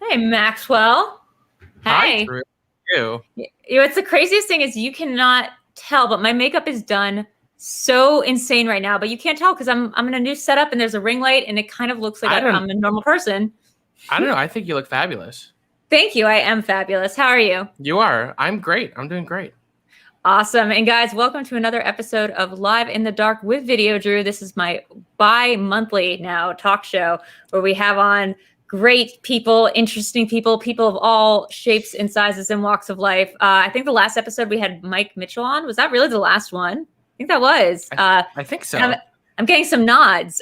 Hey, Maxwell. Hi, Hey. Drew. You. What's the craziest thing is you cannot tell, but my makeup is done so insane right now. But you can't tell because I'm in a new setup and there's a ring light and it kind of looks like I'm a normal person. I don't know. I think you look fabulous. Thank you. I am fabulous. How are you? You are. I'm great. I'm doing great. Awesome. And guys, welcome to another episode of Live in the Dark with Videodrew. This is my bi-monthly now talk show where we have on great people, interesting people, people of all shapes and sizes and walks of life. I think the last episode we had Mike Mitchell on. Was that really the last one? I think that was. I think so. I'm getting some nods.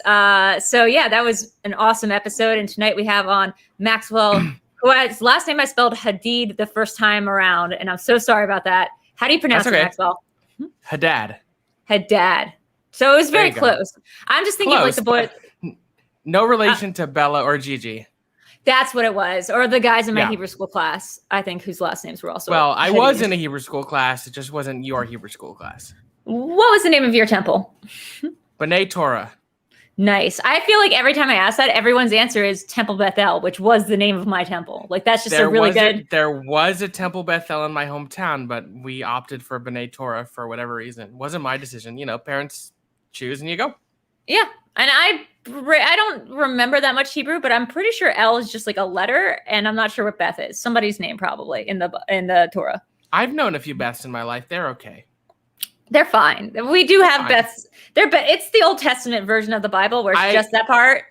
So yeah, that was an awesome episode. And tonight we have on Maxwell, whose last name I spelled Haddad the first time around. And I'm so sorry about that. How do you pronounce it, Maxwell? Haddad. Haddad. So it was very close. I'm just thinking close, of like the boy. No relation to Bella or Gigi. That's what it was. Or the guys in my Hebrew school class, I think, whose last names were also. Well, I was in a Hebrew school class. It just wasn't your Hebrew school class. What was the name of your temple? B'nai Torah. Nice. I feel like every time I ask that, everyone's answer is Temple Bethel, which was the name of my temple. Like, that's just good. There was a Temple Bethel in my hometown, but we opted for B'nai Torah for whatever reason. It wasn't my decision. You know, parents choose and you go. Yeah. And I don't remember that much Hebrew, but I'm pretty sure L is just like a letter, and I'm not sure what Beth is. Somebody's name probably in the Torah. I've known a few Beths in my life. They're okay. They're fine. We do have Beths. It's the Old Testament version of the Bible where it's just that part.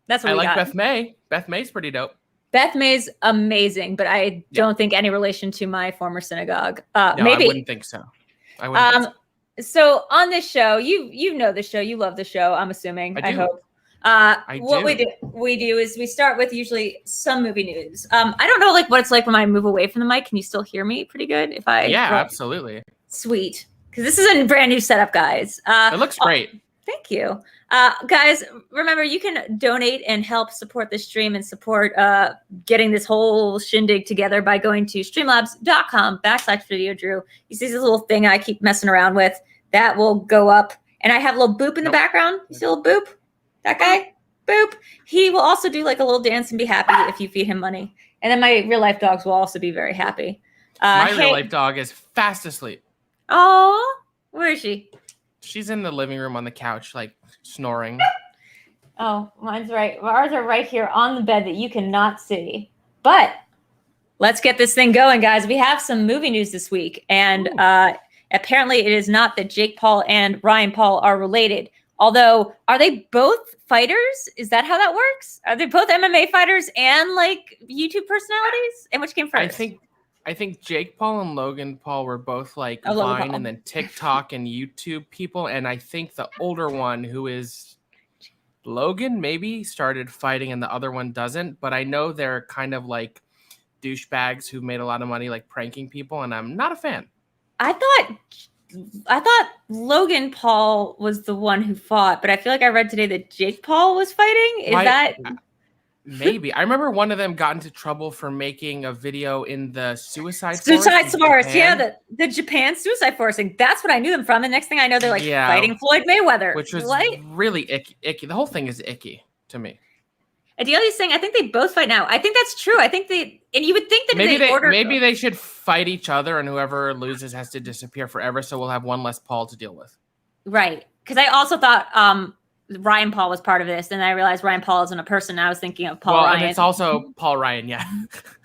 That's what I we like got. Beth May. Beth May's pretty dope. Beth May's amazing, but I don't think any relation to my former synagogue. No, maybe. I wouldn't think so. So on this show, you know the show, you love the show. I'm assuming. I hope. What we do is we start with usually some movie news. I don't know what it's like when I move away from the mic. Can you still hear me pretty good? Absolutely. Sweet. Because this is a brand new setup, guys. It looks great. Thank you. Guys, remember, you can donate and help support the stream and support getting this whole shindig together by going to streamlabs.com/Videodrew. You see this little thing I keep messing around with? That will go up. And I have a little boop in the background. You see a little boop? That guy? Boop. He will also do like a little dance and be happy if you feed him money. And then my real life dogs will also be very happy. My real life dog is fast asleep. Oh, where is she? She's in the living room on the couch, like snoring. Oh, mine's right. Ours are right here on the bed that you cannot see. But let's get this thing going, guys. We have some movie news this week. And apparently it is not that Jake Paul and Ryan Paul are related. Although, are they both fighters? Is that how that works? Are they both MMA fighters and like YouTube personalities? And which came first? I think Jake Paul and Logan Paul were both like Vine and then TikTok and YouTube people. And I think the older one, who is Logan, maybe started fighting and the other one doesn't. But I know they're kind of like douchebags who made a lot of money like pranking people. And I'm not a fan. I thought Logan Paul was the one who fought. But I feel like I read today that Jake Paul was fighting. Maybe. I remember one of them got into trouble for making a video in the Suicide Forest. Yeah, the Japan Suicide Forest thing. That's what I knew them from. And next thing I know, they're like fighting Floyd Mayweather. Which was really icky. The whole thing is icky to me. Adelia's saying, I think they both fight now. I think that's true. I think and you would think that maybe they should fight each other and whoever loses has to disappear forever. So we'll have one less Paul to deal with. Right. Because I also thought, Ryan Paul was part of this, and I realized Ryan Paul isn't a person. I was thinking of Paul Ryan. And it's also Paul Ryan, yeah.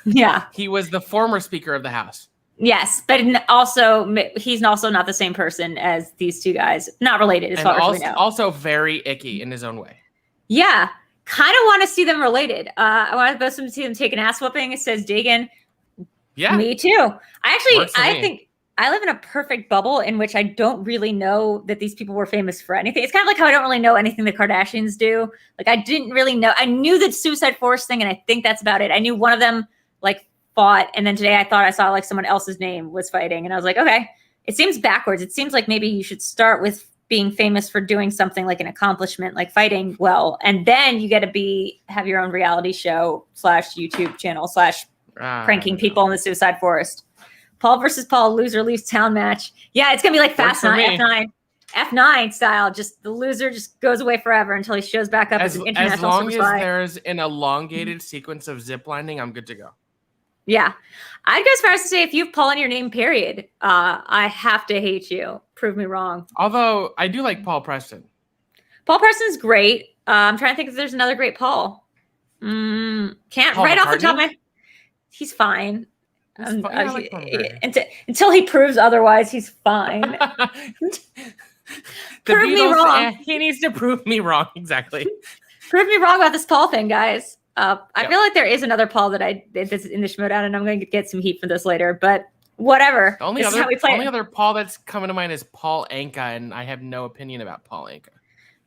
Yeah. He was the former Speaker of the House. Yes, but also he's also not the same person as these two guys. Not related, as far as we know. Also very icky in his own way. Yeah. Kind of want to see them related. I want to see them take an ass whooping. It says Dagan. Yeah. Me too. I think I live in a perfect bubble in which I don't really know that these people were famous for anything. It's kind of like how I don't really know anything the Kardashians do. Like, I didn't really know. I knew the Suicide Forest thing, and I think that's about it. I knew one of them like fought, and then today I thought I saw like someone else's name was fighting, and I was like, okay, it seems backwards. It seems like maybe you should start with being famous for doing something like an accomplishment, like fighting well, and then you get to have your own reality show / YouTube channel / pranking people in the Suicide Forest. Paul versus Paul, loser leaves town match. Yeah, it's gonna be like Fast 9. F9 style, just the loser just goes away forever until he shows back up as an international superspy. As long as there's an elongated sequence of ziplining, I'm good to go. Yeah. I'd go as far as to say if you have Paul in your name, period, I have to hate you. Prove me wrong. Although I do like Paul Preston. Paul Preston's great. I'm trying to think if there's another great Paul. Can't Paul right McCartney? Off the top of my he's fine. Like until he proves otherwise, he's fine. Prove me wrong. He needs to prove me wrong. Exactly. Prove me wrong about this Paul thing, guys. I feel like there is another Paul that I did this in the Schmoedown, and I'm going to get some heat for this later. But whatever. The only other Paul that's coming to mind is Paul Anka, and I have no opinion about Paul Anka.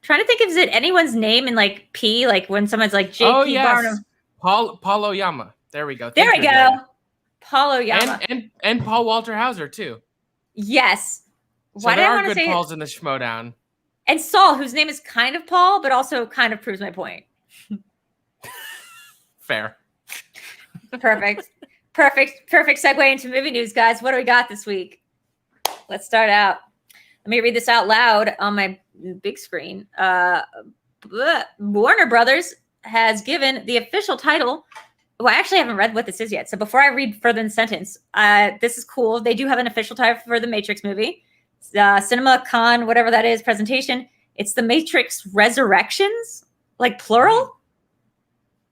Trying to think if it anyone's name in like P, like when someone's like J.P. Barnum. Paul Oyama. There we go. There we go. Paul Oyama. And Paul Walter Hauser too. Yes. So why there are good Pauls in the Schmoedown. And Saul, whose name is kind of Paul, but also kind of proves my point. Fair. Perfect segue into movie news, guys. What do we got this week? Let's start out. Let me read this out loud on my big screen. Warner Brothers has given the official title. Well, I actually haven't read what this is yet. So before I read further in the sentence, this is cool. They do have an official title for the Matrix movie. CinemaCon, whatever that is, presentation. It's the Matrix Resurrections, like plural.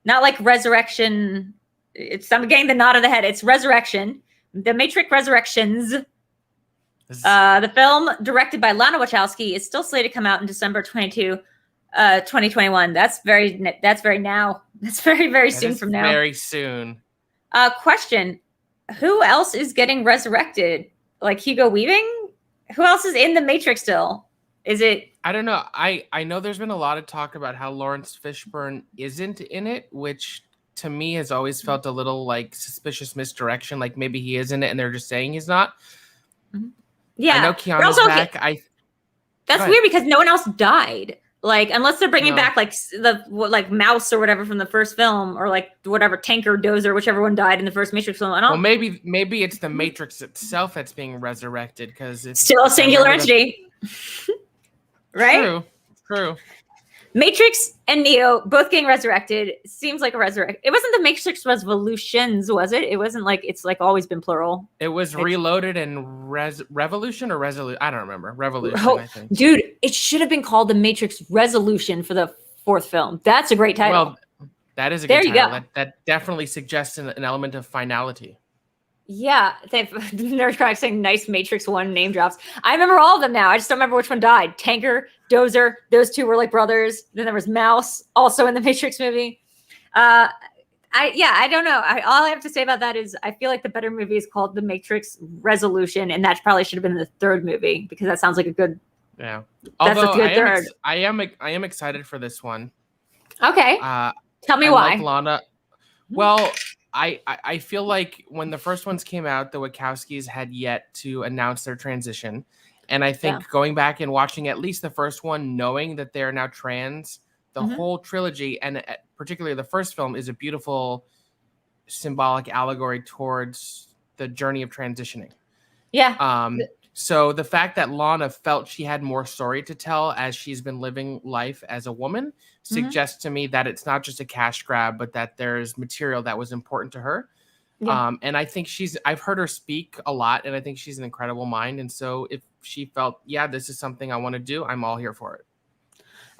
Not like resurrection. I'm getting the nod of the head. It's resurrection. The Matrix Resurrections. The film, directed by Lana Wachowski, is still slated to come out in December 2021. That's very now. That's very soon from now. Very soon. Question: who else is getting resurrected? Like Hugo Weaving? Who else is in the Matrix still? Is it? I don't know. I know there's been a lot of talk about how Lawrence Fishburne isn't in it, which to me has always felt a little like suspicious misdirection. Like maybe he is in it and they're just saying he's not. Yeah, I know Keanu's back. That's weird because no one else died. Like unless they're bringing back like Mouse or whatever from the first film, or like whatever Tanker, Dozer, whichever one died in the first Matrix film. I don't. Well, maybe it's the Matrix itself that's being resurrected because it's still a singular entity. Right? True. Matrix and Neo both getting resurrected. Seems like a resurrect. It wasn't the Matrix Revolutions, was it? It wasn't like it's like always been plural. It was Reloaded and Revolution or Resolute. I don't remember. Revolution, I think. Dude, it should have been called the Matrix Resolution for the fourth film. That's a great title. Well, that is a good title. That definitely suggests an element of finality. Yeah, NerdChronic saying nice Matrix 1 name drops. I remember all of them now. I just don't remember which one died. Tanker, Dozer, those two were like brothers. Then there was Mouse, also in the Matrix movie. I don't know. All I have to say about that is I feel like the better movie is called The Matrix Resolution, and that probably should have been the third movie because that sounds like a good. Yeah, that's a good third. I am excited for this one. Okay, tell me why. Like Lana. Well. I feel like when the first ones came out, the Wachowskis had yet to announce their transition. And I think going back and watching at least the first one, knowing that they're now trans, the whole trilogy, and particularly the first film, is a beautiful symbolic allegory towards the journey of transitioning. Yeah. So the fact that Lana felt she had more story to tell as she's been living life as a woman suggests to me that it's not just a cash grab, but that there's material that was important to her. Yeah. And I think I've heard her speak a lot, and I think she's an incredible mind. And so if she felt, this is something I want to do, I'm all here for it.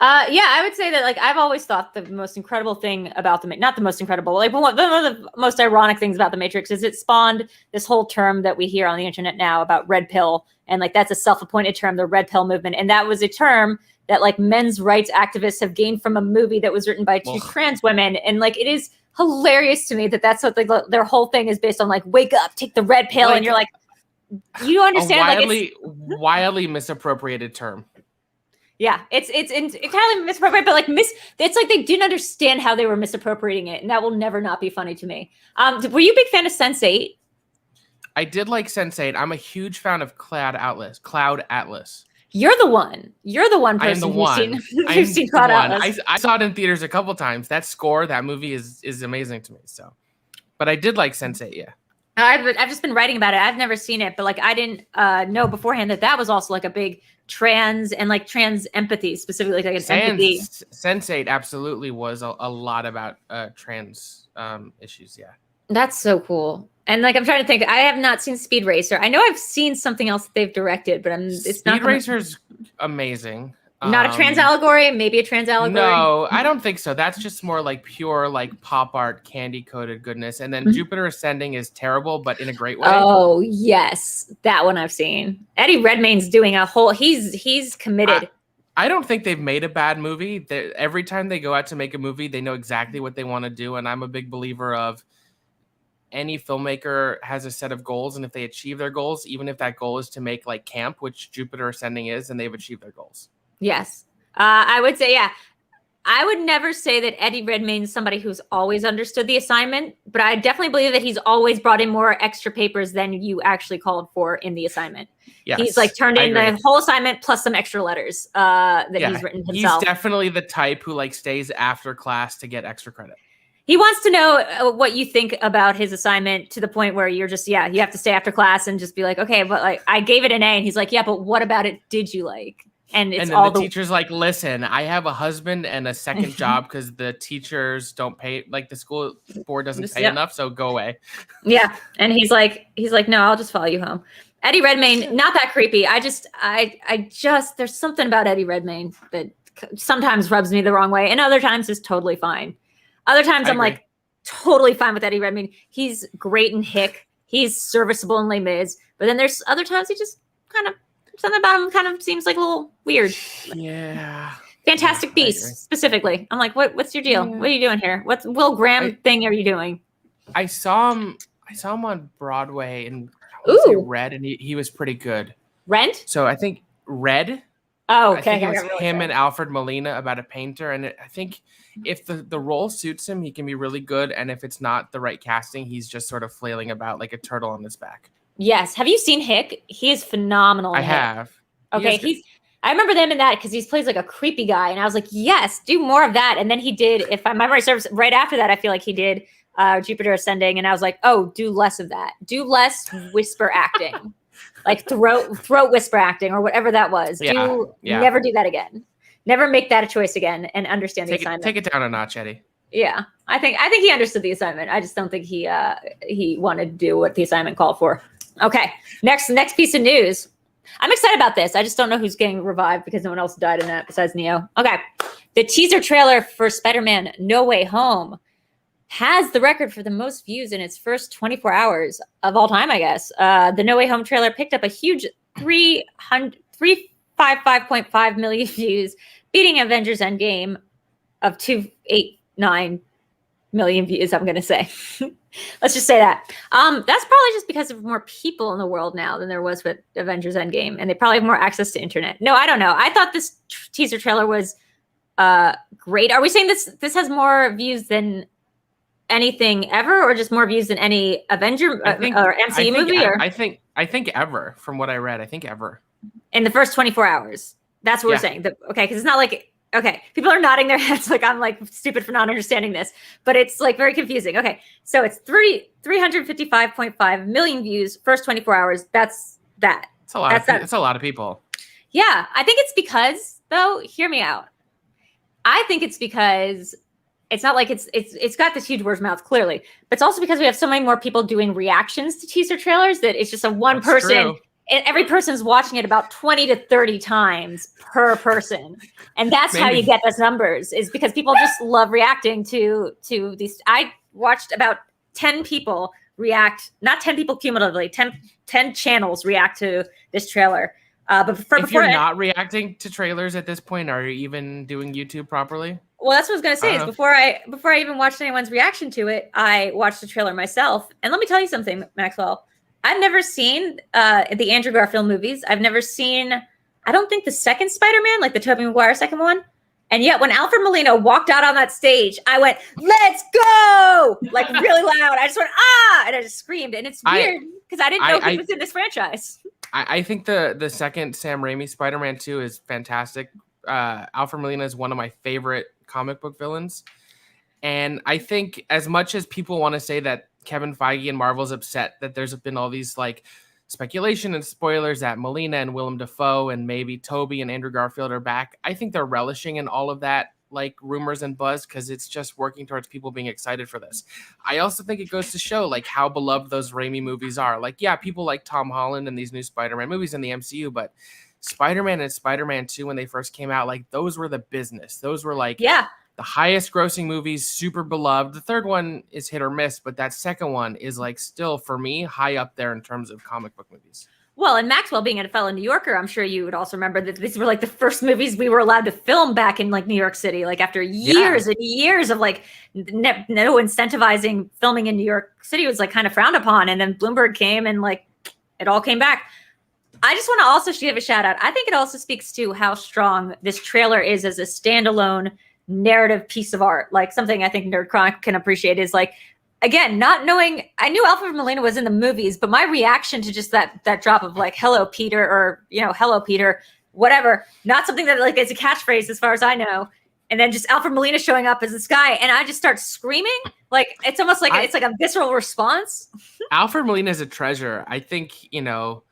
I would say that like I've always thought the most incredible thing about not the most incredible, like one of the most ironic things about the Matrix is it spawned this whole term that we hear on the internet now about red pill, and like that's a self-appointed term, the red pill movement, and that was a term that like men's rights activists have gained from a movie that was written by two trans women, and like it is hilarious to me that that's what their whole thing is based on, like wake up, take the red pill, and you're like, you understand, wildly misappropriated term. Yeah, it's entirely misappropriated, but like it's like they didn't understand how they were misappropriating it, and that will never not be funny to me. Were you a big fan of Sense8? I did like Sense8. I'm a huge fan of Cloud Atlas. You're the one. You're the one person who's seen Cloud Atlas. I saw it in theaters a couple times. That score, that movie is amazing to me. So, but I did like Sense8. Yeah. I've just been writing about it. I've never seen it, but like I didn't know beforehand that was also like a big trans and like trans empathy, specifically like empathy. Sense8 absolutely was a lot about trans issues. Yeah, that's so cool. And like I'm trying to think, I have not seen Speed Racer. I know I've seen something else that they've directed, but it's not. Speed Racer's amazing. Not a trans allegory, maybe a trans allegory. No, I don't think so. That's just more like pure like pop art, candy coated goodness. And then Jupiter Ascending is terrible, but in a great way. Oh yes, that one I've seen. Eddie Redmayne's doing a whole. He's committed. I don't think they've made a bad movie. Every time they go out to make a movie, they know exactly what they want to do. And I'm a big believer of any filmmaker has a set of goals, and if they achieve their goals, even if that goal is to make like camp, which Jupiter Ascending is, and they've achieved their goals. Yes. I would say, yeah. I would never say that Eddie Redmayne is somebody who's always understood the assignment, but I definitely believe that he's always brought in more extra papers than you actually called for in the assignment. Yes, he's like turned in the whole assignment plus some extra letters that he's written himself. He's definitely the type who like stays after class to get extra credit. He wants to know what you think about his assignment to the point where you're just, you have to stay after class and just be like, okay, but like I gave it an A, and he's like, yeah, but what about it did you like? And it's all the teacher's like, listen, I have a husband and a second job because the teachers don't pay, like the school board doesn't pay enough, so go away. Yeah, and he's like, no, I'll just follow you home. Eddie Redmayne, not that creepy. I just, there's something about Eddie Redmayne that sometimes rubs me the wrong way, and other times is totally fine. Other times I'm like totally fine with Eddie Redmayne. He's great in Hick. He's serviceable in Les Mis, but then there's other times he just kind of. Something about him kind of seems like a little weird. Yeah. Fantastic Beasts, specifically. I'm like, what's your deal? Yeah. What are you doing here? What Will Graham thing are you doing? I saw him on Broadway in Red, and he was pretty good. Rent? So I think Red. Oh, okay. I think it was him and Alfred Molina about a painter, and I think if the role suits him, he can be really good, and if it's not the right casting, he's just sort of flailing about like a turtle on his back. Yes. Have you seen Hick? He is phenomenal. I have. Okay. I remember them in that because he plays like a creepy guy. And I was like, yes, do more of that. And then he did, if my memory serves, right after that, I feel like he did Jupiter Ascending. And I was like, oh, do less of that. Do less whisper acting, like throat whisper acting or whatever that was. Never do that again. Never make that a choice again and understand the assignment. Take it down a notch, Eddie. Yeah. I think he understood the assignment. I just don't think he wanted to do what the assignment called for. Okay, next piece of news. I'm excited about this. I just don't know who's getting revived because no one else died in that besides Neo. Okay, the teaser trailer for Spider-Man No Way Home has the record for the most views in its first 24 hours of all time, I guess. The No Way Home trailer picked up a huge 355.5 million views, beating Avengers Endgame of 289 million views, I'm going to say. Let's just say that. That's probably just because of more people in the world now than there was with Avengers Endgame, and they probably have more access to internet. No, I don't know. I thought this teaser trailer was great. Are we saying this has more views than anything ever, or just more views than any Avenger or MCU movie? I think ever, from what I read. I think ever. In the first 24 hours. That's what we're saying. Okay, because it's not like... Okay, people are nodding their heads like I'm like stupid for not understanding this, but it's like very confusing. Okay, so it's 355.5 million views, first 24 hours. That's that. It's a lot. That's a lot of people. Yeah, I think it's because, though, hear me out. I think it's because it's not like it's got this huge word of mouth, clearly, but it's also because we have so many more people doing reactions to teaser trailers that it's just a one person. True. And every person's watching it about 20 to 30 times per person. And that's how you get those numbers, is because people just love reacting to these. I watched about 10 people react, not 10 people cumulatively, 10 channels react to this trailer. But if you're not reacting to trailers at this point, are you even doing YouTube properly? Well, that's what I was going to say. Is before I even watched anyone's reaction to it, I watched the trailer myself. And let me tell you something, Maxwell. I've never seen the Andrew Garfield movies. I've never seen, I don't think, the second Spider-Man, like the Tobey Maguire second one. And yet when Alfred Molina walked out on that stage, I went, let's go! Like really loud. I just went, ah! And I just screamed. And it's weird because I didn't know he was in this franchise. I think the second Sam Raimi Spider-Man 2 is fantastic. Alfred Molina is one of my favorite comic book villains. And I think as much as people want to say that Kevin Feige and Marvel's upset that there's been all these like speculation and spoilers that Melina and Willem Dafoe and maybe Toby and Andrew Garfield are back. I think they're relishing in all of that like rumors and buzz because it's just working towards people being excited for this. I also think it goes to show like how beloved those Raimi movies are. Like, yeah, people like Tom Holland and these new Spider-Man movies in the MCU, but Spider-Man and Spider-Man 2 when they first came out, like those were the business. Those were like the highest grossing movies, super beloved. The third one is hit or miss, but that second one is like still for me high up there in terms of comic book movies. Well, and Maxwell being a fellow New Yorker, I'm sure you would also remember that these were like the first movies we were allowed to film back in like New York City, like after years and years of like no incentivizing filming in New York City was like kind of frowned upon. And then Bloomberg came and like it all came back. I just want to also give a shout out. I think it also speaks to how strong this trailer is as a standalone narrative piece of art. Like something I think NerdChronic can appreciate is like, again, not knowing, I knew Alfred Molina was in the movies, but my reaction to just that drop of like, hello, Peter, or, you know, hello, Peter, whatever, not something that like is a catchphrase as far as I know. And then just Alfred Molina showing up as this guy. And I just start screaming. Like, it's almost like it's like a visceral response. Alfred Molina is a treasure. I think, you know,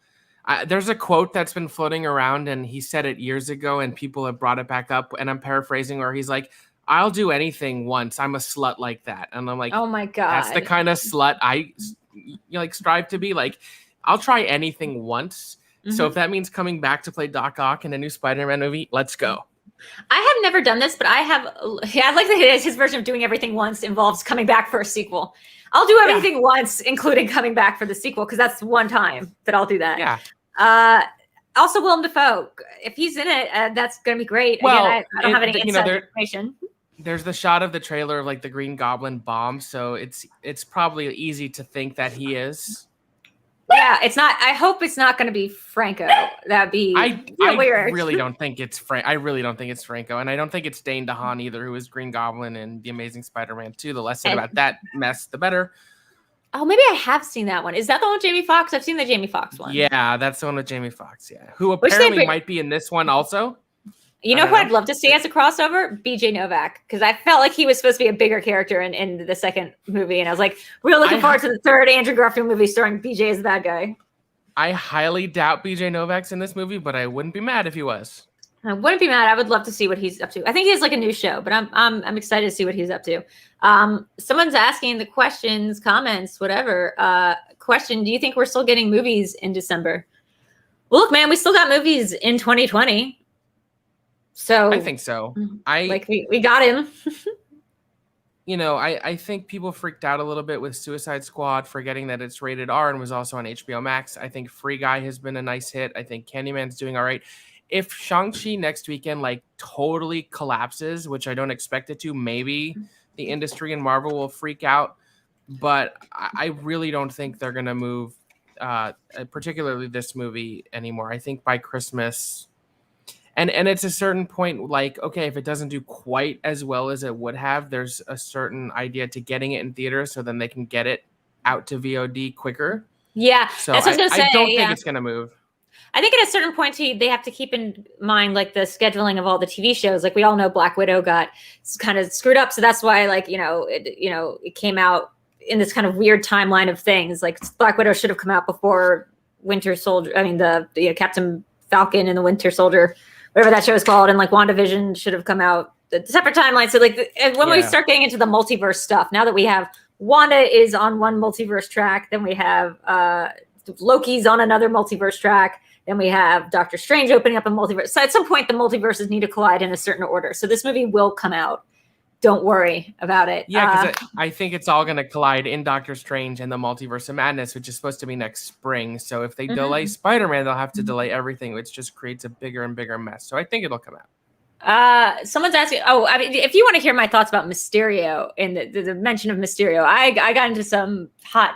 there's a quote that's been floating around and he said it years ago and people have brought it back up. And I'm paraphrasing where he's like, I'll do anything once. I'm a slut like that. And I'm like, oh my God, that's the kind of slut I like strive to be. Like, I'll try anything once. Mm-hmm. So if that means coming back to play Doc Ock in a new Spider-Man movie, let's go. I have never done this, but I like that his version of doing everything once involves coming back for a sequel. I'll do everything once, including coming back for the sequel, because that's one time that I'll do that. Yeah. Also, Willem Dafoe, if he's in it, that's going to be great. Well, again, I don't have any inside information. There's the shot of the trailer of like the Green Goblin bomb, so it's probably easy to think that he is. Yeah, it's not. I hope it's not going to be Franco. That'd be weird. I really don't think it's I really don't think it's Franco, and I don't think it's Dane DeHaan either, who is Green Goblin and the Amazing Spider-Man 2. The less said about that mess, the better. Oh, maybe I have seen that one. Is that the one with Jamie Foxx? I've seen the Jamie Foxx one. Yeah, that's the one with Jamie Foxx. Yeah, who apparently might be in this one also. You know who I'd love to see as a crossover? BJ Novak, because I felt like he was supposed to be a bigger character in the second movie, and I was like, real looking forward to the third Andrew Garfield movie starring BJ as the bad guy. I highly doubt BJ Novak's in this movie, but I wouldn't be mad if he was. I wouldn't be mad. I would love to see what he's up to. I think he has like a new show, but I'm excited to see what he's up to. Someone's asking the questions, comments, whatever. Question: do you think we're still getting movies in December? Well, look, man, we still got movies in 2020. So I think so. We got him. You know, I think people freaked out a little bit with Suicide Squad, forgetting that it's rated R and was also on HBO Max. I think Free Guy has been a nice hit. I think Candyman's doing all right. If Shang-Chi next weekend like totally collapses, which I don't expect it to, maybe the industry and Marvel will freak out. But I really don't think they're going to move, particularly this movie anymore. I think by Christmas... And it's a certain point, like, okay, if it doesn't do quite as well as it would have, there's a certain idea to getting it in theaters so then they can get it out to VOD quicker. Yeah, so that's what I was going to say. I don't think it's going to move. I think at a certain point, too, they have to keep in mind, like, the scheduling of all the TV shows. Like, we all know Black Widow got kind of screwed up. So that's why, like, it came out in this kind of weird timeline of things. Like, Black Widow should have come out before Winter Soldier. I mean, the Captain Falcon and the Winter Soldier, whatever that show is called, and like WandaVision should have come out the separate timelines. So like when we start getting into the multiverse stuff, now that we have Wanda is on one multiverse track, then we have Loki's on another multiverse track, then we have Doctor Strange opening up a multiverse. So at some point the multiverses need to collide in a certain order. So this movie will come out. Don't worry about it. Yeah, because I think it's all going to collide in Doctor Strange and the Multiverse of Madness, which is supposed to be next spring. So if they delay Spider-Man, they'll have to delay everything, which just creates a bigger and bigger mess. So I think it'll come out. Someone's asking, I mean, if you want to hear my thoughts about Mysterio and the mention of Mysterio, I got into some hot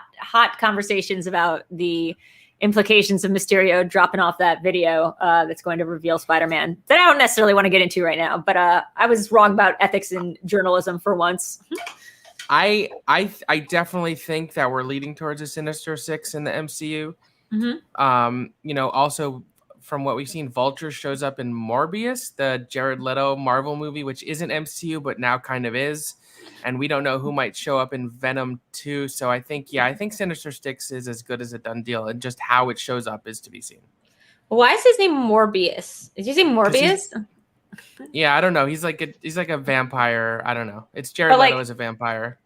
conversations about the implications of Mysterio dropping off that video that's going to reveal Spider-Man that I don't necessarily want to get into right now, but I was wrong about ethics in journalism for once. I definitely think that we're leading towards a Sinister Six in the MCU. Also from what we've seen, Vulture shows up in Morbius, the Jared Leto Marvel movie, which isn't MCU, but now kind of is. And we don't know who might show up in Venom 2. So I think Sinister Six is as good as a done deal. And just how it shows up is to be seen. Why is his name Morbius? Did you say Morbius? Yeah, I don't know. He's like a vampire. I don't know. It's Jared Leto as a vampire.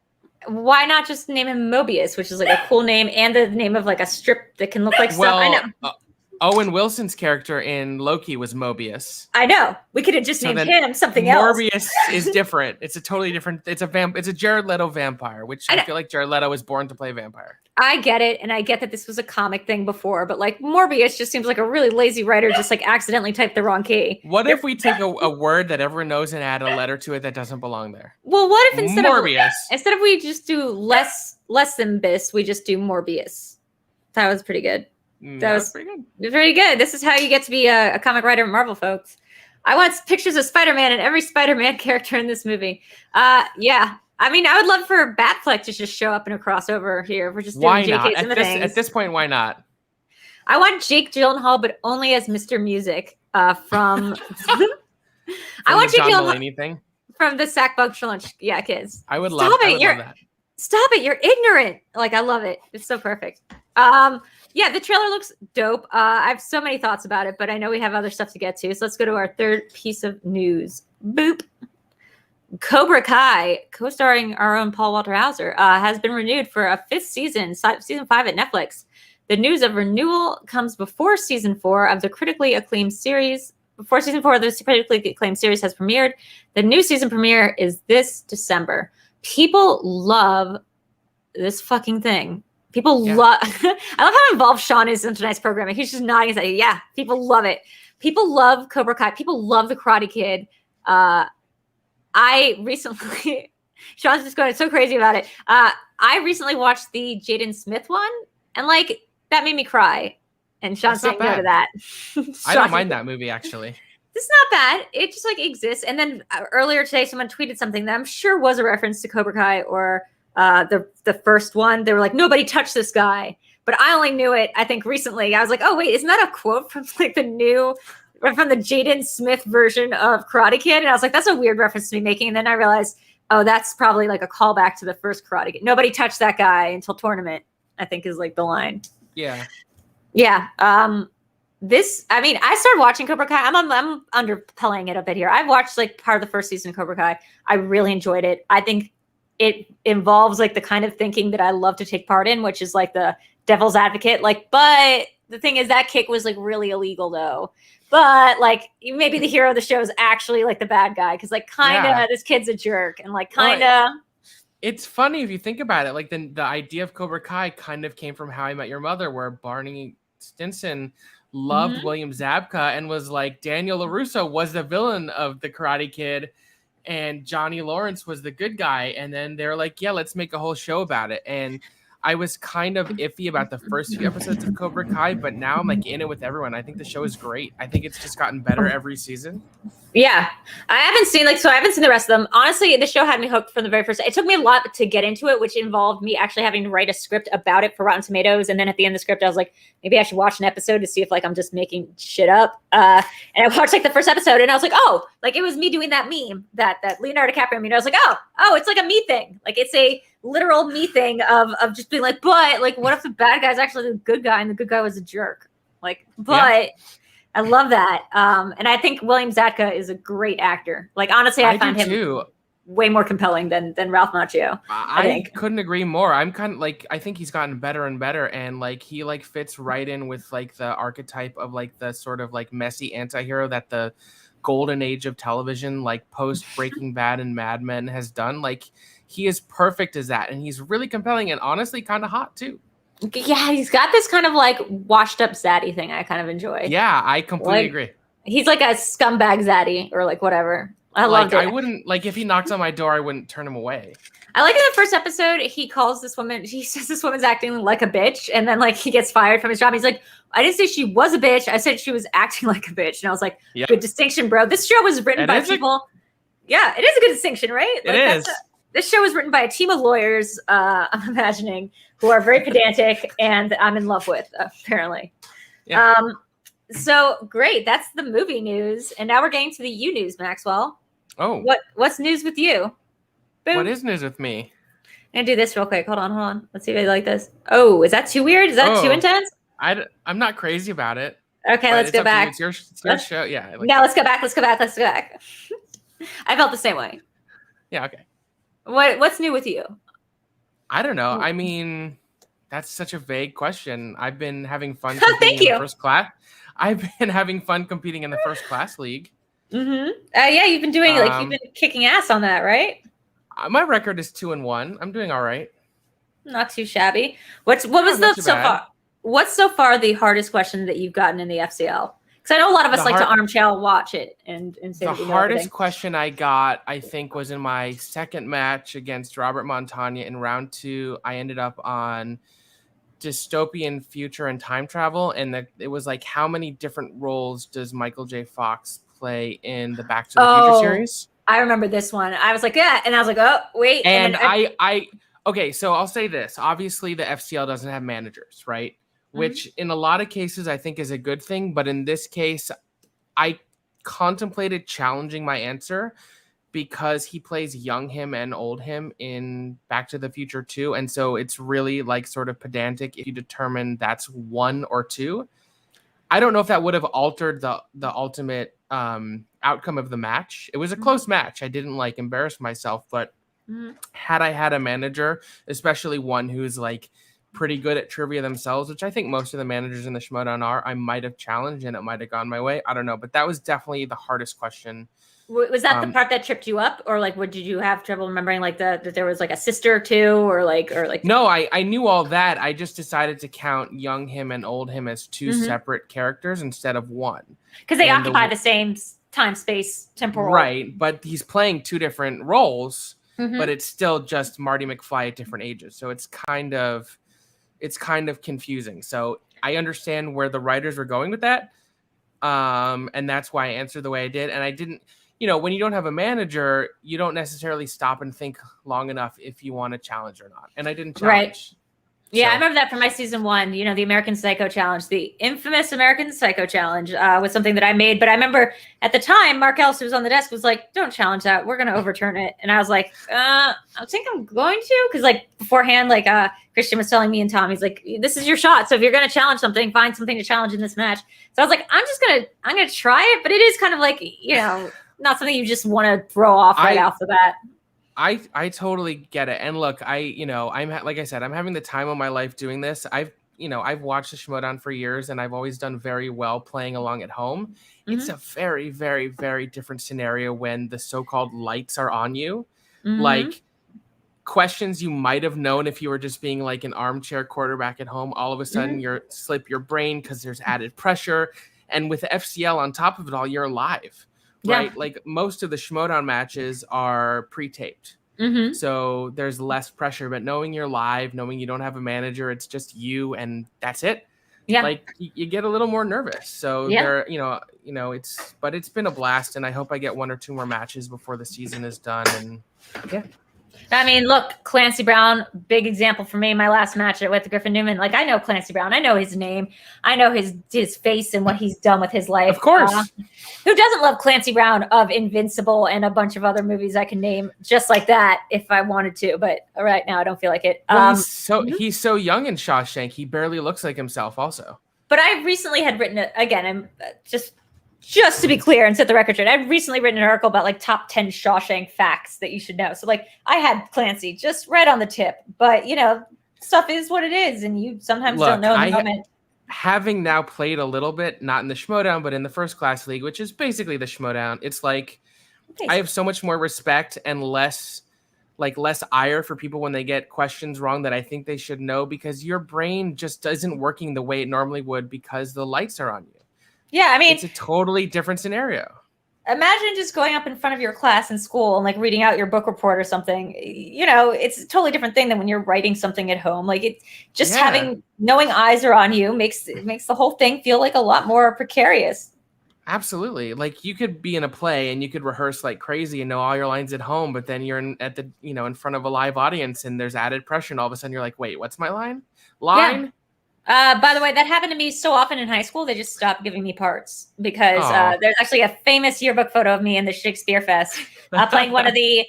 Why not just name him Mobius, which is like a cool name and the name of like a strip that can look like stuff? I know. Owen Wilson's character in Loki was Mobius. I know. We could have just named him something else. Morbius is different. It's a totally different. It's a Jared Leto vampire, which I feel like Jared Leto was born to play vampire. I get it, and I get that this was a comic thing before, but like Morbius just seems like a really lazy writer just like accidentally typed the wrong key. What if we take a word that everyone knows and add a letter to it that doesn't belong there? Well, what if instead Morbius. of we just do less than bis, we just do Morbius? That was pretty good. That was pretty good. Very good. This is how you get to be a comic writer at Marvel, folks. I want pictures of Spider-Man and every Spider-Man character in this movie. Yeah. I mean, I would love for Batfleck to just show up in a crossover here. We're just doing JKs and the things. At this point, why not? I want Jake Gyllenhaal, but only as Mr. Music from I want Jake Gyllenhaal from the Sackbug trilogy. Yeah, kids. I would love that. Stop it. You're ignorant. Like, I love it. It's so perfect. Yeah, the trailer looks dope. I have so many thoughts about it, but I know we have other stuff to get to. So let's go to our third piece of news. Boop. Cobra Kai, co-starring our own Paul Walter Hauser, has been renewed for a 5th season, season 5 at Netflix. The news of renewal comes before season 4 of the critically acclaimed series. Before season 4 of the critically acclaimed series has premiered. The new season premiere is this December. People love this fucking thing. People love. I love how involved Sean is in tonight's programming. He's just nodding his head. Yeah, people love it. People love Cobra Kai. People love the Karate Kid. I recently, Sean's just going so crazy about it. I recently watched the Jaden Smith one, and like that made me cry. And Sean's saying no to that. I don't mind that movie actually. It's not bad. It just like exists. And then earlier today, someone tweeted something that I'm sure was a reference to Cobra Kai or the first one. They were like, nobody touched this guy. But I only knew it, I think, recently. I was like, oh, wait, isn't that a quote from like from the Jaden Smith version of Karate Kid? And I was like, that's a weird reference to be making. And then I realized, oh, that's probably like a callback to the first Karate Kid. Nobody touched that guy until tournament, I think is like the line. Yeah. Yeah. I started watching Cobra Kai. I'm underplaying it a bit here. I've watched like part of the first season of Cobra Kai. I really enjoyed it. I think it involves like the kind of thinking that I love to take part in, which is like the devil's advocate. Like, but the thing is that kick was like really illegal though. But like maybe the hero of the show is actually like the bad guy. Cause like this kid's a jerk and like it's funny if you think about it. Like the idea of Cobra Kai kind of came from How I Met Your Mother, where Barney Stinson loved William Zabka and was like, Daniel LaRusso was the villain of the Karate Kid and Johnny Lawrence was the good guy. And then they're like, yeah, let's make a whole show about it. And I was kind of iffy about the first few episodes of Cobra Kai, but now I'm like in it with everyone. I think the show is great. I think it's just gotten better every season. Yeah. I haven't seen the rest of them. Honestly, the show had me hooked from the very first. It took me a lot to get into it, which involved me actually having to write a script about it for Rotten Tomatoes. And then at the end of the script, I was like, maybe I should watch an episode to see if like I'm just making shit up. And I watched like the first episode and I was like, oh, like it was me doing that meme, that Leonardo DiCaprio meme. I was like, oh, it's like a me thing. Like it's a literal me thing of just being like, but like, what if the bad guy's actually the good guy and the good guy was a jerk? Like, but yeah. I love that. And I think William Zabka is a great actor. Like, honestly, I find him too way more compelling than Ralph Macchio. I couldn't agree more. I'm kind of like, I think he's gotten better and better. And like, he like fits right in with like the archetype of like the sort of like messy anti-hero that the golden age of television, like post Breaking Bad and Mad Men has done. Like, he is perfect as that. And he's really compelling and honestly kind of hot too. Yeah, he's got this kind of like washed up zaddy thing I kind of enjoy. Yeah, I completely agree. He's like a scumbag zaddy or like whatever. I loved it. I wouldn't, like, if he knocks on my door, I wouldn't turn him away. I like in the first episode, he says this woman's acting like a bitch, and then like he gets fired from his job. He's like, I didn't say she was a bitch. I said she was acting like a bitch. And I was like, Good distinction, bro. This show was written by people. Yeah, it is a good distinction, right? Like, it is. This show was written by a team of lawyers, I'm imagining, who are very pedantic and I'm in love with, apparently. Yeah. So great. That's the movie news. And now we're getting to the you news, Maxwell. Oh. What's news with you? Boom. What is news with me? I'm gonna do this real quick. Hold on. Let's see if I like this. Oh, is that too weird? Is that too intense? I'm not crazy about it. Okay, let's go back. It's your show. Yeah. No, let's go back. I felt the same way. Yeah, okay. What's new with you? I don't know. I mean, that's such a vague question. I've been having fun competing in the first class. I've been having fun competing in the first class league. Mm-hmm. Yeah, you've been doing you've been kicking ass on that, right? My record is 2-1. I'm doing all right. Not too shabby. What's so far the hardest question that you've gotten in the FCL? Because I know a lot of us like to armchair watch it and say the hardest question I got, I think, was in my second match against Robert Montagna in round 2. I ended up on dystopian future and time travel, and it was like, how many different roles does Michael J. Fox play in the Back to the Future series? I remember this one. I was like, yeah, and I was like, oh, wait. And okay, so I'll say this. Obviously, the FCL doesn't have managers, right? Mm-hmm. Which in a lot of cases I think is a good thing, but in this case, I contemplated challenging my answer because he plays young him and old him in Back to the Future 2, and so it's really like sort of pedantic if you determine that's 1 or 2. I don't know if that would have altered the ultimate outcome of the match. It was a close match. I didn't like embarrass myself, but had I had a manager, especially one who's like pretty good at trivia themselves, which I think most of the managers in the Schmoedown are, I might have challenged and it might have gone my way. I don't know, but that was definitely the hardest question. Was that the part that tripped you up, or like, what did you have trouble remembering, like that there was like a sister or two, or like? No, I knew all that. I just decided to count young him and old him as 2 separate characters instead of 1, because they occupy the same time, space, temporal. Right, but he's playing 2 different roles, but it's still just Marty McFly at different ages. So it's kind of confusing. So I understand where the writers were going with that, and that's why I answered the way I did. And I didn't. When you don't have a manager, you don't necessarily stop and think long enough if you want to challenge or not. And I didn't challenge. Right. Yeah, I remember that from my season 1, the American Psycho Challenge, the infamous American Psycho Challenge was something that I made. But I remember at the time, Mark Ellis, who was on the desk, was like, don't challenge that. We're going to overturn it. And I was like, I think I'm going to. Because like beforehand, like Christian was telling me and Tom, he's like, this is your shot. So if you're going to challenge something, find something to challenge in this match. So I was like, I'm going to try it. But it is kind of like, not something you just want to throw off right off the bat. I totally get it. And look, I'm like I said, I'm having the time of my life doing this. I've watched the Schmoedown for years, and I've always done very well playing along at home. It's a very, very, very different scenario when the so-called lights are on you. Like questions you might have known if you were just being like an armchair quarterback at home. All of a sudden, you slip your brain because there's added pressure. And with the FCL on top of it all, you're live. Right, like most of the Schmoedown matches are pre-taped, so there's less pressure. But knowing you're live, knowing you don't have a manager, it's just you and that's it. Yeah, like you get a little more nervous. So it's been a blast, and I hope I get 1 or 2 more matches before the season is done. And yeah. I mean, look, Clancy Brown, big example for me. My last match with Griffin Newman, like I know Clancy Brown, I know his name, I know his face and what he's done with his life. Of course, who doesn't love Clancy Brown of Invincible and a bunch of other movies I can name just like that if I wanted to, but right now I don't feel like it. Well, he's so young in Shawshank, he barely looks like himself. Also, but I recently had written it again. I'm just to be clear and set the record straight, I've recently written an article about like top 10 Shawshank facts that you should know. So like I had Clancy just right on the tip, but stuff is what it is. And you sometimes don't know in the moment. Having now played a little bit, not in the Schmoedown, but in the first class league, which is basically the Schmoedown, it's like I have so much more respect and less ire for people when they get questions wrong that I think they should know, because your brain just isn't working the way it normally would because the lights are on you. Yeah, I mean, it's a totally different scenario. Imagine just going up in front of your class in school and like reading out your book report or something. It's a totally different thing than when you're writing something at home. Like it just knowing eyes are on you makes the whole thing feel like a lot more precarious. Absolutely. Like you could be in a play and you could rehearse like crazy and know all your lines at home, but then you're in front of a live audience and there's added pressure, and all of a sudden you're like, wait, what's my line? Yeah. By the way, that happened to me so often in high school, they just stopped giving me parts because there's actually a famous yearbook photo of me in the Shakespeare Fest playing one of the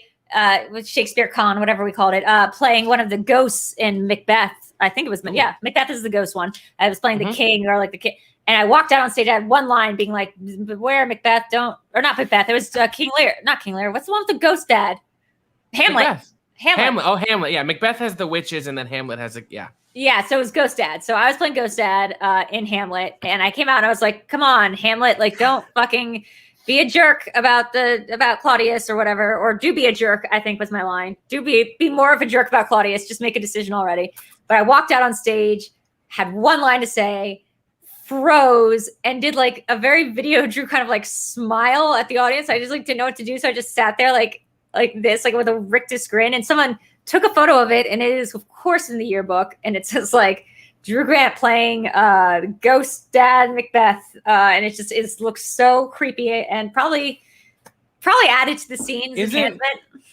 Shakespeare Con, whatever we called it, playing one of the ghosts in Macbeth. I think it was, Macbeth is the ghost one. I was playing the king or like the king. And I walked out on stage. I had one line being like, beware Macbeth, not Macbeth. It was King Lear, not King Lear. What's the one with the ghost dad? Hamlet. Macbeth. Hamlet. Oh, Hamlet. Yeah, Macbeth has the witches, and then Hamlet has Yeah, so it was Ghost Dad. So I was playing Ghost Dad in Hamlet, and I came out and I was like, "Come on, Hamlet! Like, don't fucking be a jerk about Claudius or whatever, or do be a jerk." I think was my line. Do be more of a jerk about Claudius. Just make a decision already. But I walked out on stage, had one line to say, froze, and did like a very Videodrew kind of like smile at the audience. I just like didn't know what to do, so I just sat there like this, like with a rictus grin, and someone took a photo of it, and it is of course in the yearbook, and it says like Drew Grant playing Ghost Dad Macbeth, and it looks so creepy and probably added to the scenes.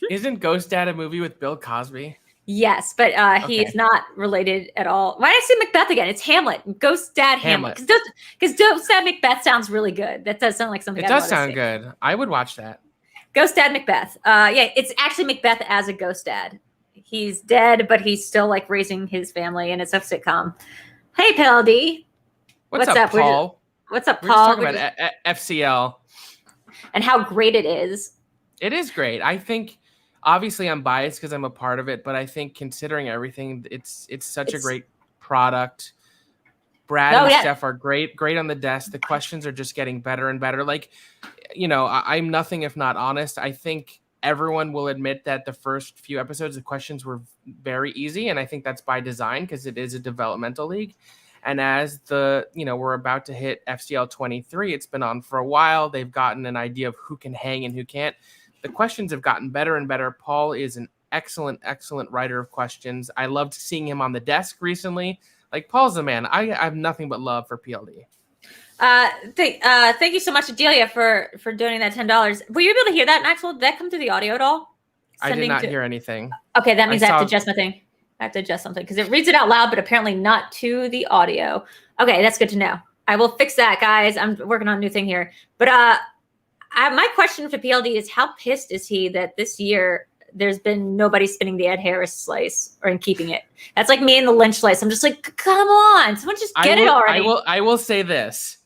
Isn't Ghost Dad a movie with Bill Cosby? Yes, but he's not related at all. Why did I say Macbeth again? It's Hamlet. Ghost Dad Hamlet. Because Ghost Dad Macbeth sounds really good. That does sound like something. It does sound good. I would watch that. Ghost Dad Macbeth. Yeah, it's actually Macbeth as a ghost dad. He's dead, but he's still like raising his family, and it's a sitcom. Hey, PLD. What's up, Paul? What's up, We're Paul? Just talking about FCL. And how great it is. It is great. I think, obviously, I'm biased because I'm a part of it, but I think considering everything, it's such a great product. Brad and Steph are great on the desk. The questions are just getting better and better. Like, I'm nothing if not honest. I think everyone will admit that the first few episodes, the questions were very easy. And I think that's by design because it is a developmental league. And as we're about to hit FCL 23, it's been on for a while. They've gotten an idea of who can hang and who can't. The questions have gotten better and better. Paul is an excellent, excellent writer of questions. I loved seeing him on the desk recently. Like, Paul's the man. I have nothing but love for PLD. Thank you so much, Adelia, for donating that $10. Were you able to hear that, Maxwell? Did that come through the audio at all? I did not hear anything. Okay, that means I have to adjust my thing. I have to adjust something because it reads it out loud, but apparently not to the audio. Okay, that's good to know. I will fix that, guys. I'm working on a new thing here. But my question for PLD is, how pissed is he that this year there's been nobody spinning the Ed Harris slice or in keeping it? That's like me and the Lynch slice. I'm just like, come on, someone just get it already. I will say this.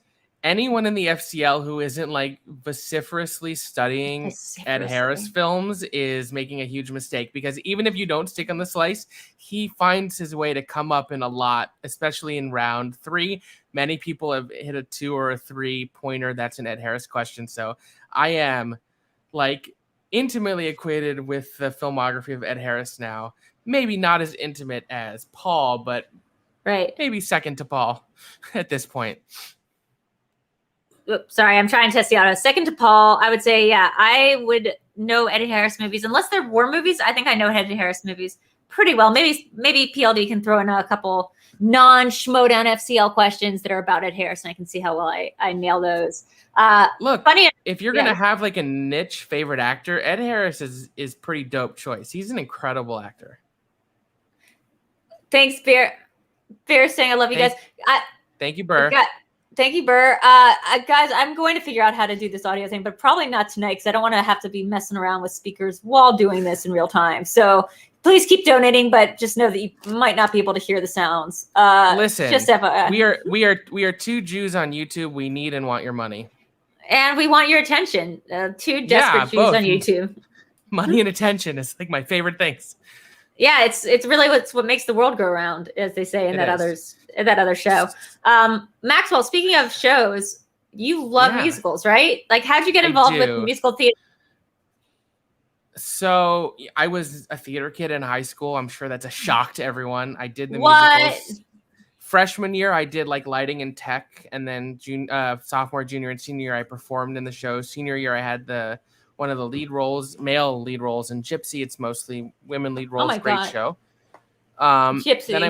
Anyone in the FCL who isn't like vociferously studying Ed Harris films is making a huge mistake, because even if you don't stick on the slice, he finds his way to come up in a lot, especially in round 3. Many people have hit a 2 or a 3 pointer. That's an Ed Harris question. So I am like intimately acquainted with the filmography of Ed Harris now. Maybe not as intimate as Paul, but maybe second to Paul at this point. Oops, sorry, I'm trying to test the audio. Second to Paul, I would say, yeah, I would know Eddie Harris movies. Unless they're war movies, I think I know Eddie Harris movies pretty well. Maybe PLD can throw in a couple non-Schmoedown FCL questions that are about Ed Harris, and I can see how well I nail those. Look, if you're going to have like a niche favorite actor, Ed Harris is pretty dope choice. He's an incredible actor. Thanks, Bear saying I love you guys. Thank you, Burr. Thank you, Burr. Guys, I'm going to figure out how to do this audio thing, but probably not tonight because I don't want to have to be messing around with speakers while doing this in real time. So please keep donating, but just know that you might not be able to hear the sounds. Listen, we are 2 Jews on YouTube. We need and want your money, and we want your attention. 2 desperate Jews on YouTube. Money and attention is like my favorite things. Yeah, it's really what makes the world go around, as they say in that other show. Maxwell, speaking of shows, you love musicals, right? Like, how'd you get involved with musical theater? So I was a theater kid in high school. I'm sure that's a shock to everyone. I did the musicals. Freshman year, I did like lighting and tech, and then sophomore, junior, and senior year, I performed in the show. Senior year, I had one of the lead roles, male lead roles in Gypsy. It's mostly women lead roles. Great show. Gypsy. Then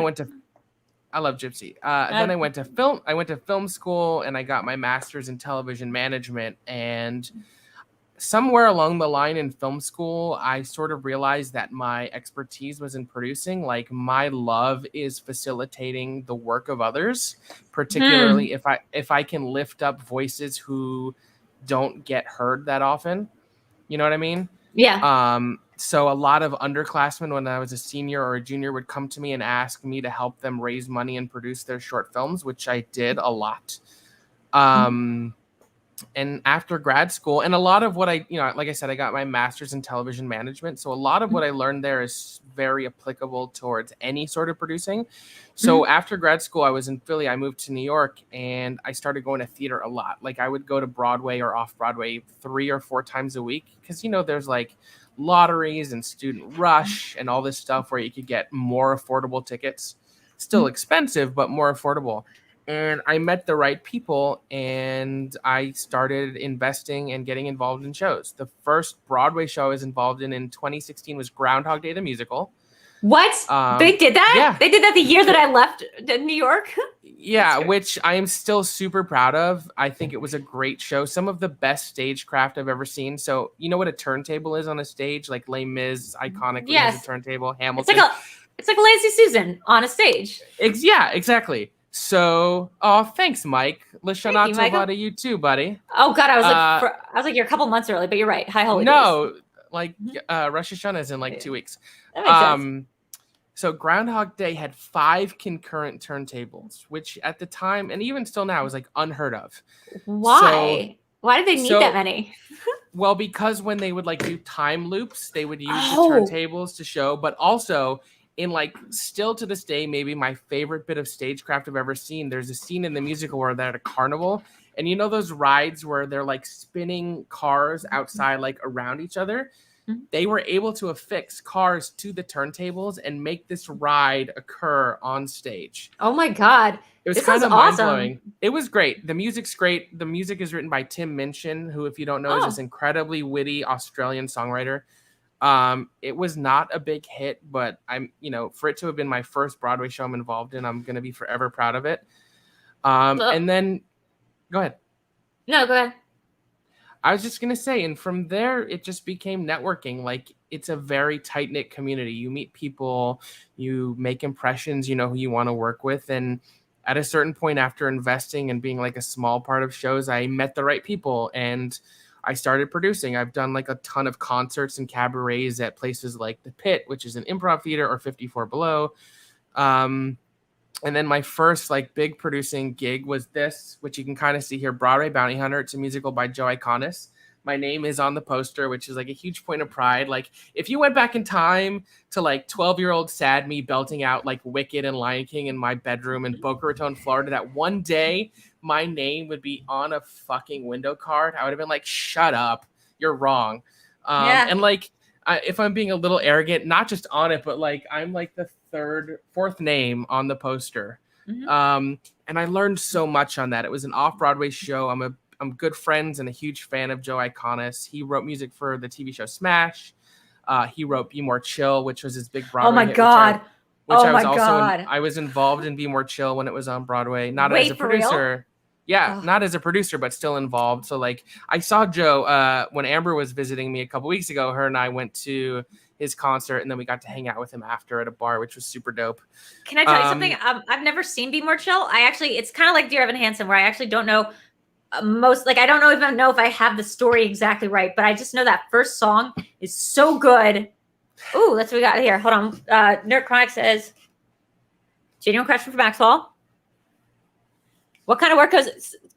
I love Gypsy. Then I went to film school, and I got my master's in television management. And somewhere along the line in film school, I sort of realized that my expertise was in producing. Like, my love is facilitating the work of others, particularly if I can lift up voices who don't get heard that often. You know what I mean? Yeah. So a lot of underclassmen, when I was a senior or a junior, would come to me and ask me to help them raise money and produce their short films, which I did a lot. And after grad school, and a lot of what I, like I said, I got my master's in television management. So a lot of what I learned there is very applicable towards any sort of producing. So after grad school, I was in Philly. I moved to New York and I started going to theater a lot. Like, I would go to Broadway or off Broadway 3 or 4 times a week. Cause there's like lotteries and student rush and all this stuff where you could get more affordable tickets, still expensive, but more affordable. And I met the right people and I started investing and getting involved in shows. The first Broadway show I was involved in 2016 was Groundhog Day, the musical. What? They did that? Yeah. They did that the year that I left New York? Yeah, which I am still super proud of. I think it was a great show. Some of the best stagecraft I've ever seen. So, you know what a turntable is on a stage? Like Les Mis, iconically, has a turntable. Hamilton. It's like Lazy Susan on a stage. Yeah, exactly. So, thanks, Mike. Lashana Tovada, you too, buddy. Oh God, I was like, you're a couple months early, but you're right. High Holy Days. Like Rosh Hashanah is in like 2 weeks. That makes sense. So Groundhog Day had 5 concurrent turntables, which at the time and even still now is like unheard of. Why? Why did they need that many? Well, because when they would like do time loops, they would use the turntables to show, but also in like still to this day, maybe my favorite bit of stagecraft I've ever seen. There's a scene in the musical where they're at a carnival, and you know those rides where they're like spinning cars outside, like around each other. They were able to affix cars to the turntables and make this ride occur on stage. Oh my God. It was kind of mind-blowing. It was great. The music's great. The music is written by Tim Minchin, who, if you don't know, is this incredibly witty Australian songwriter. It was not a big hit, but for it to have been my first Broadway show I'm involved in, I'm going to be forever proud of it. And then go ahead. No, go ahead. I was just going to say, and from there, it just became networking. Like, it's a very tight-knit community. You meet people, you make impressions, you know who you want to work with. And at a certain point after investing and being like a small part of shows, I met the right people and I started producing. I've done like a ton of concerts and cabarets at places like The Pit, which is an improv theater, or 54 Below. And then my first like big producing gig was this, which you can kind of see here, Broadway Bounty Hunter. It's a musical by Joe Iconis. My name is on the poster, which is like a huge point of pride. Like, if you went back in time to like 12-year-old sad me belting out like Wicked and Lion King in my bedroom in Boca Raton, Florida, that one day my name would be on a fucking window card, I would have been like, shut up, you're wrong. And like, if I'm being a little arrogant, not just on it, but like I'm like the fourth name on the poster. And I learned so much on that. It was an off-Broadway show. I'm good friends and a huge fan of Joe Iconis. He wrote music for the TV show Smash. He wrote Be More Chill, which was his big Broadway. Oh my God. I was involved in Be More Chill when it was on Broadway, not as a producer. Yeah, not as a producer, but still involved. So like, I saw Joe when Amber was visiting me a couple weeks ago. Her and I went to his concert, and then we got to hang out with him after at a bar, which was super dope. Can I tell you something? I've never seen Be More Chill. It's kind of like Dear Evan Hansen, where I actually don't know I don't even know if I have the story exactly right, but I just know that first song is so good. Ooh, that's what we got here. Hold on. NerdChronic says, genuine question for Maxwell. What kind of work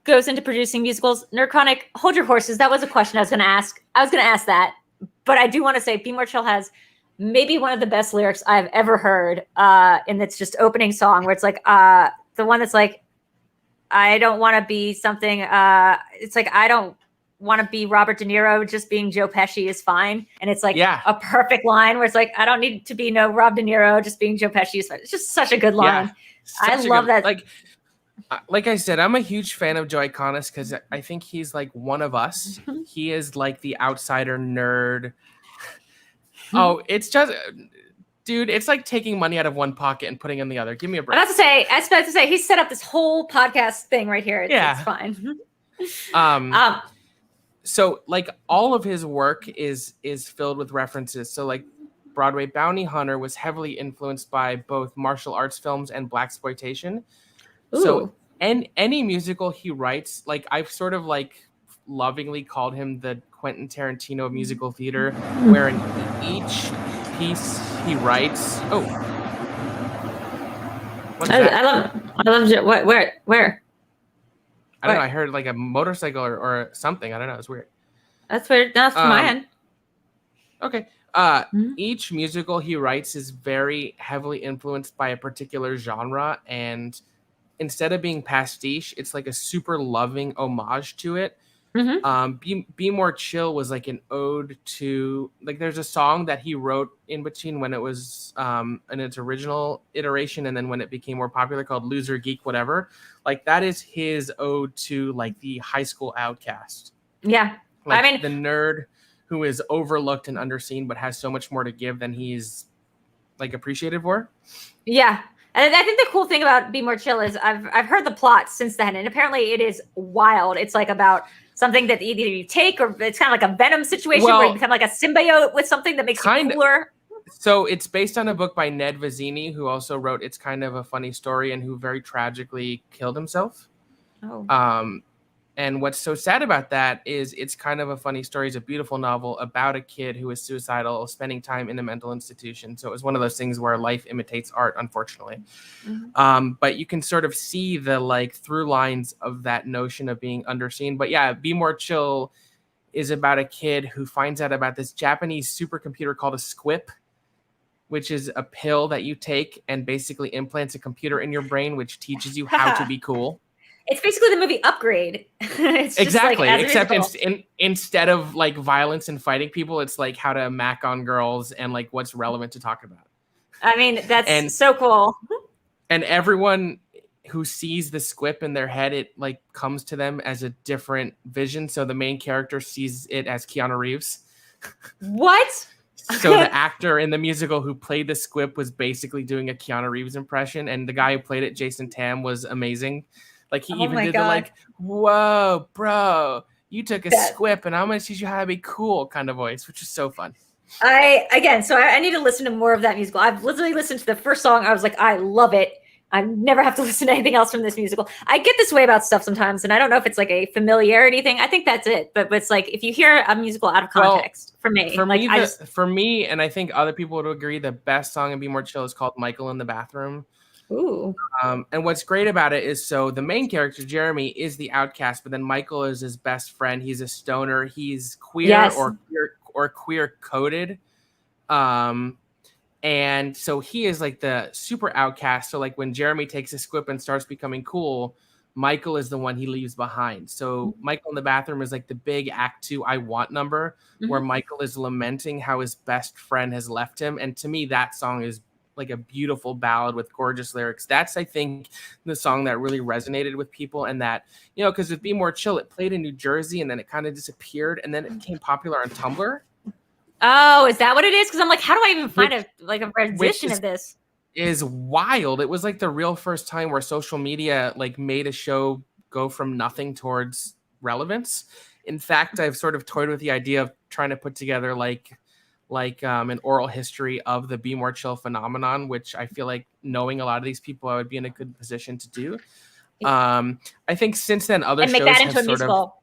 goes into producing musicals? NerdChronic, hold your horses. That was a question I was going to ask. I was going to ask that, but I do want to say Be More Chill has maybe one of the best lyrics I've ever heard. And it's just opening song where it's like the one that's like, I don't want to be something. It's like, I don't want to be Robert De Niro. Just being Joe Pesci is fine. And it's like a perfect line where it's like, I don't need to be no Rob De Niro. Just being Joe Pesci is fine. It's just such a good line. I love that. Like I said, I'm a huge fan of Joe Iconis because I think he's like one of us. He is like the outsider nerd. Oh, it's just... Dude, it's like taking money out of one pocket and putting it in the other. Give me a break. I was about to say, he set up this whole podcast thing right here. It's fine. So like all of his work is filled with references. So like Broadway Bounty Hunter was heavily influenced by both martial arts films and blaxploitation. So any musical he writes, like I've sort of like lovingly called him the Quentin Tarantino of musical theater, where in each piece he writes. Oh, I love it. Where? I don't know. I heard like a motorcycle or something. I don't know. It's weird. That's weird. That's from my end. Okay. Each musical he writes is very heavily influenced by a particular genre, and instead of being pastiche, it's like a super loving homage to it. Be More Chill was like an ode to, like, there's a song that he wrote in between when it was in its original iteration and then when it became more popular, called Loser Geek Whatever. Like that is his ode to like the high school outcast. Yeah. Like, I mean, the nerd who is overlooked and underseen but has so much more to give than he's like appreciated for. Yeah. And I think the cool thing about Be More Chill is I've heard the plot since then, and apparently it is wild. It's like about something that either you take, or it's kind of like a Venom situation where you become like a symbiote with something that makes you cooler. So it's based on a book by Ned Vizzini, who also wrote It's Kind of a Funny Story and who very tragically killed himself. And what's so sad about that is It's Kind of a Funny Story is a beautiful novel about a kid who is suicidal, spending time in a mental institution. So it was one of those things where life imitates art, unfortunately. But you can sort of see the like through lines of that notion of being underseen. But yeah, Be More Chill is about a kid who finds out about this Japanese supercomputer called a squip, which is a pill that you take and basically implants a computer in your brain, which teaches you how to be cool. It's basically the movie Upgrade. It's exactly, like, except instead of like violence and fighting people, it's like how to mac on girls and like what's relevant to talk about. I mean, that's so cool. And everyone who sees the squip in their head, it like comes to them as a different vision. So the main character sees it as Keanu Reeves. What? So the actor in the musical who played the squip was basically doing a Keanu Reeves impression, and the guy who played it, Jason Tam, was amazing. Like he even did the like, whoa, bro, you took a squip and I'm going to teach you how to be cool kind of voice, which is so fun. I need to listen to more of that musical. I've literally listened to the first song. I was like, I love it. I never have to listen to anything else from this musical. I get this way about stuff sometimes, and I don't know if it's like a familiarity thing. I think that's it. But it's like if you hear a musical out of context, for me, and I think other people would agree, the best song in Be More Chill is called Michael in the Bathroom. Ooh. And what's great about it is, so the main character, Jeremy, is the outcast, but then Michael is his best friend. He's a stoner. He's queer or queer coded. And so he is like the super outcast. So like when Jeremy takes a squip and starts becoming cool, Michael is the one he leaves behind. So Michael in the Bathroom is like the big act 2 I Want number, where Michael is lamenting how his best friend has left him. And to me, that song is like a beautiful ballad with gorgeous lyrics. That's, I think, the song that really resonated with people, and that, you know, because with Be More Chill, it played in New Jersey and then it kind of disappeared and then it became popular on Tumblr. Oh, is that what it is? Because I'm like, how do I even find a rendition of this? Is wild. It was like the real first time where social media like made a show go from nothing towards relevance. In fact, I've sort of toyed with the idea of trying to put together like an oral history of the Be More Chill phenomenon, which I feel like, knowing a lot of these people, I would be in a good position to do. I think since then other shows make that into a musical.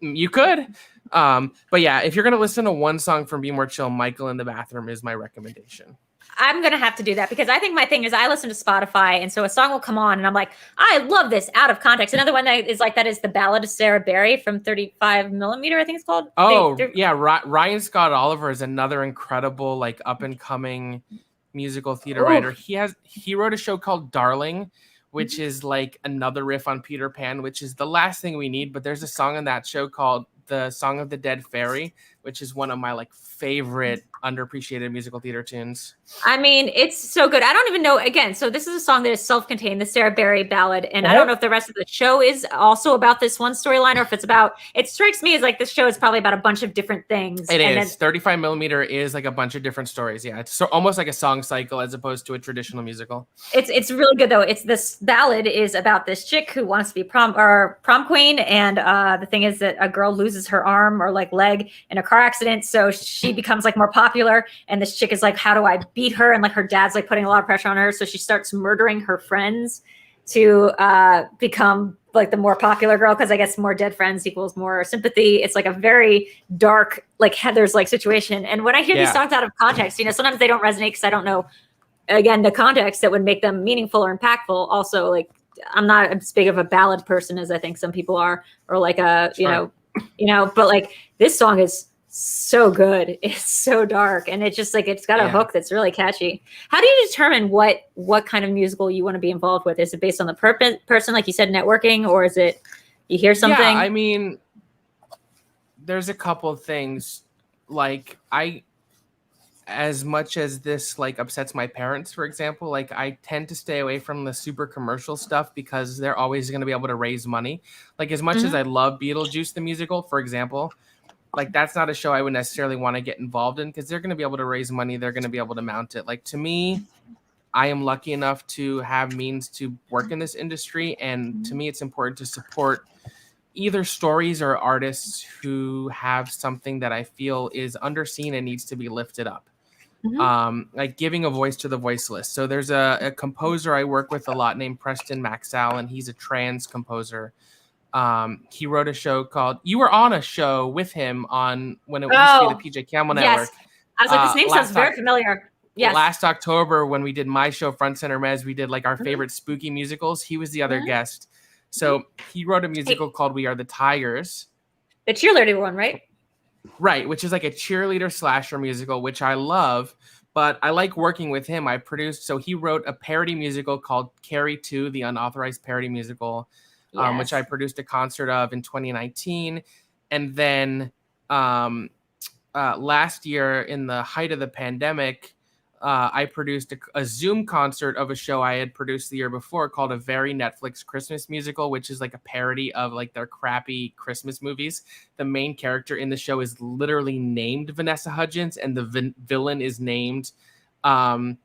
You could. But yeah, if you're going to listen to one song from Be More Chill, Michael in the Bathroom is my recommendation. I'm going to have to do that, because I think my thing is I listen to Spotify, and so a song will come on and I'm like, I love this out of context. Another one that is like that is The Ballad of Sarah Berry from 35mm, I think it's called. Yeah. Ryan Scott Oliver is another incredible, like, up and coming musical theater writer. He wrote a show called Darling, which is like another riff on Peter Pan, which is the last thing we need. But there's a song on that show called The Song of the Dead Fairy, which is one of my like favorite underappreciated musical theater tunes. I mean, it's so good. I don't even know, again, so this is a song that is self-contained, the Sarah Berry ballad, and I don't know if the rest of the show is also about this one storyline or if it's about, it strikes me as like this show is probably about a bunch of different things. It is. 35 millimeter is like a bunch of different stories. Yeah, it's almost like a song cycle as opposed to a traditional musical. It's really good though. It's this ballad is about this chick who wants to be prom queen, and the thing is that a girl loses her arm or like leg in a car accident, so she becomes like more popular, and this chick is like, how do I beat her? And like her dad's like putting a lot of pressure on her, so she starts murdering her friends to become like the more popular girl, because I guess more dead friends equals more sympathy. It's like a very dark, like Heather's like situation. And when I hear these songs out of context, you know, sometimes they don't resonate because I don't know, again, the context that would make them meaningful or impactful. Also, like, I'm not as big of a ballad person as I think some people are, or like a, you know, but like this song is so good. It's so dark, and it's just like, it's got a hook that's really catchy. How do you determine what kind of musical you want to be involved with? Is it based on the person, like you said, networking, or is it you hear something? Yeah, I mean, there's a couple of things. Like, as much as this like upsets my parents, for example, like I tend to stay away from the super commercial stuff because they're always going to be able to raise money. Like, as much as I love Beetlejuice the musical, for example, like that's not a show I would necessarily want to get involved in because they're going to be able to raise money. They're going to be able to mount it. Like, to me, I am lucky enough to have means to work in this industry. And to me, it's important to support either stories or artists who have something that I feel is underseen and needs to be lifted up. Like giving a voice to the voiceless. So there's a composer I work with a lot named Preston Maxwell, and he's a trans composer. He wrote a show called, you were on a show with him on when it used to be the PJ Campbell Network. I was like, this name sounds very familiar. Yes. Last October when we did my show, Front Center Mez, we did like our favorite spooky musicals. He was the other guest. So he wrote a musical called We Are the Tigers. The cheerleader one, right? Right, which is like a cheerleader slasher musical, which I love, but I like working with him. So he wrote a parody musical called Carrie 2, the unauthorized parody musical, which I produced a concert of in 2019. And then last year, in the height of the pandemic, I produced a Zoom concert of a show I had produced the year before called A Very Netflix Christmas Musical, which is like a parody of like their crappy Christmas movies. The main character in the show is literally named Vanessa Hudgens, and the villain is named, oh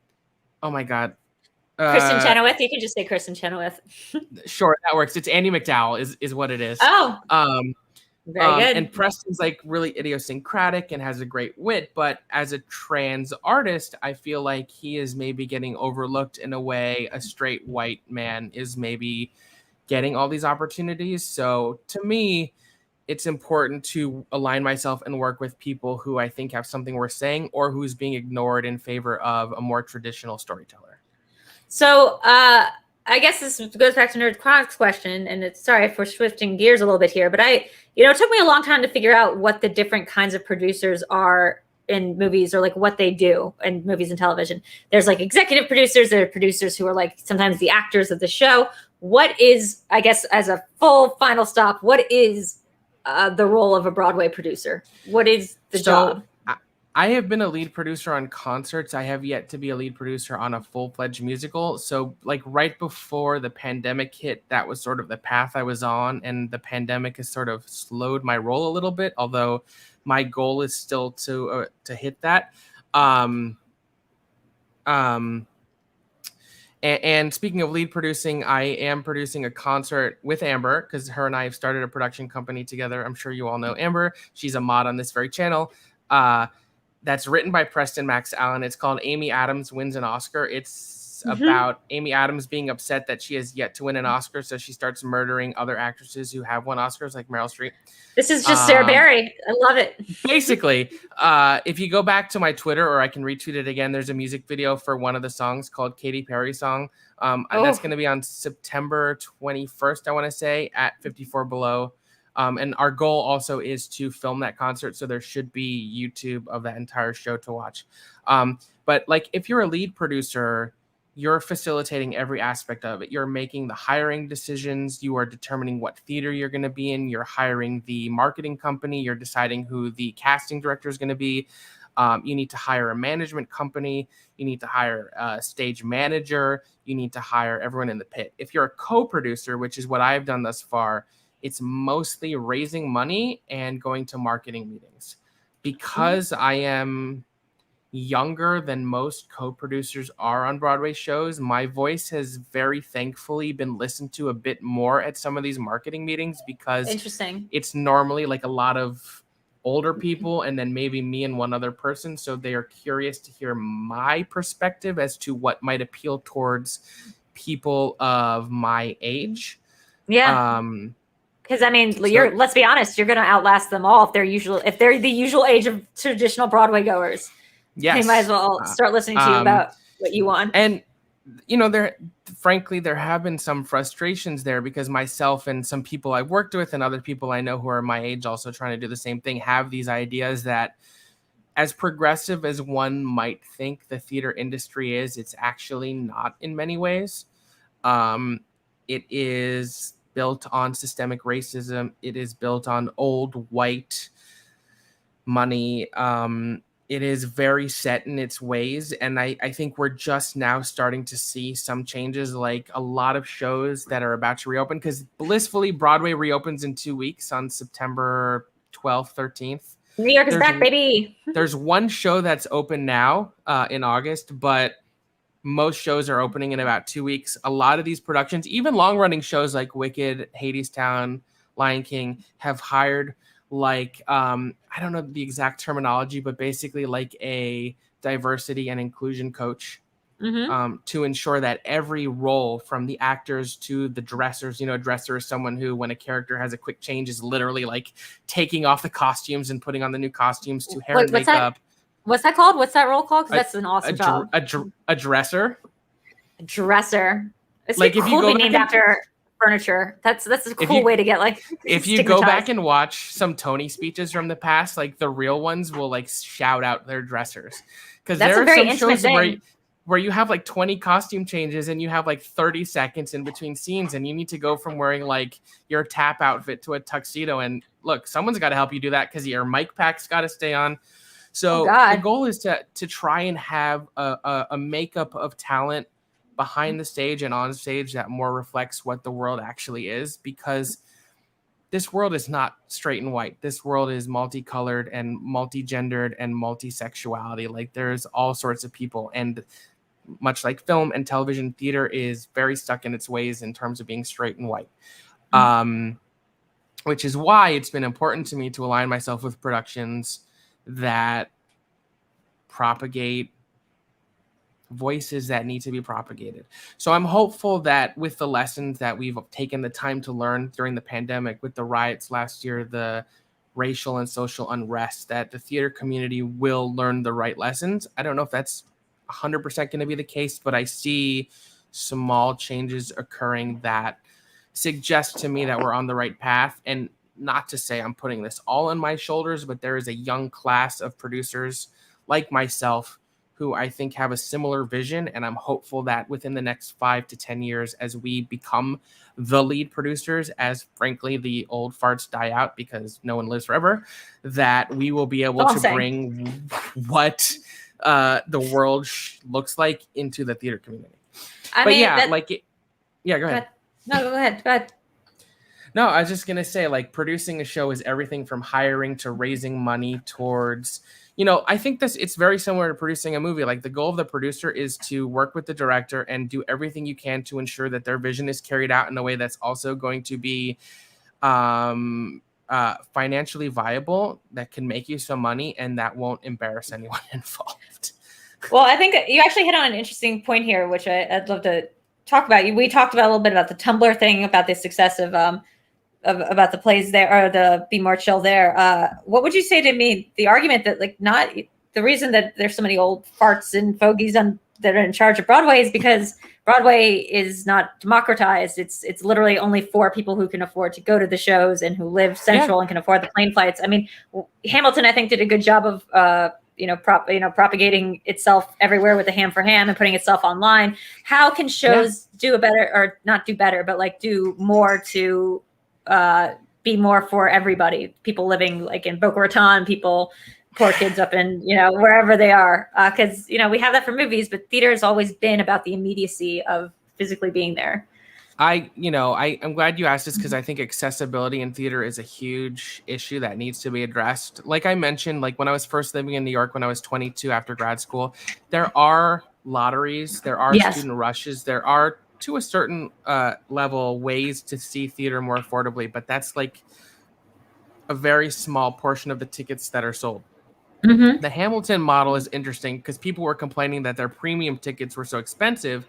my God. Kristen Chenoweth. You can just say Kristen Chenoweth. Sure, that works. It's Andy McDowell is what it is. Oh, very good. And Preston's like really idiosyncratic and has a great wit, but as a trans artist, I feel like he is maybe getting overlooked in a way a straight white man is maybe getting all these opportunities. So to me, it's important to align myself and work with people who I think have something worth saying or who's being ignored in favor of a more traditional storyteller. So I guess this goes back to NerdChronic's question, and it's sorry for switching gears a little bit here, but it took me a long time to figure out what the different kinds of producers are in movies, or like what they do in movies and television. There's like executive producers, there are producers who are like sometimes the actors of the show. What is, I guess, as a full final stop, what is the role of a Broadway producer? What is the job? I have been a lead producer on concerts. I have yet to be a lead producer on a full-fledged musical. So like right before the pandemic hit, that was sort of the path I was on. And the pandemic has sort of slowed my role a little bit, although my goal is still to hit that. And speaking of lead producing, I am producing a concert with Amber because her and I have started a production company together. I'm sure you all know Amber. She's a mod on this very channel. That's written by Preston Max Allen. It's called Amy Adams Wins an Oscar. It's about Amy Adams being upset that she has yet to win an Oscar, so she starts murdering other actresses who have won Oscars, like Meryl Streep. This is just Sarah Berry. I love it. Basically, if you go back to my Twitter, or I can retweet it again, there's a music video for one of the songs called Katy Perry song. That's going to be on September 21st, I want to say, at 54 Below. And our goal also is to film that concert, so there should be YouTube of that entire show to watch. But like, if you're a lead producer, you're facilitating every aspect of it. You're making the hiring decisions. You are determining what theater you're going to be in. You're hiring the marketing company. You're deciding who the casting director is going to be. You need to hire a management company. You need to hire a stage manager. You need to hire everyone in the pit. If you're a co-producer, which is what I've done thus far, it's mostly raising money and going to marketing meetings. Because I am younger than most co-producers are on Broadway shows, my voice has very thankfully been listened to a bit more at some of these marketing meetings, because it's normally like a lot of older people and then maybe me and one other person. So they are curious to hear my perspective as to what might appeal towards people of my age. Yeah. Because I mean, let's be honest, you're going to outlast them all if they're the usual age of traditional Broadway goers. Yes. They might as well start listening to you about what you want. And, frankly, there have been some frustrations there, because myself and some people I've worked with and other people I know who are my age also trying to do the same thing have these ideas that, as progressive as one might think the theater industry is, it's actually not in many ways. It is built on systemic racism. It is built on old white money. It is very set in its ways. And I think we're just now starting to see some changes, like a lot of shows that are about to reopen, because blissfully Broadway reopens in 2 weeks on September 12th, 13th. New York is back, baby. There's one show that's open now in August, but most shows are opening in about 2 weeks. A lot of these productions, even long-running shows like Wicked, Hadestown, Lion King, have hired I don't know the exact terminology, but basically like a diversity and inclusion coach to ensure that every role, from the actors to the dressers, a dresser is someone who, when a character has a quick change, is literally like taking off the costumes and putting on the new costumes, to hair and makeup. What's that called? What's that role called? Because that's an awesome job. A dresser. A dresser. It's like cool to be named after furniture. That's a cool way to get if you go back and watch some Tony speeches from the past, like the real ones will like shout out their dressers, because there are some shows where you have like 20 costume changes and you have like 30 seconds in between scenes, and you need to go from wearing like your tap outfit to a tuxedo, and look, someone's got to help you do that because your mic pack's got to stay on. So the goal is to try and have a makeup of talent behind the stage and on stage that more reflects what the world actually is, because this world is not straight and white. This world is multicolored and multi-gendered and multi-sexuality. Like, there's all sorts of people, and much like film and television, theater is very stuck in its ways in terms of being straight and white. Which is why it's been important to me to align myself with productions that propagate voices that need to be propagated. So I'm hopeful that with the lessons that we've taken the time to learn during the pandemic, with the riots last year, the racial and social unrest, that the theater community will learn the right lessons. I don't know if that's 100% going to be the case, but I see small changes occurring that suggest to me that we're on the right path. And not to say I'm putting this all on my shoulders, but there is a young class of producers like myself who I think have a similar vision. And I'm hopeful that within the next 5 to 10 years, as we become the lead producers, as frankly, the old farts die out because no one lives forever, that we will be able to bring what the world looks like into the theater community. Go ahead. No, go ahead. No, I was just going to say, like, producing a show is everything from hiring to raising money towards, I think it's very similar to producing a movie. Like, the goal of the producer is to work with the director and do everything you can to ensure that their vision is carried out in a way that's also going to be financially viable, that can make you some money, and that won't embarrass anyone involved. Well, I think you actually hit on an interesting point here, which I'd love to talk about. We talked about a little bit about the Tumblr thing, about the success of about the plays there, or the Be More Chill there. What would you say to me, the argument that not the reason that there's so many old farts and fogies that are in charge of Broadway is because Broadway is not democratized. It's literally only for people who can afford to go to the shows and who live central and can afford the plane flights. I mean, Hamilton, I think, did a good job of propagating itself everywhere with the Ham for Ham and putting itself online. How can shows do a better, or not do better, but do more to be more for everybody? People living in Boca Raton, people poor kids up in, wherever they are. Because, we have that for movies, but theater has always been about the immediacy of physically being there. I'm glad you asked this because I think accessibility in theater is a huge issue that needs to be addressed. Like I mentioned, like when I was first living in New York when I was 22 after grad school, there are lotteries, there are student rushes, there are to a certain level ways to see theater more affordably, but that's like a very small portion of the tickets that are sold. Mm-hmm. The Hamilton model is interesting because people were complaining that their premium tickets were so expensive,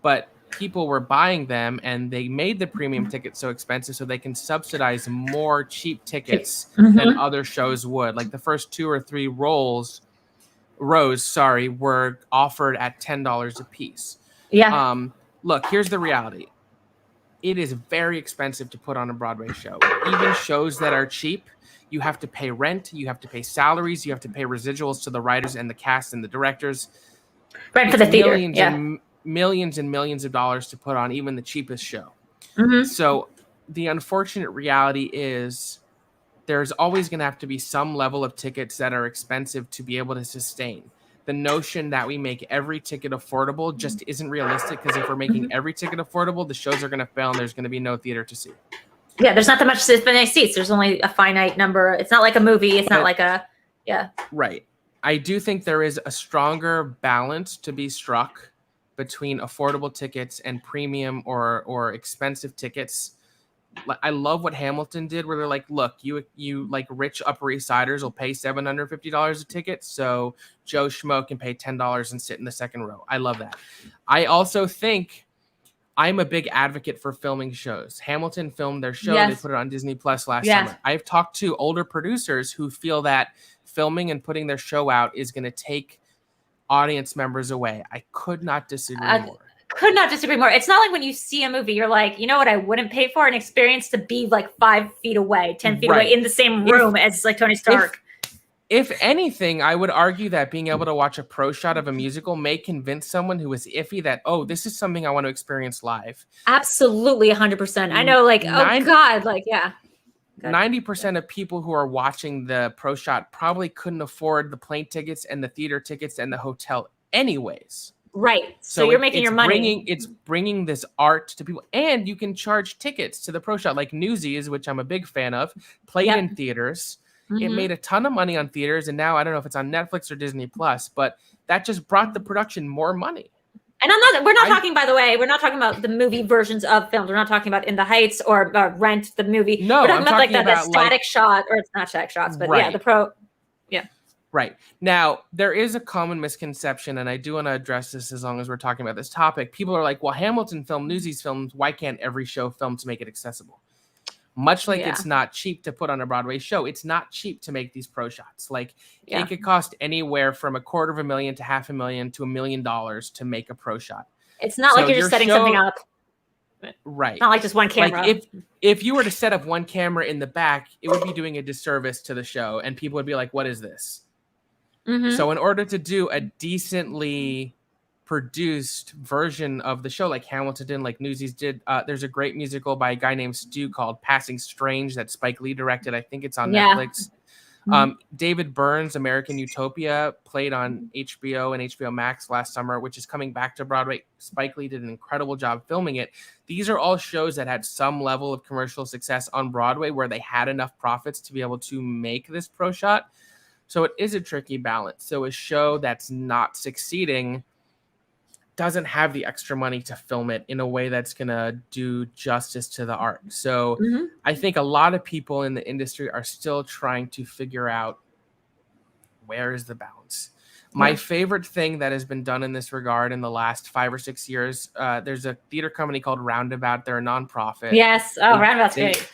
but people were buying them and they made the premium tickets so expensive so they can subsidize more cheap tickets than other shows would. Like the first 2 or 3 rows were offered at $10 a piece. Yeah. Look, here's the reality. It is very expensive to put on a Broadway show. Even shows that are cheap, you have to pay rent, you have to pay salaries, you have to pay residuals to the writers and the cast and the directors. Rent for the theater. Millions and millions of dollars to put on even the cheapest show. Mm-hmm. So the unfortunate reality is there's always going to have to be some level of tickets that are expensive to be able to sustain. The notion that we make every ticket affordable just isn't realistic because if we're making every ticket affordable, the shows are going to fail and there's going to be no theater to see. Yeah, there's not that much seats. There's only a finite number. It's not like a movie. It's not like Right. I do think there is a stronger balance to be struck between affordable tickets and premium or expensive tickets. I love what Hamilton did where they're like, look, you like rich Upper East Siders will pay $750 a ticket. So Joe Schmo can pay $10 and sit in the second row. I love that. I also think I'm a big advocate for filming shows. Hamilton filmed their show. Yes. They put it on Disney Plus last summer. I've talked to older producers who feel that filming and putting their show out is going to take audience members away. I could not disagree more. Could not disagree more. It's not like when you see a movie, you're like, you know what I wouldn't pay for? An experience to be like 5 feet away, 10 feet away in the same room as like Tony Stark. If anything, I would argue that being able to watch a pro shot of a musical may convince someone who is iffy that, oh, this is something I want to experience live. Absolutely, 100%. I know, like, oh God, like, yeah. 90% of people who are watching the pro shot probably couldn't afford the plane tickets and the theater tickets and the hotel anyways. Right. So you're making your money. It's bringing this art to people. And you can charge tickets to the pro shot like Newsies, which I'm a big fan of, played in theaters. Mm-hmm. It made a ton of money on theaters. And now I don't know if it's on Netflix or Disney Plus, but that just brought the production more money. And we're not talking, by the way, we're not talking about the movie versions of films. We're not talking about In the Heights or Rent, the movie. No, we're talking about the static shot, or it's not static shots, but the pro. Yeah. Right. Now, there is a common misconception, and I do want to address this as long as we're talking about this topic. People are like, well, Hamilton filmed Newsies films. Why can't every show film to make it accessible? Much like it's not cheap to put on a Broadway show, it's not cheap to make these pro shots. Like it could cost anywhere from $250,000 to $500,000 to $1 million to make a pro shot. It's not like you're just setting something up. Right. It's not like just one camera. Like if you were to set up one camera in the back, it would be doing a disservice to the show and people would be like, what is this? Mm-hmm. So in order to do a decently produced version of the show like Hamilton did, like Newsies did, there's a great musical by a guy named Stu called Passing Strange that Spike Lee directed. I think it's on Netflix. David Byrne's American Utopia played on HBO and HBO Max last summer, which is coming back to Broadway. Spike Lee did an incredible job filming it. These are all shows that had some level of commercial success on Broadway where they had enough profits to be able to make this pro shot. So it is a tricky balance. So a show that's not succeeding doesn't have the extra money to film it in a way that's going to do justice to the art. So I think a lot of people in the industry are still trying to figure out where is the balance. My favorite thing that has been done in this regard in the last 5 or 6 years, there's a theater company called Roundabout. They're a nonprofit. Yes. Oh, Roundabout's great.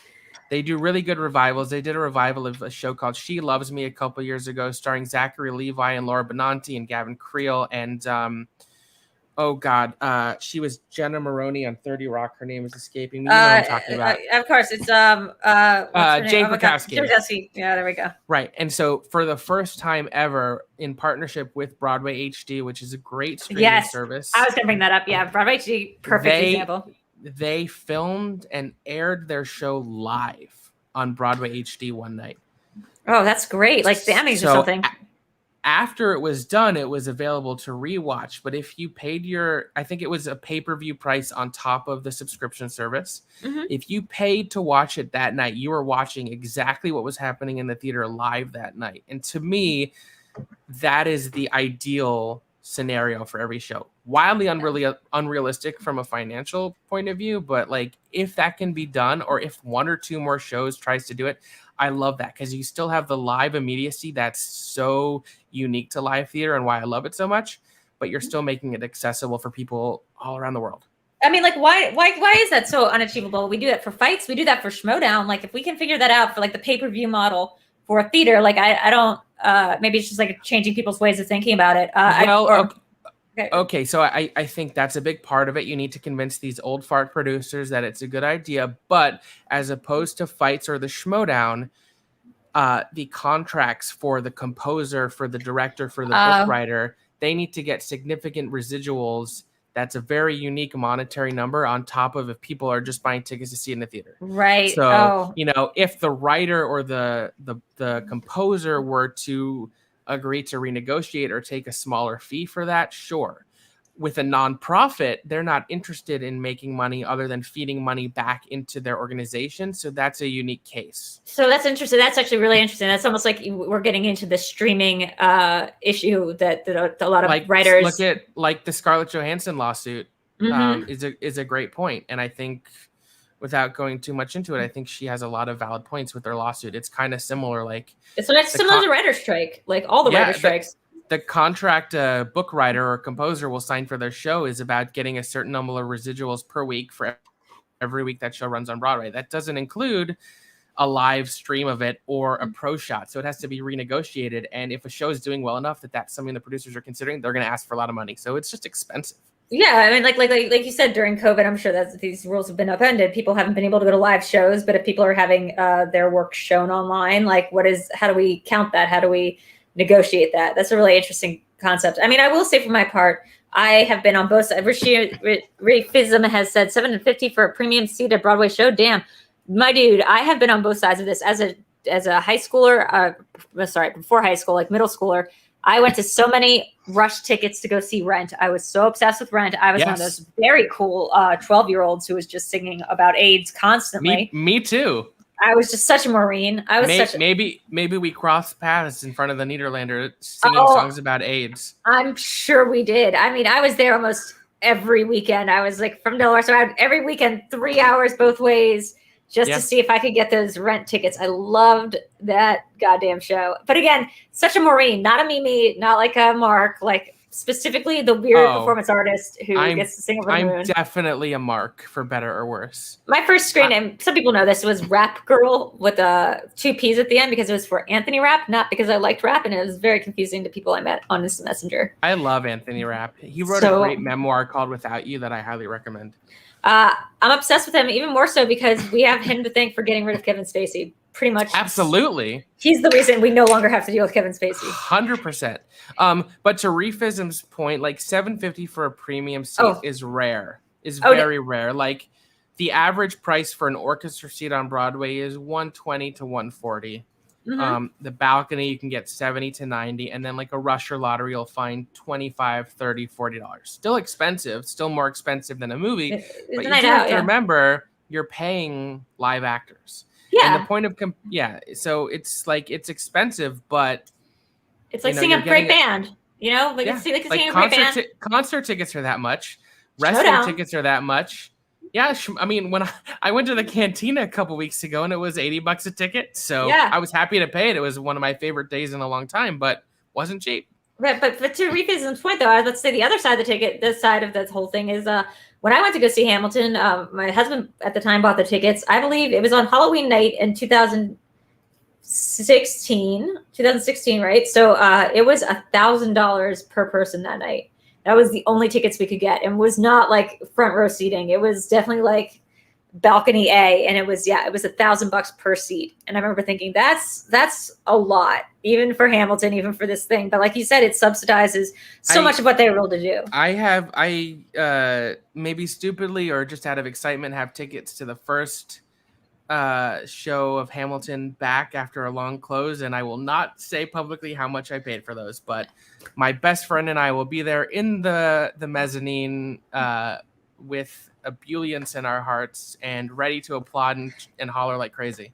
They do really good revivals. They did a revival of a show called She Loves Me a couple years ago, starring Zachary Levi and Laura Benanti and Gavin Creel and she was Jenna Maroney on 30 Rock. Her name is escaping me. You know what I'm talking about. Of course, it's Jane Krakowski. Yeah, there we go. Right, and so for the first time ever, in partnership with Broadway HD, which is a great streaming service. I was going to bring that up. Yeah, Broadway HD, perfect example. They filmed and aired their show live on Broadway HD one night. Oh, that's great. Like the Emmys or something. After it was done, it was available to rewatch. But if you paid I think it was a pay-per-view price on top of the subscription service. Mm-hmm. If you paid to watch it that night, you were watching exactly what was happening in the theater live that night. And to me, that is the ideal scenario for every show. Wildly unrealistic from a financial point of view, but like if that can be done, or if one or two more shows tries to do it, I love that, because you still have the live immediacy that's so unique to live theater and why I love it so much, but you're still making it accessible for people all around the world. I mean, like, why is that so unachievable? We do that for fights. We do that for Schmoedown. Like, if we can figure that out for like the pay-per-view model for a theater, like I don't, maybe it's just like changing people's ways of thinking about it. Okay, so I think that's a big part of it. You need to convince these old fart producers that it's a good idea, but as opposed to fights or the Schmoedown, the contracts for the composer, for the director, for the book writer, they need to get significant residuals. That's a very unique monetary number on top of if people are just buying tickets to see it in the theater. Right. So, if the writer or the composer were to agree to renegotiate or take a smaller fee for that, sure. With a nonprofit, they're not interested in making money other than feeding money back into their organization. So that's a unique case. So that's interesting. That's actually really interesting. That's almost like we're getting into the streaming issue that a lot of writers look at, like the Scarlett Johansson lawsuit. Mm-hmm. is a great point. And I think, without going too much into it, I think she has a lot of valid points with their lawsuit. It's kind of similar, like it's similar to writer's strike, like all the writer's strikes. The contract a book writer or composer will sign for their show is about getting a certain number of residuals per week for every week that show runs on Broadway. That doesn't include a live stream of it or a pro shot. So it has to be renegotiated. And if a show is doing well enough that that's something the producers are considering, they're going to ask for a lot of money. So it's just expensive. Yeah, I mean, like you said, during COVID, I'm sure that these rules have been upended. People haven't been able to go to live shows, but if people are having their work shown online, like how do we count that? How do we negotiate that? That's a really interesting concept. I mean, I will say for my part, I have been on both sides. Rafism has said $750 for a premium seat at Broadway show. Damn, my dude, I have been on both sides of this as a high schooler. Before high school, like middle schooler. I went to so many rush tickets to go see Rent. I was so obsessed with Rent. I was one of those very cool 12-year-olds who was just singing about AIDS constantly. Me too. I was just such a Marine. Maybe we crossed paths in front of the Nederlander singing songs about AIDS. I'm sure we did. I mean, I was there almost every weekend. I was like from Delaware, so I had every weekend 3 hours both ways just to see if I could get those Rent tickets. I loved that goddamn show. But again, such a Marine, not a Mimi, not like a Mark, like specifically the weird performance artist who gets to sing over the moon. I'm definitely a Mark, for better or worse. My first screen name, some people know this, was Rap Girl with 2 P's at the end because it was for Anthony Rapp, not because I liked rap, and it was very confusing to people I met on Instant Messenger. I love Anthony Rapp. He wrote a great memoir called Without You that I highly recommend. I'm obsessed with him, even more so because we have him to thank for getting rid of Kevin Spacey. Pretty much. Absolutely. He's the reason we no longer have to deal with Kevin Spacey. 100%. But to Refism's point, like $750 for a premium seat is rare. Very rare. Like the average price for an orchestra seat on Broadway is $120 to $140. Mm-hmm. The balcony you can get $70 to $90, and then like a rush or lottery you'll find $25, $30, $40. Still expensive, still more expensive than a movie. But you have to remember you're paying live actors. Yeah. And the point of so it's like it's expensive, but it's like seeing a great band. It's seeing a great band. Concert tickets are that much. Wrestling tickets are that much. Yeah, I mean, when I went to the Cantina a couple weeks ago and it was $80 a ticket, so I was happy to pay it. It was one of my favorite days in a long time, but wasn't cheap. Right, but to Refism's point, though, let's say the other side of the ticket, this side of this whole thing is when I went to go see Hamilton, my husband at the time bought the tickets. I believe it was on Halloween night in 2016, right? So it was $1,000 per person that night. That was the only tickets we could get, and was not like front row seating. It was definitely like balcony A, and it was $1,000 per seat. And I remember thinking that's a lot, even for Hamilton, even for this thing. But like you said, it subsidizes so much of what they were able to do. I maybe stupidly or just out of excitement have tickets to the first show of Hamilton back after a long close, and I will not say publicly how much I paid for those, but my best friend and I will be there in the mezzanine with ebullience in our hearts and ready to applaud and holler like crazy.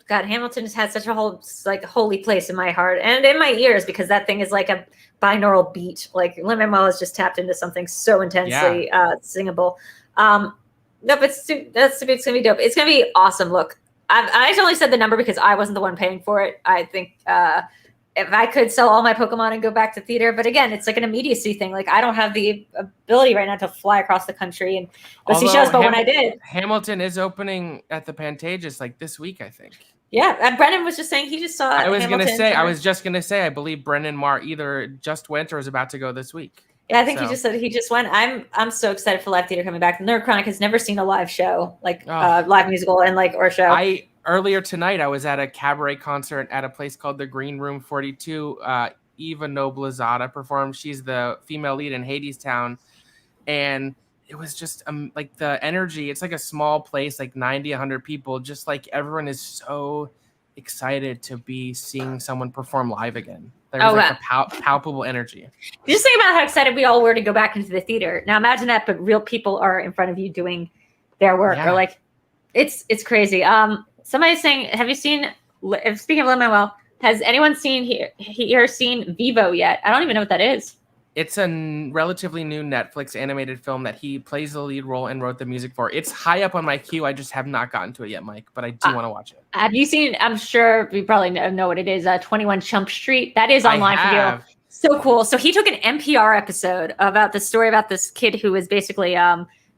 God, Hamilton has had such a whole holy place in my heart and in my ears, because that thing is like a binaural beat. Like Lin-Manuel has just tapped into something so intensely singable. No, but it's gonna be dope. It's gonna be awesome. Look, I only said the number because I wasn't the one paying for it. I think if I could sell all my Pokemon and go back to theater, but again, it's like an immediacy thing. Like I don't have the ability right now to fly across the country and go see shows. But when I did, Hamilton is opening at the Pantages like this week, I think. Yeah, Brennan was just saying he just saw. I was just gonna say, I believe Brennan Marr either just went or is about to go this week. Yeah, I think he just said he just went. I'm so excited for live theater coming back. NerdChronic has never seen a live show, live musical or show. Earlier tonight, I was at a cabaret concert at a place called the Green Room 42. Eva Noblezada performed. She's the female lead in Hadestown, and it was just like the energy. It's like a small place, like 90, 100 people. Just like everyone is so excited to be seeing someone perform live again. There's a palpable energy. Just think about how excited we all were to go back into the theater. Now imagine that, but real people are in front of you doing their work, or like it's crazy. Somebody's saying, have you seen? Speaking of Lin-Manuel, has anyone seen Vivo yet? I don't even know what that is. It's a relatively new Netflix animated film that he plays the lead role and wrote the music for. It's high up on my queue. I just have not gotten to it yet, Mike, but I do want to watch it. Have you seen, I'm sure you probably know what it is, 21 Chump Street. That is online for you. So cool. So he took an NPR episode about the story about this kid who was basically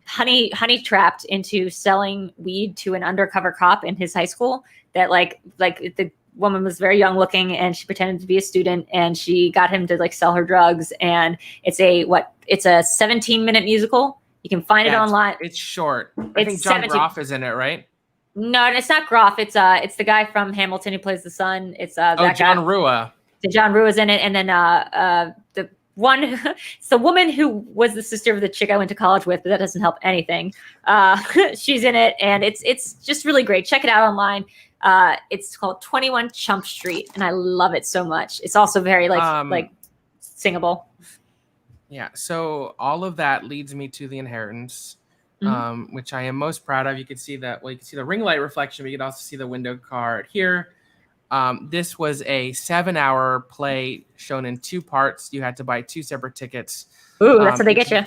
honey trapped into selling weed to an undercover cop in his high school. That like the woman was very young looking and she pretended to be a student and she got him to sell her drugs. And it's a 17-minute musical. You can find it online. It's short. I think John Groff is in it, right? No, it's not Groff. It's the guy from Hamilton who plays the son. It's that John guy. Rua. John Rua's in it, and then the one, it's the woman who was the sister of the chick I went to college with, but that doesn't help anything. She's in it, and it's just really great. Check it out online. It's called 21 Chump Street, and I love it so much. It's also very like singable. Yeah. So all of that leads me to The Inheritance, which I am most proud of. You can see that. Well, you can see the ring light reflection, but you can also see the window card here. This was a 7-hour play shown in 2 parts. You had to buy 2 separate tickets. Ooh, that's what they get you.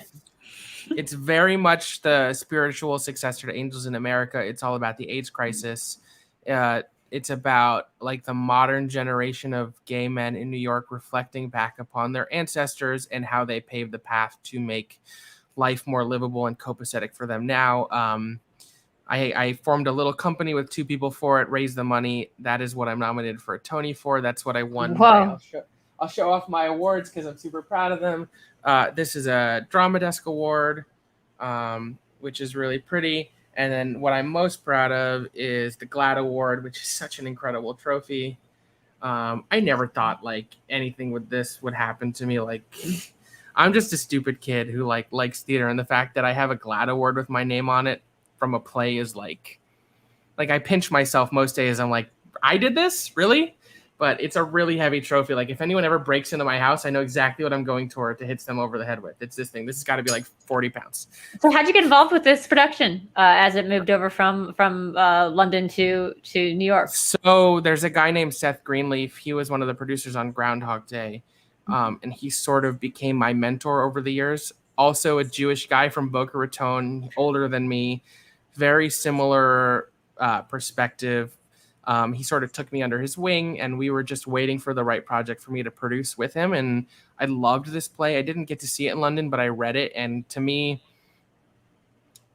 It's very much the spiritual successor to Angels in America. It's all about the AIDS crisis. It's about the modern generation of gay men in New York reflecting back upon their ancestors and how they paved the path to make life more livable and copacetic for them now. I formed a little company with 2 people for it, raised the money. That is what I'm nominated for a Tony for. That's what I won. Wow. I'll show off my awards because I'm super proud of them. This is a Drama Desk Award, which is really pretty. And then what I'm most proud of is the GLAAD Award, which is such an incredible trophy. I never thought anything with this would happen to me. I'm just a stupid kid who likes theater, and the fact that I have a GLAAD Award with my name on it from a play is I pinch myself most days. I'm like, I did this? Really? But it's a really heavy trophy. If anyone ever breaks into my house, I know exactly what I'm going toward to hit them over the head with. It's this thing. This has got to be 40 pounds. So how'd you get involved with this production as it moved over from London to New York? So there's a guy named Seth Greenleaf. He was one of the producers on Groundhog Day. And he sort of became my mentor over the years. Also a Jewish guy from Boca Raton, older than me, very similar perspective. He sort of took me under his wing, and we were just waiting for the right project for me to produce with him. And I loved this play. I didn't get to see it in London, but I read it. And to me,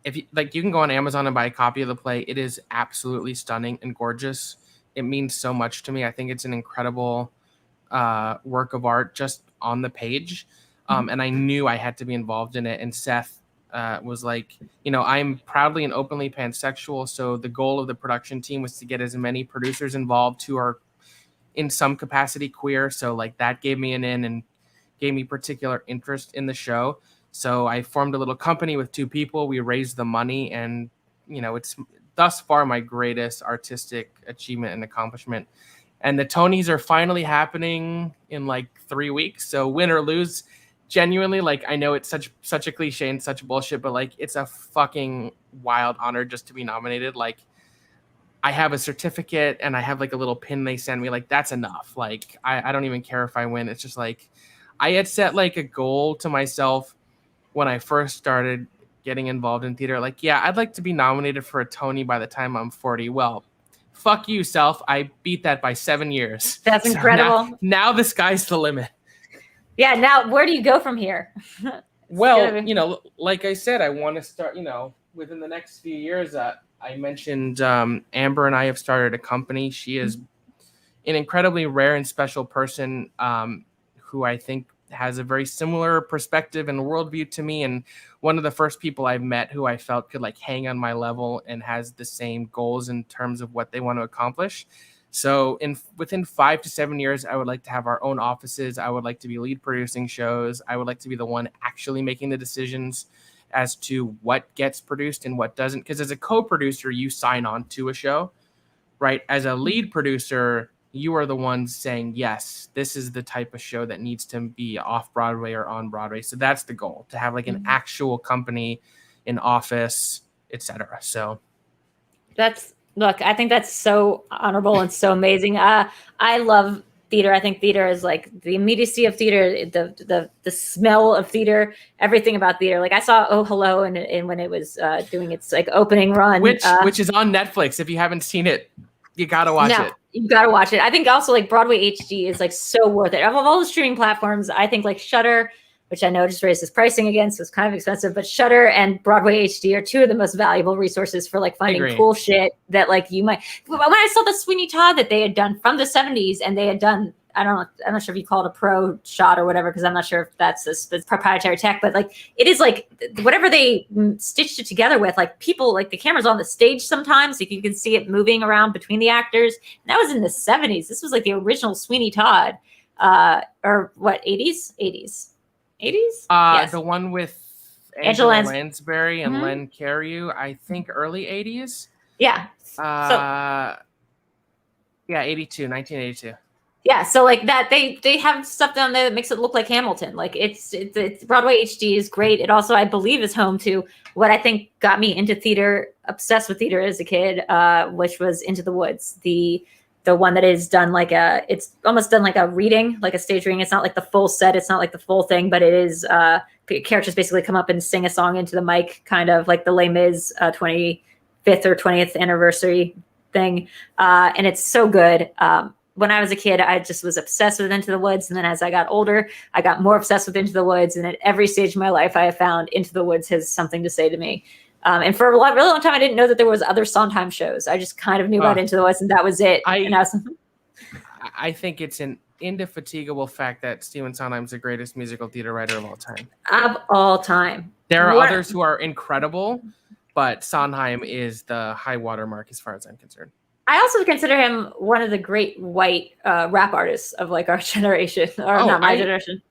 if you can go on Amazon and buy a copy of the play. It is absolutely stunning and gorgeous. It means so much to me. I think it's an incredible work of art just on the page. And I knew I had to be involved in it. And Seth was I'm proudly and openly pansexual. So the goal of the production team was to get as many producers involved who are in some capacity queer. So that gave me an in and gave me particular interest in the show. So I formed a little company with 2 people. We raised the money, and it's thus far my greatest artistic achievement and accomplishment. And the Tonys are finally happening in like 3 weeks. So win or lose, genuinely, like, I know it's such a cliche and such bullshit, but like, it's a fucking wild honor just to be nominated. Like, I have a certificate and I have like a little pin they send me. Like, that's enough. Like, I don't even care if I win. It's just like, I had set like a goal to myself when I first started getting involved in theater. Like, yeah, I'd like to be nominated for a Tony by the time I'm 40. Well, fuck you, self. I beat that by 7 years. That's incredible. So now the sky's the limit. Yeah. Now, where do you go from here? Well, you know, like I said, I want to start, you know, within the next few years. I mentioned Amber and I have started a company. She is an incredibly rare and special person who I think has a very similar perspective and worldview to me. And one of the first people I've met who I felt could like hang on my level and has the same goals in terms of what they want to accomplish. So within 5 to 7 years, I would like to have our own offices. I would like to be lead producing shows. I would like to be the one actually making the decisions as to what gets produced and what doesn't. Because as a co-producer, you sign on to a show, right? As a lead producer, you are the ones saying, yes, this is the type of show that needs to be off Broadway or on Broadway. So that's the goal, to have like an actual company, an office, etc. So look, I think that's so honorable and so amazing. I love theater. I think theater is like the immediacy of theater, the smell of theater, everything about theater. Like I saw Oh Hello and when it was doing its like opening run, which is on Netflix. If you haven't seen it, you gotta watch it. You gotta watch it. I think also like Broadway HD is like so worth it. Of all the streaming platforms, I think like Shudder, which I know just raised its pricing again, so it's kind of expensive, but Shudder and Broadway HD are two of the most valuable resources for like finding cool shit that like you might. When I saw the Sweeney Todd that they had done from the 70s and they had done, I'm not sure if you call it a pro shot or whatever, because I'm not sure if that's this proprietary tech, but like it is like whatever they stitched it together with, like people, like the camera's on the stage sometimes, like you can see it moving around between the actors. And that was in the 70s. This was like the original Sweeney Todd, or what, 80s? 80s? Yes. The one with Angela Lansbury and Len Cariou, I think early 80s. Yeah. Yeah, 1982. Yeah, so like that, they have stuff down there that makes it look like Hamilton. Like it's Broadway HD is great. It also, I believe, is home to what I think got me into theater, obsessed with theater as a kid, which was Into the Woods. The one that is done like it's almost done like a reading, like a stage reading. It's not like the full set. It's not like the full thing, but it is characters basically come up and sing a song into the mic, kind of like the Les Mis 25th or 20th anniversary thing. And it's so good. When I was a kid, I just was obsessed with Into the Woods. And then as I got older, I got more obsessed with Into the Woods. And at every stage of my life, I have found Into the Woods has something to say to me. And for a really long time, I didn't know that there was other Sondheim shows. I just kind of knew about Into the Woods, and that was it. I think it's an indefatigable fact that Stephen Sondheim's the greatest musical theater writer of all time. Of all time. There are others who are incredible, but Sondheim is the high watermark as far as I'm concerned. I also consider him one of the great white rap artists of like our generation, or not my generation.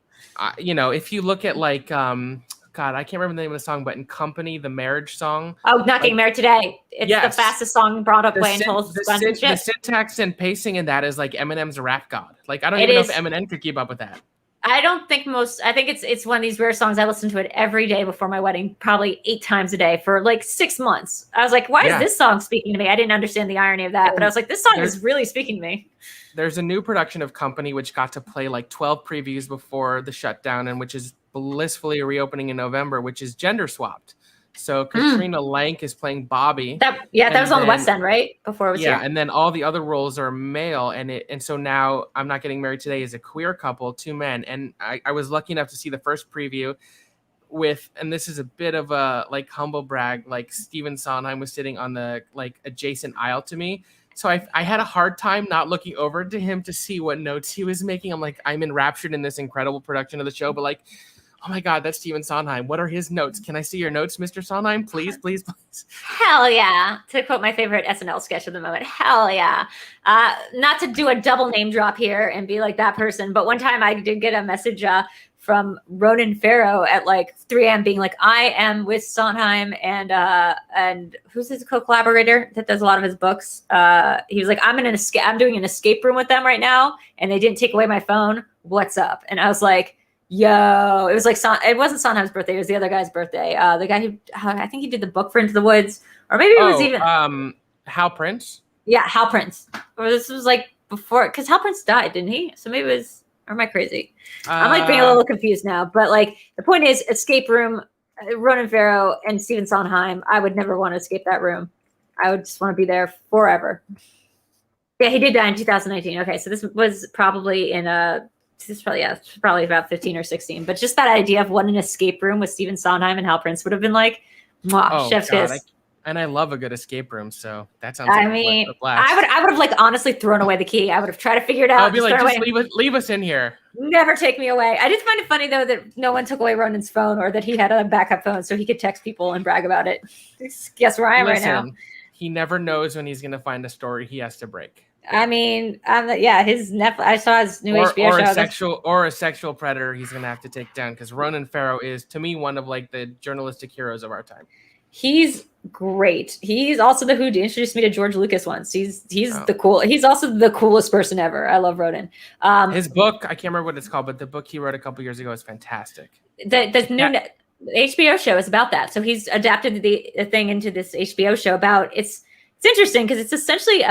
You know, if you look at like, God, I can't remember the name of the song, but in Company, the marriage song. Oh, Not Getting Married Today. It's the fastest song brought up way until the syntax and pacing in that is like Eminem's rap god. Like, I don't even know if Eminem could keep up with that. I don't think I think it's one of these rare songs. I listen to it every day before my wedding, probably 8 times a day for like 6 months. I was like, why is this song speaking to me? I didn't understand the irony of that, but I was like, this song is really speaking to me. There's a new production of Company, which got to play like 12 previews before the shutdown, and which is blissfully reopening in November, which is gender swapped. So Katrina Lank is playing Bobby. That was on the West End, right? Before it was here. And then all the other roles are male, and so now I'm Not Getting Married Today is a queer couple, 2 men, and I was lucky enough to see the first preview with, and this is a bit of a like humble brag, like Stephen Sondheim was sitting on the like adjacent aisle to me. So I had a hard time not looking over to him to see what notes he was making. I'm like, I'm enraptured in this incredible production of the show, but like, oh my God, that's Stephen Sondheim. What are his notes? Can I see your notes, Mr. Sondheim? Please, please, please. Hell yeah. To quote my favorite SNL sketch of the moment. Hell yeah. Not to do a double name drop here and be like that person, but one time I did get a message from Ronan Farrow at like 3 a.m. being like, I am with Sondheim and who's his co-collaborator that does a lot of his books. He was like, I'm doing an escape room with them right now, and they didn't take away my phone. What's up? And I was like, yo, it was like it wasn't Sondheim's birthday, it was the other guy's birthday. The guy who I think he did the book for Into the Woods, or maybe it was even Hal Prince. Yeah, Hal Prince. Or this was like before, because Hal Prince died, didn't he? So maybe it was, or am I crazy? I'm like being a little confused now. But like the point is, escape room, Ronan Farrow and Stephen Sondheim. I would never want to escape that room. I would just want to be there forever. Yeah, he did die in 2019. Okay, so this was probably probably about 15 or 16. But just that idea of what an escape room with Stephen Sondheim and Hal Prince would have been like, mwah, chef's kiss. And I love a good escape room, so that sounds. I would have like honestly thrown away the key. I would have tried to figure it out. I'd be like, just leave us in here. Never take me away. I did find it funny though that no one took away Ronan's phone, or that he had a backup phone so he could text people and brag about it. Guess where I am right now. He never knows when he's going to find a story he has to break. I mean, his Netflix. I saw his new HBO show. Or a sexual predator he's going to have to take down, because Ronan Farrow is, to me, one of like the journalistic heroes of our time. He's great. He's also the who introduced me to George Lucas once. He's the cool. He's also the coolest person ever. I love Ronan. His book, I can't remember what it's called, but the book he wrote a couple years ago is fantastic. The new HBO show is about that. So he's adapted the thing into this HBO show about it's interesting because it's essentially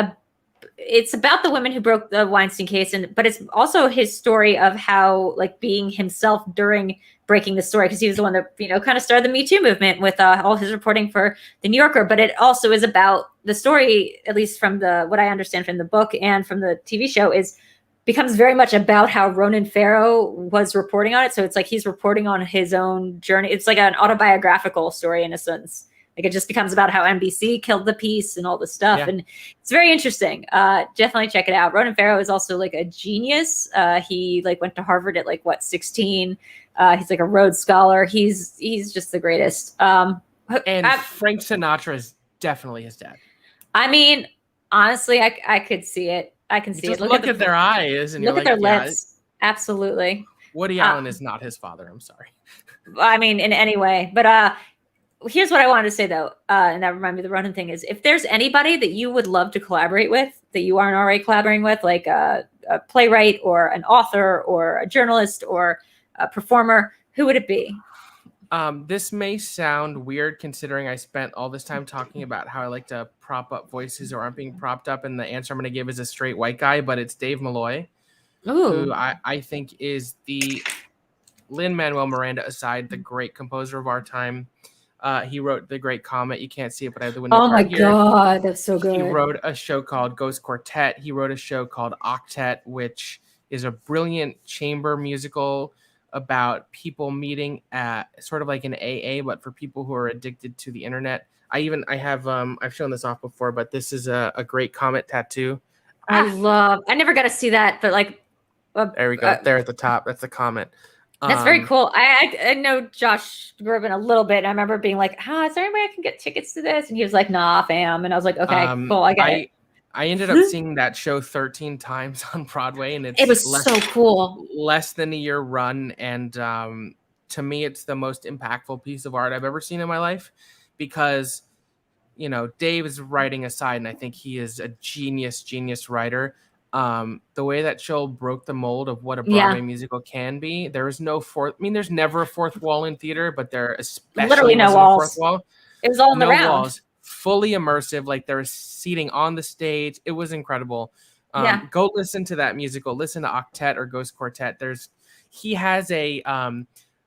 it's about the women who broke the Weinstein case, but it's also his story of how like being himself during breaking the story, because he was the one that kind of started the Me Too movement with all his reporting for the New Yorker. But it also is about the story, at least from what I understand from the book and from the TV show, becomes very much about how Ronan Farrow was reporting on it. So it's like he's reporting on his own journey. It's like an autobiographical story in a sense. Like it just becomes about how NBC killed the piece and all this stuff. Yeah. And it's very interesting. Definitely check it out. Ronan Farrow is also like a genius. He like went to Harvard at 16. He's like a Rhodes Scholar. He's just the greatest. And Frank Sinatra is definitely his dad. I mean, honestly, I could see it. I can see it. Look at their eyes and look at their lips. Absolutely. Woody Allen is not his father. I'm sorry. I mean, in any way. But here's what I wanted to say, though, and that reminded me of the Ronan thing, is if there's anybody that you would love to collaborate with, that you aren't already collaborating with, like a playwright or an author or a journalist or a performer, who would it be? This may sound weird considering I spent all this time talking about how I like to prop up voices who aren't being propped up, and the answer I'm going to give is a straight white guy, but it's Dave Malloy, who I think is the Lin-Manuel Miranda aside, the great composer of our time. He wrote The Great Comet. You can't see it, but I have the window. Oh my God, that's so good. He wrote a show called Ghost Quartet. He wrote a show called Octet, which is a brilliant chamber musical about people meeting at sort of like an AA, but for people who are addicted to the internet. I've shown this off before, but this is a Great Comet tattoo. I never got to see that, but like, there we go. There at the top. That's the comet. That's very cool. I know Josh Groban a little bit. I remember being like, is there any way I can get tickets to this? And he was like, nah, fam. And I was like, okay, cool. I get it. I ended up seeing that show 13 times on Broadway, and it was so cool. Less than a year run. And to me, it's the most impactful piece of art I've ever seen in my life, because, Dave is writing aside, and I think he is a genius writer. The way that show broke the mold of what a Broadway musical can be. There is no there's never a fourth wall in theater, but there especially literally no walls. Fourth wall. It was all in the round. Walls, fully immersive. Like there was seating on the stage. It was incredible. Go listen to that musical. Listen to Octet or Ghost Quartet. He has a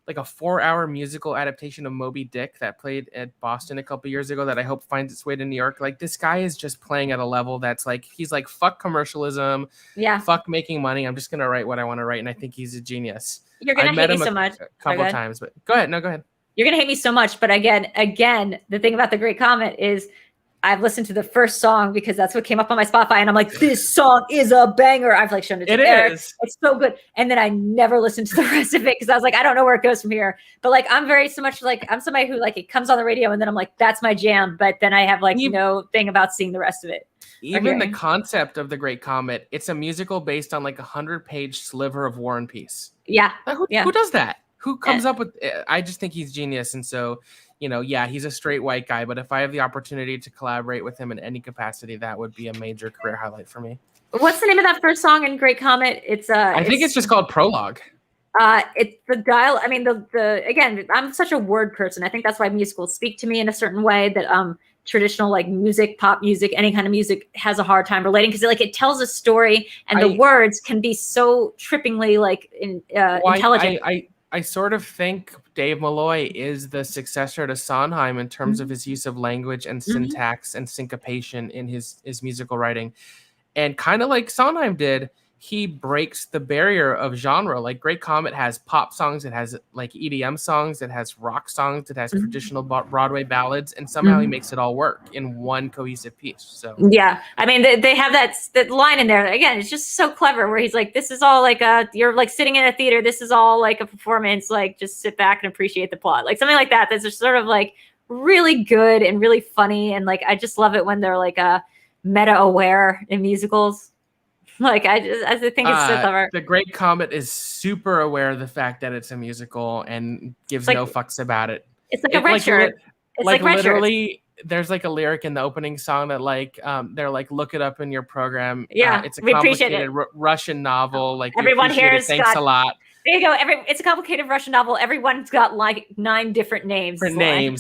4-hour musical adaptation of Moby Dick that played at Boston a couple years ago that I hope finds its way to New York. Like this guy is just playing at a level that's like, he's like, fuck commercialism. Yeah. Fuck making money. I'm just going to write what I want to write. And I think he's a genius. You're going to hate me so much. A couple times, but go ahead. No, go ahead. You're going to hate me so much. But again, the thing about The Great Comet is I've listened to the first song because that's what came up on my Spotify. And I'm like, this song is a banger. I've like shown it to Eric. It's so good. And then I never listened to the rest of it because I was like, I don't know where it goes from here. But like, I'm somebody who like, it comes on the radio and then I'm like, that's my jam. But then I have like no thing about seeing the rest of it. even the concept of The Great Comet, it's a musical based on like 100-page sliver of War and Peace. Yeah. Who does that? Who comes up with I just think he's genius. And so, he's a straight white guy, but if I have the opportunity to collaborate with him in any capacity, that would be a major career highlight for me. What's the name of that first song in Great Comet? I think it's just called Prologue. It's the dial. I mean, again, I'm such a word person. I think that's why musicals speak to me in a certain way that traditional like music, pop music, any kind of music has a hard time relating because like it tells a story and the words can be so trippingly like intelligent. I sort of think Dave Malloy is the successor to Sondheim in terms of his use of language and syntax and syncopation in his musical writing. And kind of like Sondheim did, he breaks the barrier of genre. Like Great Comet has pop songs, it has like EDM songs, it has rock songs, it has traditional Broadway ballads, and somehow he makes it all work in one cohesive piece. So yeah, I mean they have that line in there again. It's just so clever where he's like, "This is all like you're like sitting in a theater. This is all like a performance. Like just sit back and appreciate the plot." Like something like that. That's just sort of like really good and really funny, and like I just love it when they're like meta aware in musicals. Like I think it's so clever. The Great Comet is super aware of the fact that it's a musical and gives no fucks about it. It's like a red shirt. It's like literally, there's like a lyric in the opening song that like they're like, look it up in your program. Yeah, it's a complicated Russian novel. Like everyone here thanks a lot. There you go. It's a complicated Russian novel. Everyone's got like 9 different names.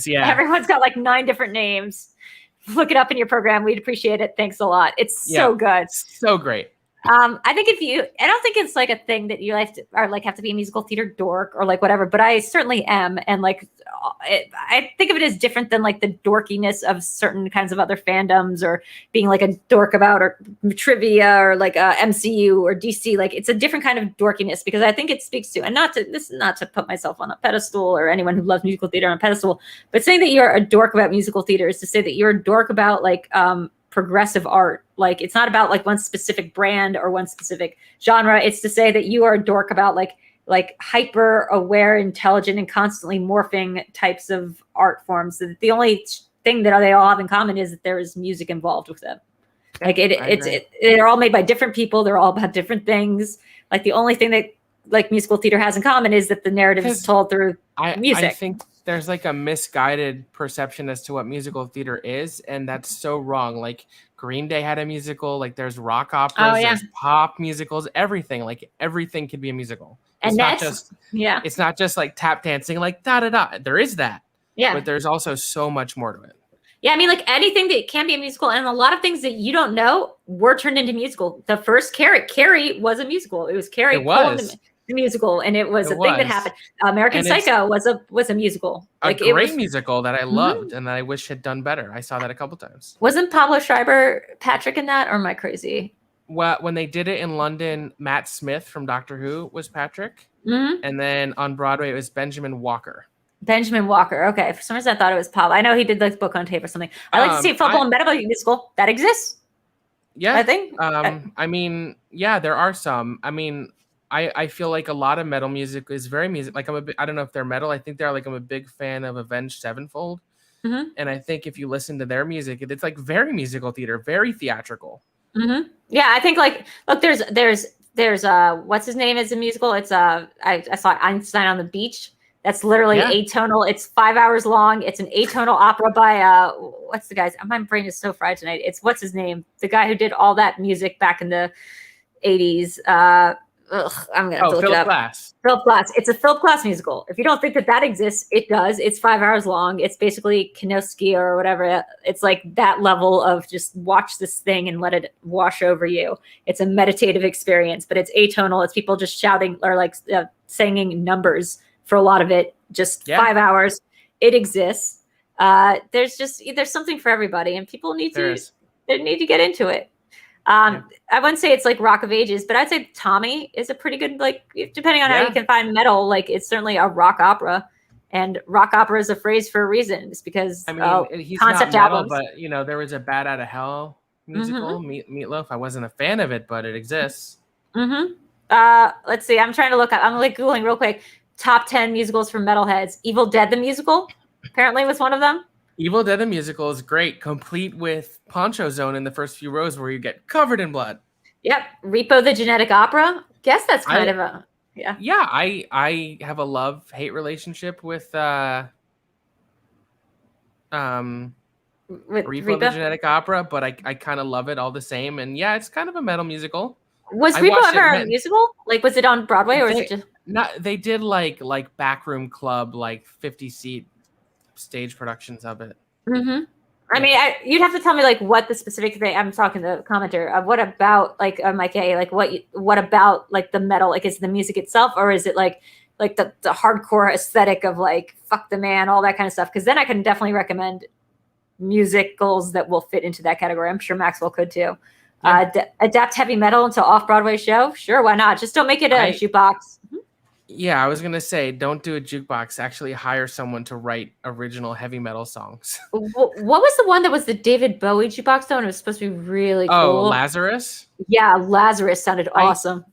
Yeah. Everyone's got like 9 different names. Look it up in your program. We'd appreciate it. Thanks a lot. It's so good. So great. I think I don't think it's like a thing that you have to be a musical theater dork or like whatever, but I certainly am. And like, I think of it as different than like the dorkiness of certain kinds of other fandoms or being like a dork about or trivia or like MCU or DC. Like it's a different kind of dorkiness because I think it speaks to, and not to put myself on a pedestal or anyone who loves musical theater on a pedestal, but saying that you're a dork about musical theater is to say that you're a dork about like, progressive art. Like it's not about like one specific brand or one specific genre. It's to say that you are a dork about like hyper aware, intelligent, and constantly morphing types of art forms. The only thing that they all have in common is that there is music involved with them. Like they're all made by different people. They're all about different things. Like the only thing that like musical theater has in common is that the narrative is told through music. I think there's like a misguided perception as to what musical theater is, and that's so wrong. Like Green Day had a musical, like there's rock operas, there's pop musicals, everything. Like everything could be a musical. It's not just like tap dancing, like da da da. There is that. Yeah. But there's also so much more to it. Yeah, I mean, like anything that can be a musical, and a lot of things that you don't know were turned into musical. The first Carrie was a musical. It was Carrie. It was. The musical, and it was a thing that happened. American Psycho was a musical. Like a great musical that I loved and that I wish had done better. I saw that a couple times. Wasn't Pablo Schreiber Patrick in that, or am I crazy? Well, when they did it in London, Matt Smith from Doctor Who was Patrick, and then on Broadway it was Benjamin Walker. Benjamin Walker. Okay, for some reason I thought it was Pablo. I know he did like Book on Tape or something. I like to see a full-blown metal musical that exists. Yeah, I think. I mean, yeah, there are some. I mean. I feel like a lot of metal music is very music. Like I don't know if they're metal. I think I'm a big fan of Avenged Sevenfold. And I think if you listen to their music, it's like very musical theater, very theatrical. Yeah, I think like, look, there's what's his name is a musical. It's I saw Einstein on the Beach. That's literally atonal. It's 5 hours long. It's an atonal opera by what's the guy's? My brain is so fried tonight. It's what's his name? The guy who did all that music back in the 80s. I'm gonna have to look it up. Philip Glass. It's a Philip Glass musical. If you don't think that exists, it does. It's 5 hours long. It's basically Kinoski or whatever. It's like that level of just watch this thing and let it wash over you. It's a meditative experience, but it's atonal. It's people just shouting or like singing numbers for a lot of it. Just 5 hours. It exists. There's something for everybody, and people need to get into it. I wouldn't say it's like Rock of Ages, but I'd say Tommy is a pretty good, like, depending on how you can find metal, like it's certainly a rock opera, and rock opera is a phrase for a reason. It's because he's concept not metal, albums. But there was a Bat Out of Hell musical, Meatloaf. I wasn't a fan of it, but it exists. Let's see. I'm trying to look up. I'm like Googling real quick. Top 10 musicals for metalheads. Evil Dead the musical apparently was one of them. Evil Dead the Musical is great, complete with Poncho Zone in the first few rows where you get covered in blood. Yep. Repo the Genetic Opera. Guess that's kind of a Yeah, I have a love-hate relationship with Repo the Genetic Opera, but I kind of love it all the same. And yeah, it's kind of a metal musical. Was Repo ever a musical? Like, was it on Broadway or is it just? They did like Backroom Club, like 50-seat stage productions of it. Mm-hmm. I mean, you'd have to tell me like what the specific thing. I'm talking to the commenter. What about like Mike A? Like what about like the metal? Like, is it the music itself, or is it like the hardcore aesthetic of like fuck the man, all that kind of stuff? Because then I can definitely recommend musicals that will fit into that category. I'm sure Maxwell could too. Yeah. Adapt heavy metal into off-Broadway show. Sure, why not? Just don't make it a jukebox. Yeah, I was gonna say, don't do a jukebox. Actually, hire someone to write original heavy metal songs. What was the one that was the David Bowie jukebox though? And it was supposed to be really cool. Oh, Lazarus. Yeah, Lazarus sounded awesome.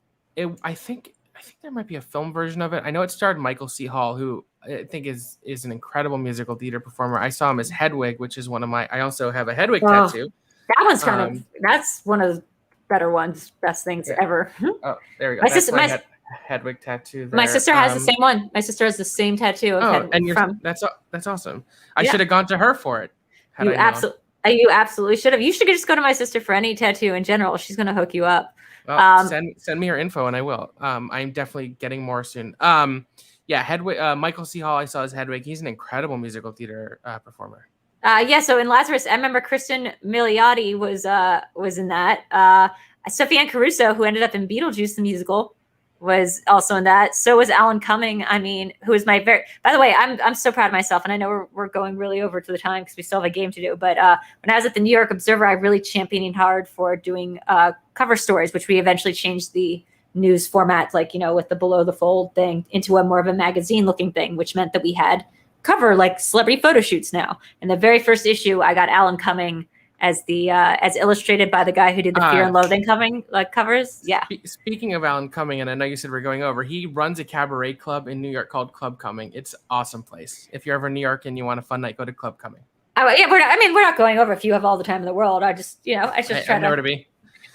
I think there might be a film version of it. I know it starred Michael C. Hall, who I think is an incredible musical theater performer. I saw him as Hedwig, which is one of my. I also have a Hedwig tattoo. That one's kind of. That's one of the better ones, best things ever. Oh, there we go. My Hedwig tattoo there. My sister has the same one. My sister has the same tattoo of Hedwig. And that's awesome. I should have gone to her for it. You absolutely should have. You should just go to my sister for any tattoo in general. She's going to hook you up. Well, send me her info and I will. I'm definitely getting more soon. Yeah, Hedwig. Michael C. Hall I saw as Hedwig. He's an incredible musical theater performer. So in Lazarus, I remember Kristen Milioti was in that. Sophie Ann Caruso, who ended up in Beetlejuice the musical, was also in that. So was Alan Cumming. I mean, who is my by the way, I'm so proud of myself. And I know we're going really over to the time because we still have a game to do. But when I was at the New York Observer, I really championing hard for doing cover stories, which we eventually changed the news format, like, with the below the fold thing into a more of a magazine looking thing, which meant that we had cover like celebrity photo shoots now. In the very first issue, I got Alan Cumming as the as illustrated by the guy who did the Fear and Loathing covers. Yeah. Speaking of Alan Cumming, and I know you said we're going over, he runs a cabaret club in New York called Club Cumming. It's an awesome place. If you're ever in New York and you want a fun night, go to Club Cumming. Yeah, we're not going over if you have all the time in the world. I just try nowhere to be.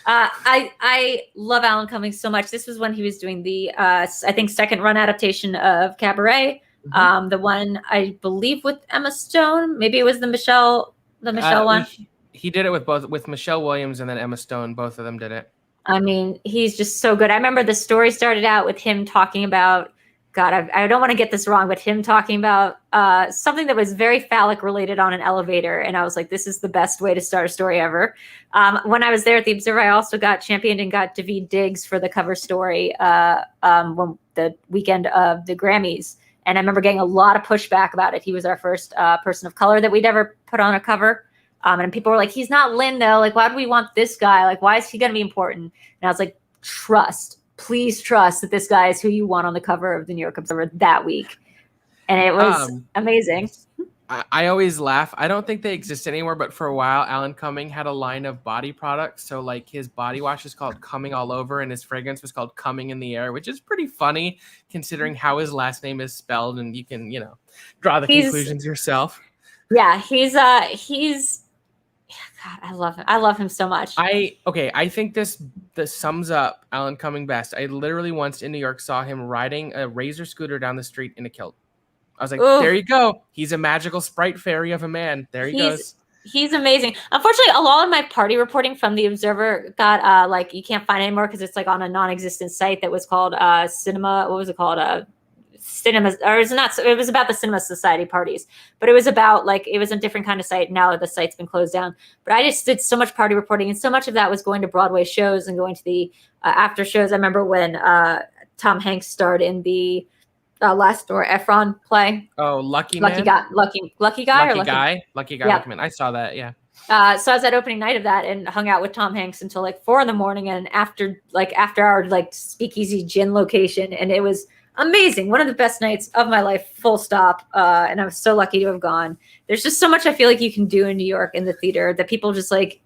I love Alan Cumming so much. This was when he was doing the I think second run adaptation of Cabaret. Mm-hmm. The one I believe with Emma Stone. Maybe it was the Michelle one. He did it with Michelle Williams and then Emma Stone. Both of them did it. I mean, he's just so good. I remember the story started out with him talking about, God, I don't want to get this wrong, but him talking about something that was very phallic related on an elevator. And I was like, this is the best way to start a story ever. When I was there at the Observer, I also got championed and got Daveed Diggs for the cover story when the weekend of the Grammys. And I remember getting a lot of pushback about it. He was our first person of color that we'd ever put on a cover. And people were like, he's not Lin, though. Like, why do we want this guy? Like, why is he going to be important? And I was like, please trust that this guy is who you want on the cover of the New York Observer that week. And it was amazing. I always laugh. I don't think they exist anymore, but for a while, Alan Cumming had a line of body products. So like his body wash is called Coming All Over and his fragrance was called Coming in the Air, which is pretty funny considering how his last name is spelled. And you can, draw the conclusions yourself. Yeah, he's God, I love him. I love him so much. I think this sums up Alan Cumming best. I literally once in New York saw him riding a razor scooter down the street in a kilt. I was like, there you go. He's a magical sprite fairy of a man. There he goes. He's amazing. Unfortunately, a lot of my party reporting from the Observer got you can't find it anymore because it's like on a non-existent site that was called Cinema. What was it called? Cinema, or it's not. It was about the Cinema Society parties, but it was about it was a different kind of site. Now the site's been closed down. But I just did so much party reporting, and so much of that was going to Broadway shows and going to the after shows. I remember when Tom Hanks starred in the last Nora Ephron play. Oh, Lucky Guy. Yeah. Lucky Man. I saw that. Yeah. So I was at opening night of that and hung out with Tom Hanks until 4 a.m. and after our speakeasy gin location, and it was amazing. One of the best nights of my life, full stop. And I was so lucky to have gone. There's just so much I feel like you can do in New York in the theater that people just they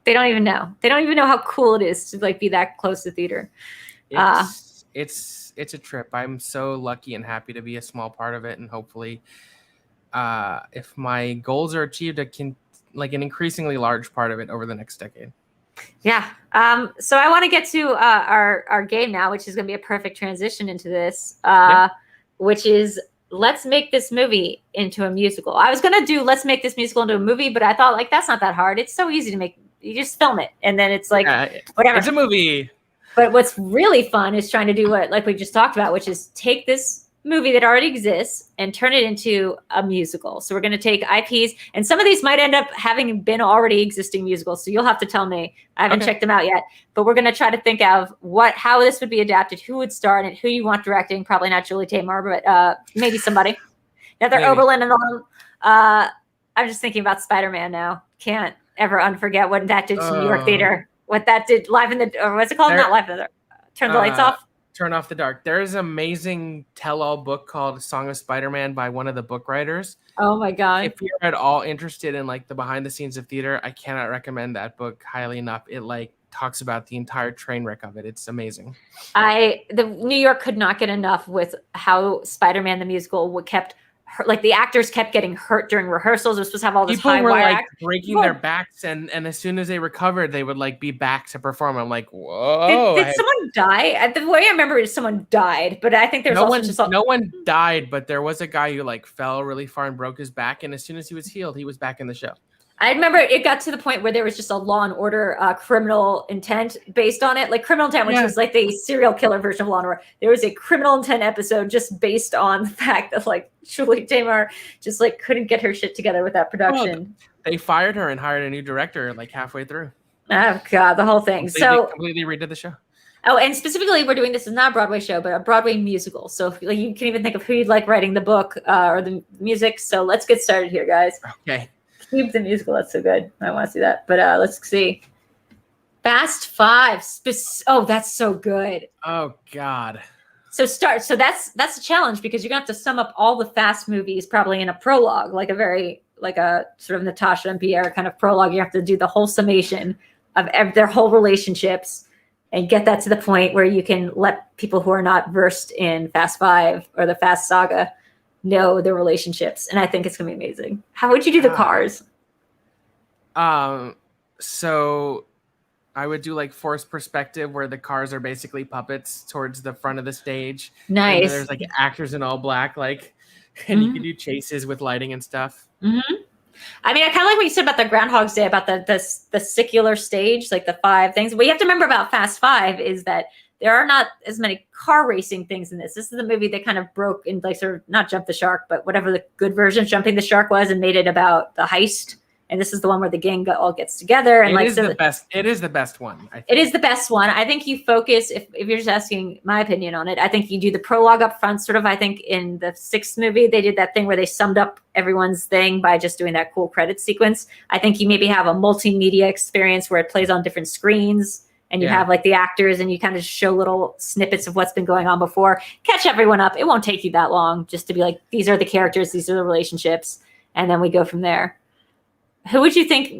don't even know. They don't even know how cool it is to be that close to theater. It's a trip. I'm so lucky and happy to be a small part of it. And hopefully if my goals are achieved, I can like an increasingly large part of it over the next decade. Yeah. So I want to get to our game now, which is going to be a perfect transition into this, which is let's make this movie into a musical. I was going to do let's make this musical into a movie, but I thought like that's not that hard. It's so easy to make. You just film it, and then it's like whatever. It's a movie. But what's really fun is trying to do what like we just talked about, which is take this movie that already exists and turn it into a musical. So we're going to take IPs, and some of these might end up having been already existing musicals. So you'll have to tell me. I haven't checked them out yet, but we're going to try to think of how this would be adapted, who would star in it, who you want directing. Probably not Julie Taymor, but maybe somebody. Heather Oberlin and all. I'm just thinking about Spider-Man now. Can't ever unforget what that did to New York theater. What that did live in the, or what's it called? Not live in the, turn the lights off. Turn Off the Dark. There is an amazing tell-all book called Song of Spider-Man by one of the book writers. Oh my God. If you're at all interested in like the behind the scenes of theater, I cannot recommend that book highly enough. It like talks about the entire train wreck of it. It's amazing. The New York could not get enough with how Spider-Man the musical kept like the actors kept getting hurt during rehearsals. It was supposed to have all this high wire like breaking their backs, and as soon as they recovered, they would like be back to perform. I'm like, whoa! Did someone die? The way I remember is someone died, but I think there's no one died, but there was a guy who like fell really far and broke his back, and as soon as he was healed, he was back in the show. I remember it got to the point where there was just a Law and Order Criminal Intent based on it. Like Criminal Intent, which was like the serial killer version of Law and Order. There was a Criminal Intent episode just based on the fact that like Julie Taymor just like couldn't get her shit together with that production. They fired her and hired a new director like halfway through. Oh God, the whole thing. Completely redid the show. Oh, and specifically, we're doing this is not a Broadway show, but a Broadway musical. So like, you can even think of who you'd like writing the book or the music. So let's get started here, guys. Okay. Cube the musical, that's so good. I want to see that. But let's see. Fast Five. Oh, that's so good. Oh God. So that's a challenge because you're gonna have to sum up all the Fast movies probably in a prologue, like a sort of Natasha and Pierre kind of prologue. You have to do the whole summation of their whole relationships and get that to the point where you can let people who are not versed in Fast Five or the Fast saga know their relationships, and I think it's gonna be amazing. How would you do the cars? So I would do like forced perspective where the cars are basically puppets towards the front of the stage. Nice. And there's like actors in all black, like, and you can do chases with lighting and stuff. Mm-hmm. I mean, I kind of like what you said about the Groundhog's Day, about the secular stage, like the 5 things. What you have to remember about Fast Five is that there are not as many car racing things in this. This is the movie that kind of broke in, like, sort of not Jump the Shark, but whatever the good version of Jumping the Shark was, and made it about the heist. And this is the one where the gang all gets together. And it is the best. It is the best one. I think. It is the best one. I think you focus, if you're just asking my opinion on it, I think you do the prologue up front. Sort of, I think in the 6th movie, they did that thing where they summed up everyone's thing by just doing that cool credit sequence. I think you maybe have a multimedia experience where it plays on different screens. And you have like the actors and you kind of show little snippets of what's been going on before. Catch everyone up. It won't take you that long just to be like, these are the characters, these are the relationships. And then we go from there. Who would you think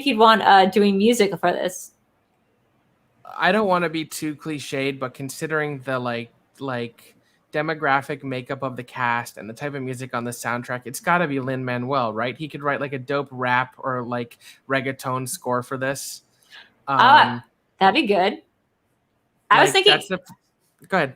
you'd want doing music for this? I don't want to be too cliched, but considering the like demographic makeup of the cast and the type of music on the soundtrack, it's got to be Lin-Manuel, right? He could write like a dope rap or like reggaeton score for this. That'd be good. I was thinking. Go ahead.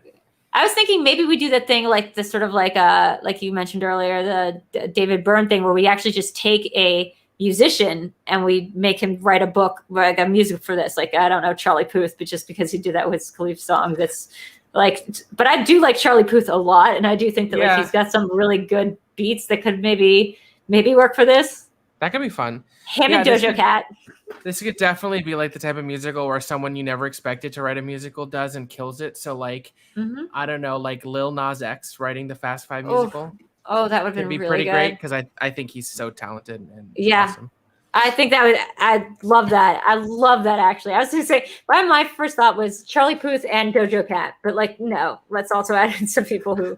I was thinking maybe we do the thing like the sort of like you mentioned earlier, the David Byrne thing, where we actually just take a musician and we make him write a book, like a music for this. Like, I don't know, Charlie Puth, but just because he did that with Khalif's song, that's like. But I do like Charlie Puth a lot, and I do think that like he's got some really good beats that could maybe work for this. That could be fun. Him and Doja Cat. This could definitely be like the type of musical where someone you never expected to write a musical does and kills it. So like, I don't know, like Lil Nas X writing the Fast Five musical. Oh, that would be really pretty good. Great because I think he's so talented and awesome. I think I love that. I love that, actually. I was going to say, my first thought was Charlie Puth and Doja Cat, but like, no, let's also add in some people who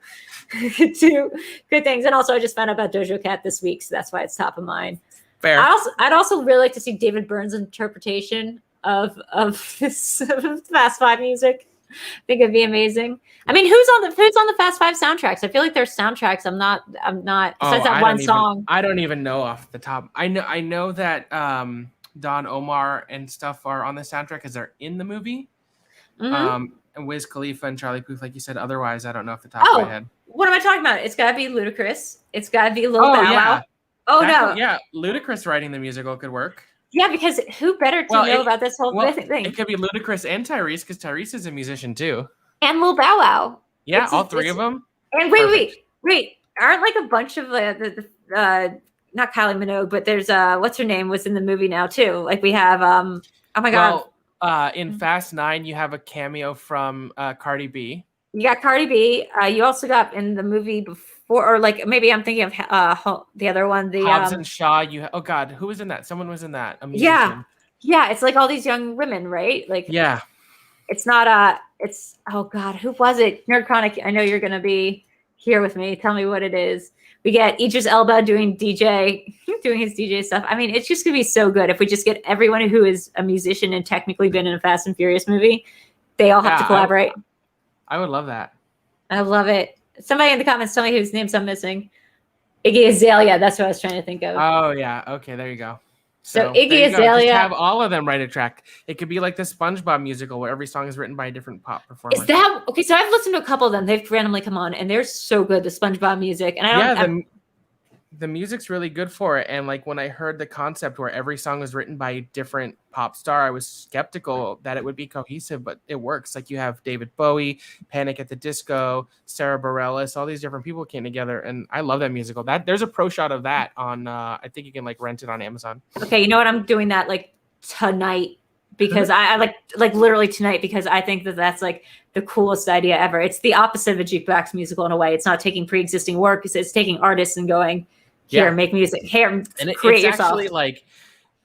do good things. And also I just found out about Doja Cat this week, so that's why it's top of mind. Fair. I'd also really like to see David Byrne's interpretation of this Fast Five music. think it'd be amazing. I mean, who's on the Fast Five soundtracks? I feel like there's soundtracks. I'm not. Besides that one song. I don't even know off the top. I know that Don Omar and stuff are on the soundtrack because they're in the movie. And Wiz Khalifa and Charlie Puth, like you said. Otherwise, I don't know off the top of my head. What am I talking about? It's got to be Ludacris. It's got to be Lil Bow Wow. Yeah. Oh, no. Yeah, Ludacris writing the musical could work. Yeah, because who better to know about this whole thing? It could be Ludacris and Tyrese, because Tyrese is a musician too. And Lil Bow Wow. Yeah, all three of them. And wait. Aren't like a bunch of the not Kylie Minogue, but there's what's her name was in the movie now too. Like we have oh my god. In Fast 9 you have a cameo from Cardi B. You got Cardi B. You also got in the movie before, or like maybe I'm thinking of the other one. The Hobbs and Shaw. Oh God, who was in that? Someone was in that. Yeah. It's like all these young women, right? Like yeah. It's not it's oh God, who was it? NerdChronic. I know you're gonna be here with me. Tell me what it is. We get Idris Elba doing his DJ stuff. I mean, it's just gonna be so good if we just get everyone who is a musician and technically been in a Fast and Furious movie. They all have to collaborate. I would love that. I love it. Somebody in the comments tell me whose names I'm missing. Iggy Azalea. That's what I was trying to think of. Oh yeah. Okay, there you go. So Iggy Azalea. Just have all of them write a track. It could be like the SpongeBob musical where every song is written by a different pop performer. Is that okay? So I've listened to a couple of them. They've randomly come on, and they're so good. The SpongeBob music, and the music's really good for it. And like when I heard the concept where every song was written by a different pop star, I was skeptical that it would be cohesive, but it works. Like you have David Bowie, Panic at the Disco, Sarah Bareilles, all these different people came together, and I love that musical. There's a pro shot of that on I think you can like rent it on Amazon. Okay, you know what? I'm doing that like tonight because I like literally tonight because I think that's like the coolest idea ever. It's the opposite of a jukebox musical in a way. It's not taking pre-existing work, it's taking artists and going, here, make music. Here, and create yourself. Actually, like,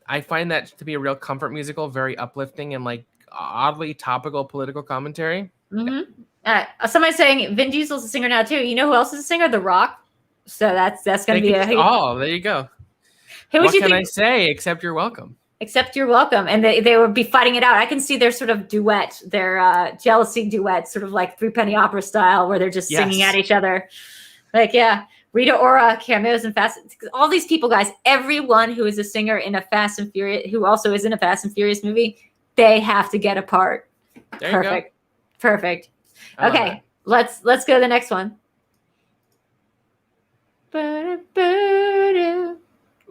I find that to be a real comfort musical, very uplifting and like oddly topical political commentary. Somebody's saying Vin Diesel's a singer now too. You know who else is a singer? The Rock. So that's going to be there you go. What can I say except you're welcome? Except you're welcome. And they would be fighting it out. I can see their sort of duet, their jealousy duet, sort of like Three Penny Opera style, where they're just singing at each other. Like, yeah. Rita Ora cameos in Fast. All these people, guys, everyone who is a singer in a Fast and Furious, who also is in a Fast and Furious movie, they have to get a part. Perfect. Okay, let's go to the next one.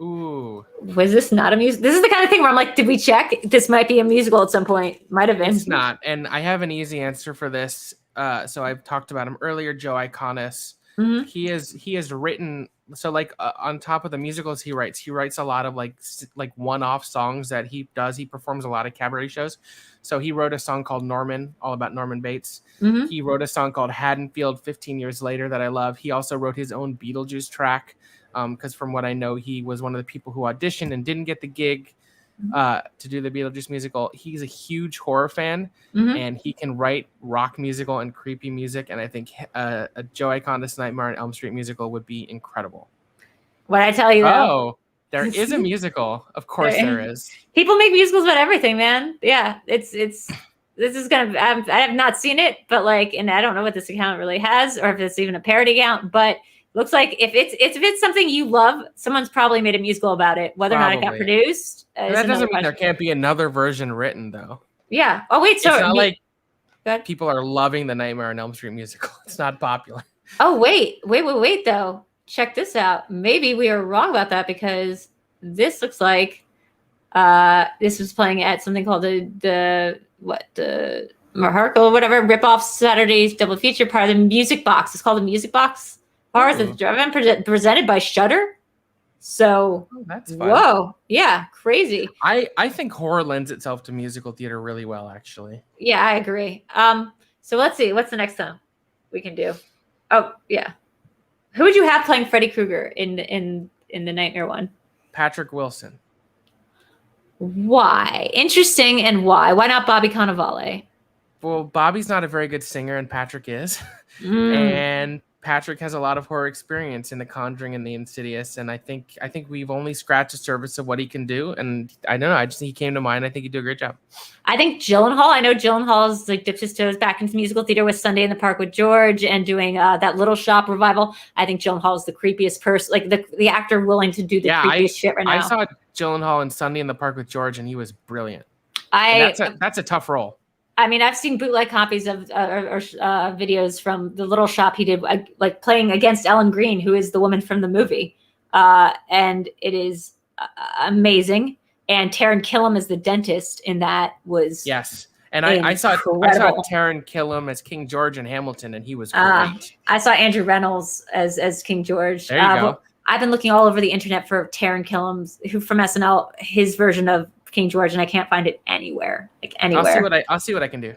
Ooh. Was this not a music? This is the kind of thing where I'm like, did we check? This might be a musical at some point. Might have been. It's not. And I have an easy answer for this. So I've talked about him earlier, Joe Iconis. He has written, so like on top of the musicals he writes a lot of like one-off songs that he does. He performs a lot of cabaret shows. So he wrote a song called Norman, all about Norman Bates. He wrote a song called Haddonfield 15 Years Later that I love. He also wrote his own Beetlejuice track because from what I know, he was one of the people who auditioned and didn't get the gig to do the Beetlejuice musical. He's a huge horror fan, and he can write rock musical and creepy music. And I think a Joe Iconis Nightmare on Elm Street musical would be incredible. What I tell you, though, there is a musical. Of course, there is. People make musicals about everything, man. Yeah, it's. This is gonna. I have not seen it, but like, and I don't know what this account really has, or if it's even a parody account, but. Looks like if it's something you love, someone's probably made a musical about it. Whether or not it got produced, that doesn't mean there can't be another version written, though. Yeah. Oh wait, so it's not like people are loving the Nightmare on Elm Street musical. It's not popular. Oh wait, though. Check this out. Maybe we are wrong about that because this looks like this was playing at something called the Maharkle or whatever rip-off Saturdays double feature part of the Music Box. It's called the Music Box. Ours is presented by Shudder. So that's fun. Whoa. Yeah. Crazy. I think horror lends itself to musical theater really well, actually. Yeah, I agree. So let's see. What's the next time we can do? Oh, yeah. Who would you have playing Freddy Krueger in the Nightmare one? Patrick Wilson. Why? Interesting, and why? Why not Bobby Cannavale? Well, Bobby's not a very good singer, and Patrick is. And Patrick has a lot of horror experience in The Conjuring and The Insidious, and I think we've only scratched the surface of what he can do. And I don't know, he came to mind. I think he'd do a great job. I think Gyllenhaal. I know Gyllenhaal's like dipped his toes back into musical theater with Sunday in the Park with George and doing that Little Shop revival. I think Gyllenhaal is the creepiest person, like the actor willing to do the creepiest shit right now. I saw Gyllenhaal in Sunday in the Park with George, and he was brilliant. That's a tough role. I mean, I've seen bootleg copies of videos from the Little Shop he did, like playing against Ellen Greene, who is the woman from the movie. And it is amazing. And Taran Killam as the dentist in that was And I saw Taran Killam as King George in Hamilton, and he was great. I saw Andrew Reynolds as King George. There you go. I've been looking all over the internet for Taran Killam's, who from SNL, his version of King George, and I can't find it anywhere. I'll see what I can do.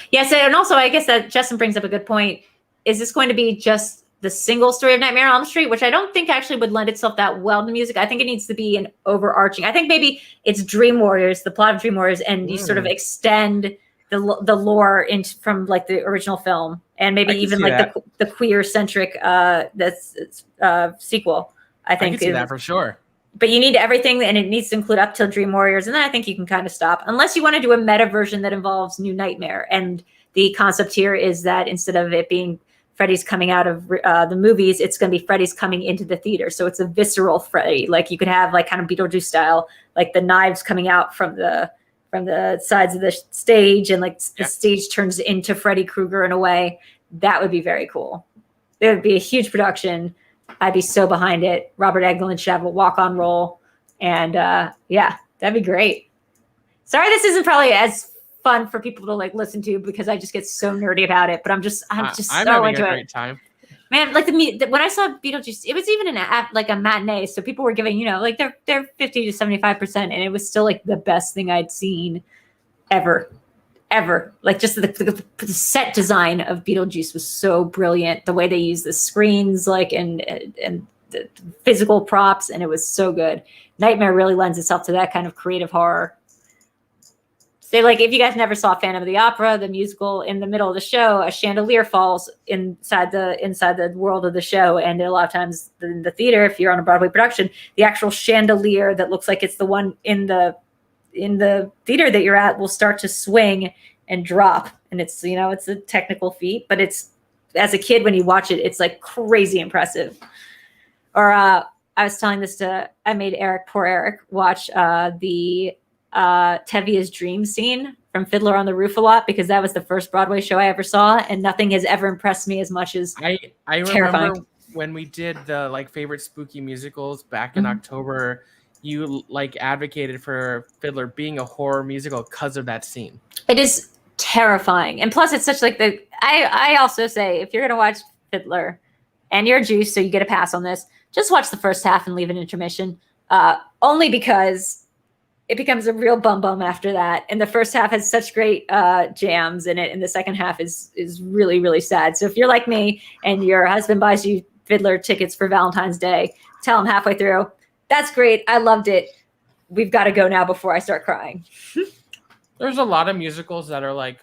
Yes, and also I guess that Justin brings up a good point. Is this going to be just the single story of Nightmare on Elm Street, which I don't think actually would lend itself that well to music? I think it needs to be an overarching. I think maybe it's Dream Warriors, the plot of Dream Warriors, and you sort of extend the lore into from like the original film, and maybe even like the queer centric sequel. I think I can see that for sure. But you need everything, and it needs to include up till Dream Warriors, and then I think you can kind of stop, unless you want to do a meta version that involves New Nightmare. And the concept here is that instead of it being Freddy's coming out of the movies, it's going to be Freddy's coming into the theater. So it's a visceral Freddy. Like you could have like kind of Beetlejuice style, like the knives coming out from the sides of the stage, and like the stage turns into Freddy Krueger in a way. That would be very cool. It would be a huge production. I'd be so behind it. Robert Englund should have a walk-on role. And that'd be great. Sorry, this isn't probably as fun for people to like listen to because I just get so nerdy about it. But I'm just so into it. Great time. Man, like when I saw Beetlejuice, it was even like a matinee. So people were giving, like they're 50 to 75%, and it was still like the best thing I'd seen ever. Like just the set design of Beetlejuice was so brilliant. The way they use the screens, like and the physical props, and it was so good. Nightmare really lends itself to that kind of creative horror. So like if you guys never saw Phantom of the Opera, the musical, in the middle of the show, a chandelier falls inside the world of the show, and a lot of times in the theater, if you're on a Broadway production, the actual chandelier that looks like it's the one in the theater that you're at will start to swing and drop. And it's, it's a technical feat, but it's, as a kid, when you watch it, it's like crazy impressive. Or I made poor Eric watch the Tevia's Dream scene from Fiddler on the Roof a lot, because that was the first Broadway show I ever saw. And nothing has ever impressed me as much as I remember when we did the like favorite spooky musicals back in October, you like advocated for Fiddler being a horror musical because of that scene. It is terrifying. And plus it's such like I also say, if you're going to watch Fiddler and you're a Juice, so you get a pass on this, just watch the first half and leave an intermission. Only because it becomes a real bum after that. And the first half has such great jams in it. And the second half is really, really sad. So if you're like me and your husband buys you Fiddler tickets for Valentine's Day, tell him halfway through, that's great. I loved it. We've got to go now before I start crying. There's a lot of musicals that are like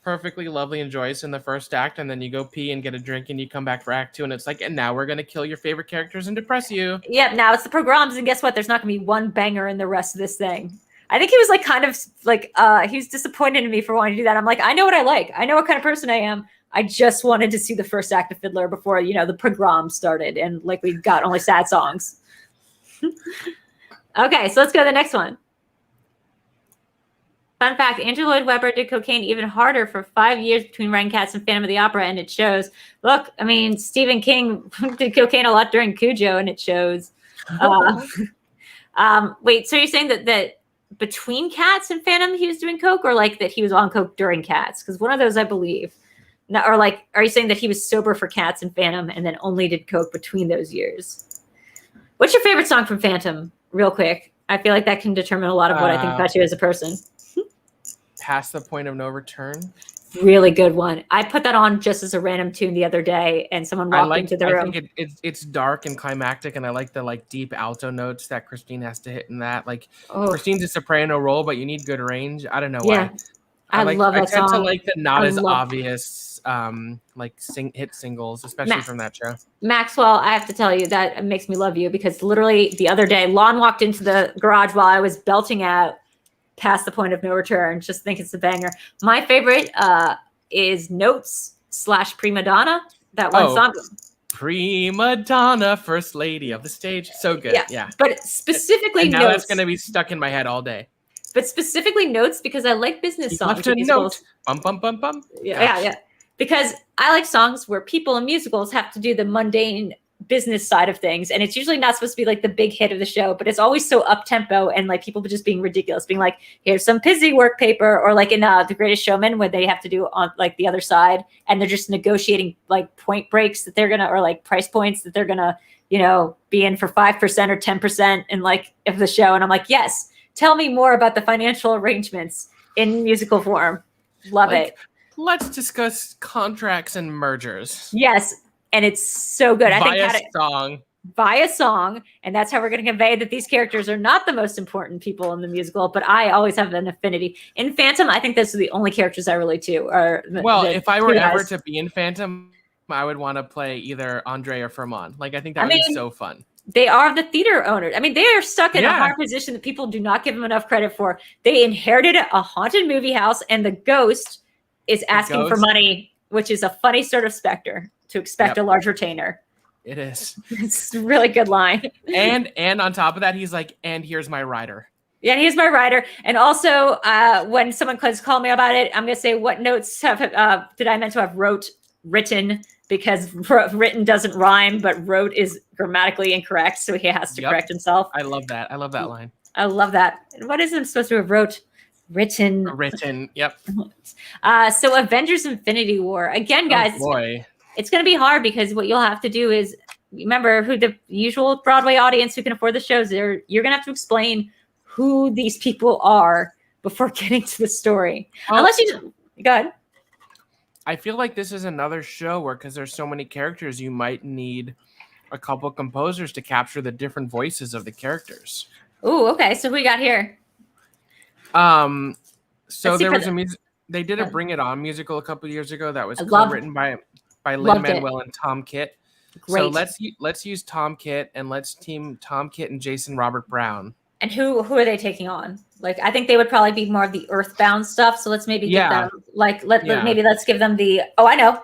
perfectly lovely and joyous in the first act, and then you go pee and get a drink and you come back for act 2, and it's like, and now we're going to kill your favorite characters and depress you. Yep, now it's the pogroms, and guess what? There's not going to be one banger in the rest of this thing. I think he was like kind of like, he was disappointed in me for wanting to do that. I'm like, I know what I like. I know what kind of person I am. I just wanted to see the first act of Fiddler before, the pogrom started, and like we got only sad songs. Okay, so let's go to the next one. Fun fact, Andrew Lloyd Webber did cocaine even harder for 5 years between writing Cats and Phantom of the Opera, and it shows. Look, I mean, Stephen King did cocaine a lot during Cujo, and it shows. Wait, so you're saying that between Cats and Phantom he was doing coke, or like that he was on coke during Cats? Because one of those I believe. Now, or like, are you saying that he was sober for Cats and Phantom and then only did coke between those years? What's your favorite song from Phantom? Real quick. I feel like that can determine a lot of what I think about you as a person. Past the Point of No Return. Really good one. I put that on just as a random tune the other day, and someone walked into the room. I think it's dark and climactic, and I like the like deep alto notes that Christine has to hit in that. Like Christine's a soprano role, but you need good range. I don't know why. I love that song. I tend to like the not as obvious hit singles, especially from that show. Maxwell, I have to tell you, that makes me love you, because literally the other day, Lon walked into the garage while I was belting out Past the Point of No Return. Just think it's a banger. My favorite is Notes / Prima Donna. That one song. Prima Donna, first lady of the stage. So good. Yeah. But specifically Notes. Now that's going to be stuck in my head all day. But specifically Notes, because I like business songs. Left a note. Bum, bum, bum, bum. Yeah. Because I like songs where people in musicals have to do the mundane business side of things. And it's usually not supposed to be like the big hit of the show, but it's always so up-tempo and like people just being ridiculous, being like, here's some pizzy work paper, or like in The Greatest Showman, where they have to do on like the other side and they're just negotiating like point breaks that they're gonna, or like price points that they're gonna, be in for 5% or 10% in like of the show. And I'm like, yes, tell me more about the financial arrangements in musical form. Love it. Let's discuss contracts and mergers. Yes. And it's so good. By a song. And that's how we're going to convey that these characters are not the most important people in the musical, but I always have an affinity. In Phantom, I think those are the only characters I relate to. If I were ever to be in Phantom, I would want to play either Andre or Ferman. Like, I think that would be so fun. They are the theater owners. I mean, they are stuck in a hard position that people do not give them enough credit for. They inherited a haunted movie house, and the ghost is asking for money, which is a funny sort of specter to expect a large retainer. It is. It's a really good line. And on top of that, he's like, and here's my rider. Yeah, here's my rider. And also, when someone calls me about it, I'm going to say, what notes did I meant to have written? Because written doesn't rhyme, but wrote is grammatically incorrect, so he has to correct himself. I love that. I love that line. I love that. What is it supposed to have written? Written, yep. So Avengers Infinity War. Again, guys, it's going to be hard, because what you'll have to do is, remember who the usual Broadway audience who can afford the shows, you're going to have to explain who these people are before getting to the story. Unless you... Go ahead. I feel like this is another show where, because there's so many characters, you might need a couple composers to capture the different voices of the characters. Ooh, okay. So who we got here? So there was they did a Bring It On musical a couple years ago that was co-written by Lin-Manuel and Tom Kitt. Great. So let's use Tom Kitt, and let's team Tom Kitt and Jason Robert Brown. And who are they taking on? Like, I think they would probably be more of the Earthbound stuff. So let's maybe give them maybe let's give them the,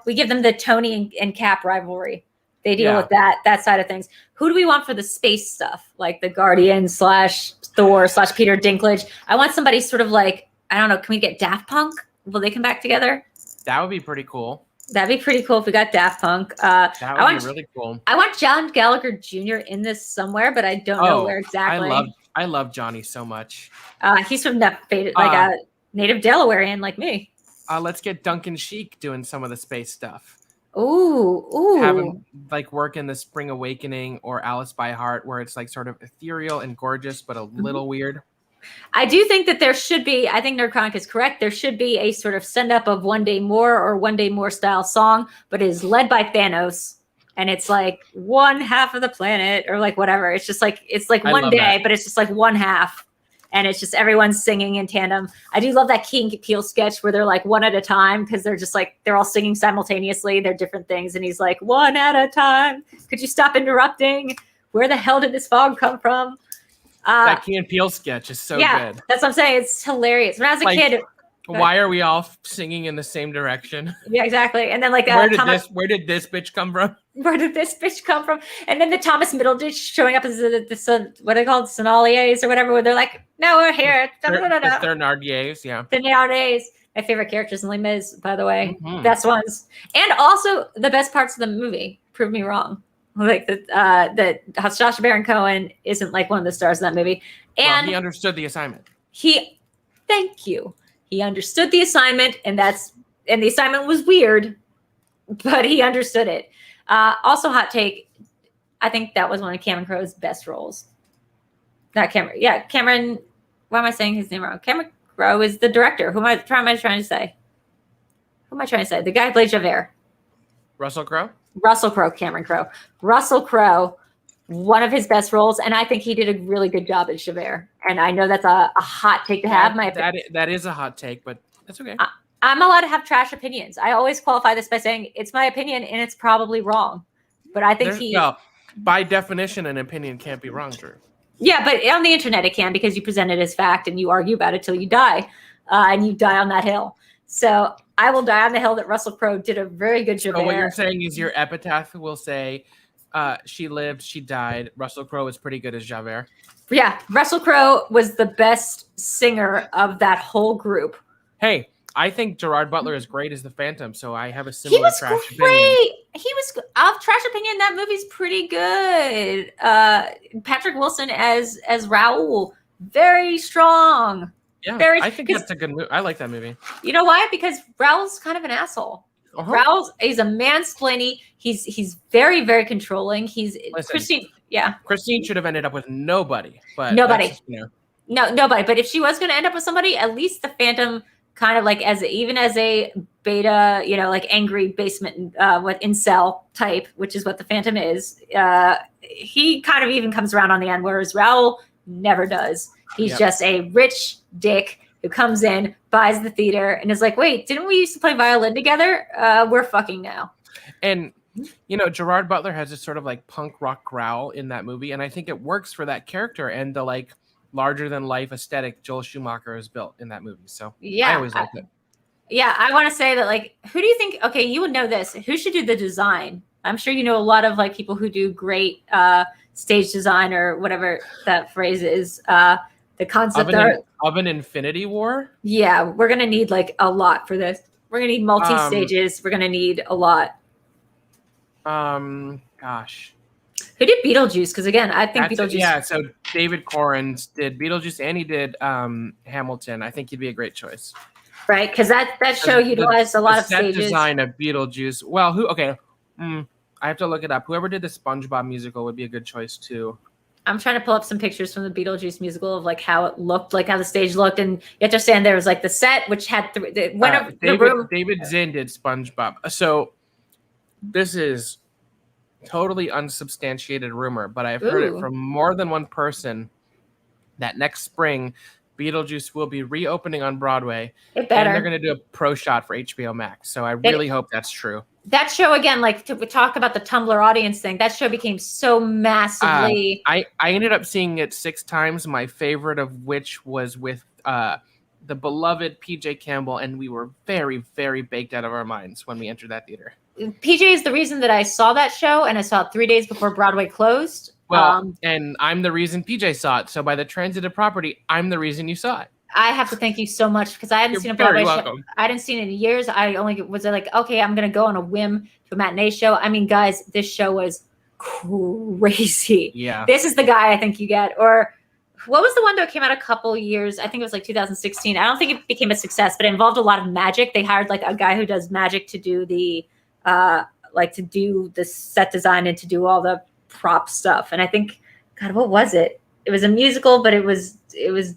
we give them the Tony and Cap rivalry. They deal with that side of things. Who do we want for the space stuff? Like the Guardian / Thor / Peter Dinklage. I want somebody sort of like, I don't know, can we get Daft Punk? Will they come back together? That would be pretty cool. That'd be pretty cool if we got Daft Punk. That would be really cool. I want John Gallagher Jr. in this somewhere, but I don't know where exactly. I love Johnny so much. He's from a native Delawarean like me. Let's get Duncan Sheik doing some of the space stuff. Ooh. Have him like work in the Spring Awakening or Alice by Heart, where it's like sort of ethereal and gorgeous, but a little weird. I do think that there should be, I think NerdChronic is correct, there should be a sort of send up of One Day More or One Day More style song, but it is led by Thanos. And it's like one half of the planet or like whatever. It's just like, it's like one day, but it's just like one half. And it's just everyone singing in tandem. I do love that Key and Peele sketch where they're like one at a time, because they're just like, they're all singing simultaneously. They're different things. And he's like, one at a time. Could you stop interrupting? Where the hell did this fog come from? That Key and Peele sketch is so good. That's what I'm saying. It's hilarious. When I was a kid... Why are we all singing in the same direction? Yeah, exactly. And then like where did this bitch come from? Where did this bitch come from? And then the Thomas Middleditch showing up as the what are they called? Sonaliers or whatever, where they're like, no, we're here. The Thénardiers, yeah. Thénardiers. My favorite characters in Les Mis, by the way. Mm-hmm. Best ones. And also the best parts of the movie. Prove me wrong. Like that Sacha Baron Cohen isn't like one of the stars in that movie. And he understood the assignment. Thank you. He understood the assignment, and the assignment was weird, but he understood it. Also, hot take. I think that was one of Cameron Crowe's best roles. Not Cameron. Yeah, Cameron. Why am I saying his name wrong? Cameron Crowe is the director. Who am I trying to say? The guy who played Javert. Russell Crowe? Russell Crowe, Cameron Crowe. Russell Crowe, one of his best roles, and I think he did a really good job as Javert. And I know that's a hot take to have. That is a hot take, but That's okay. I'm allowed to have trash opinions. I always qualify this by saying it's my opinion and it's probably wrong. But I think well, by definition, an opinion can't be wrong, Drew. Yeah, but on the internet it can, because you present it as fact and you argue about it till you die, and you die on that hill. So I will die on the hill that Russell Crowe did a very good job. So what you're saying is your epitaph will say, she lived, she died. Russell Crowe is pretty good as Javert. Yeah, Russell Crowe was the best singer of that whole group. Hey, I think Gerard Butler is great as the Phantom, so I have a similar trash opinion. He was trash opinion. That movie's pretty good. Patrick Wilson as Raoul, very strong. Yeah, I think that's a good movie. I like that movie. You know why? Because Raoul's kind of an asshole. He's a mansplaining. He's very, very controlling. Christine. Yeah, Christine should have ended up with nobody. But nobody. Nobody. But if she was going to end up with somebody, at least the Phantom, kind of like as a beta, like angry basement, what incel type, which is what the Phantom is. He kind of even comes around on the end, whereas Raoul never does. He's just a rich dick who comes in, buys the theater, and is like, wait, didn't we used to play violin together? We're fucking now. And, Gerard Butler has this sort of like punk rock growl in that movie. And I think it works for that character and the like larger than life aesthetic Joel Schumacher has built in that movie. So I always liked it. Yeah, I want to say that, like, who do you think, okay, you would know this. Who should do the design? I'm sure you know a lot of like people who do great stage design or whatever that phrase is. The concept of an Infinity War? Yeah, we're going to need like a lot for this. We're going to need multi-stages. We're going to need a lot. Gosh. Who did Beetlejuice? Because again, I think Beetlejuice. Yeah, so David Correns did Beetlejuice and he did Hamilton. I think he'd be a great choice. Right, because that show utilized a lot of set stages. Design of Beetlejuice. Well, I have to look it up. Whoever did the SpongeBob musical would be a good choice too. I'm trying to pull up some pictures from the Beetlejuice musical of like how it looked, like how the stage looked, and you have to understand there was like the set which had David Zinn did SpongeBob. So this is totally unsubstantiated rumor, but I've heard it from more than one person that next spring Beetlejuice will be reopening on Broadway. It better. And they're going to do a pro shot for HBO Max. So I really hope that's true. That show, again, like to talk about the Tumblr audience thing, that show became so massively. I ended up seeing it 6 times, my favorite of which was with the beloved PJ Campbell, and we were very, very baked out of our minds when we entered that theater. PJ is the reason that I saw that show, and I saw it 3 days before Broadway closed. Well, and I'm the reason PJ saw it. So by the transitive property, I'm the reason you saw it. I have to thank you so much because I hadn't seen a Broadway show. I hadn't seen it in years. I only was like, okay, I'm going to go on a whim to a matinee show. I mean, guys, this show was crazy. Yeah. This is the guy I think you get. Or what was the one that came out a couple years? I think it was like 2016. I don't think it became a success, but it involved a lot of magic. They hired like a guy who does magic to do the set design and to do all the prop stuff. And I think, God, what was it? It was a musical, but it was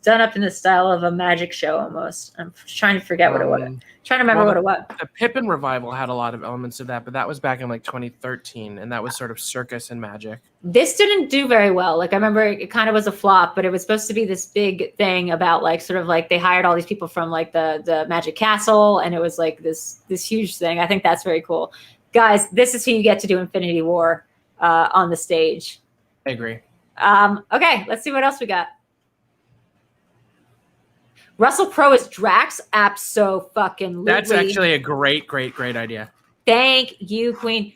done up in the style of a magic show almost. I'm trying to forget what it was. Trying to remember what it was. The Pippin revival had a lot of elements of that, but that was back in like 2013, and that was sort of circus and magic. This didn't do very well. Like I remember it kind of was a flop, but it was supposed to be this big thing about like sort of like they hired all these people from like the Magic Castle, and it was like this huge thing. I think that's very cool. Guys, this is who you get to do Infinity War on the stage. I agree. Okay, let's see what else we got. Russell Crowe is Drax. Abso-fucking-lutely. That's actually a great idea. Thank you, Queen.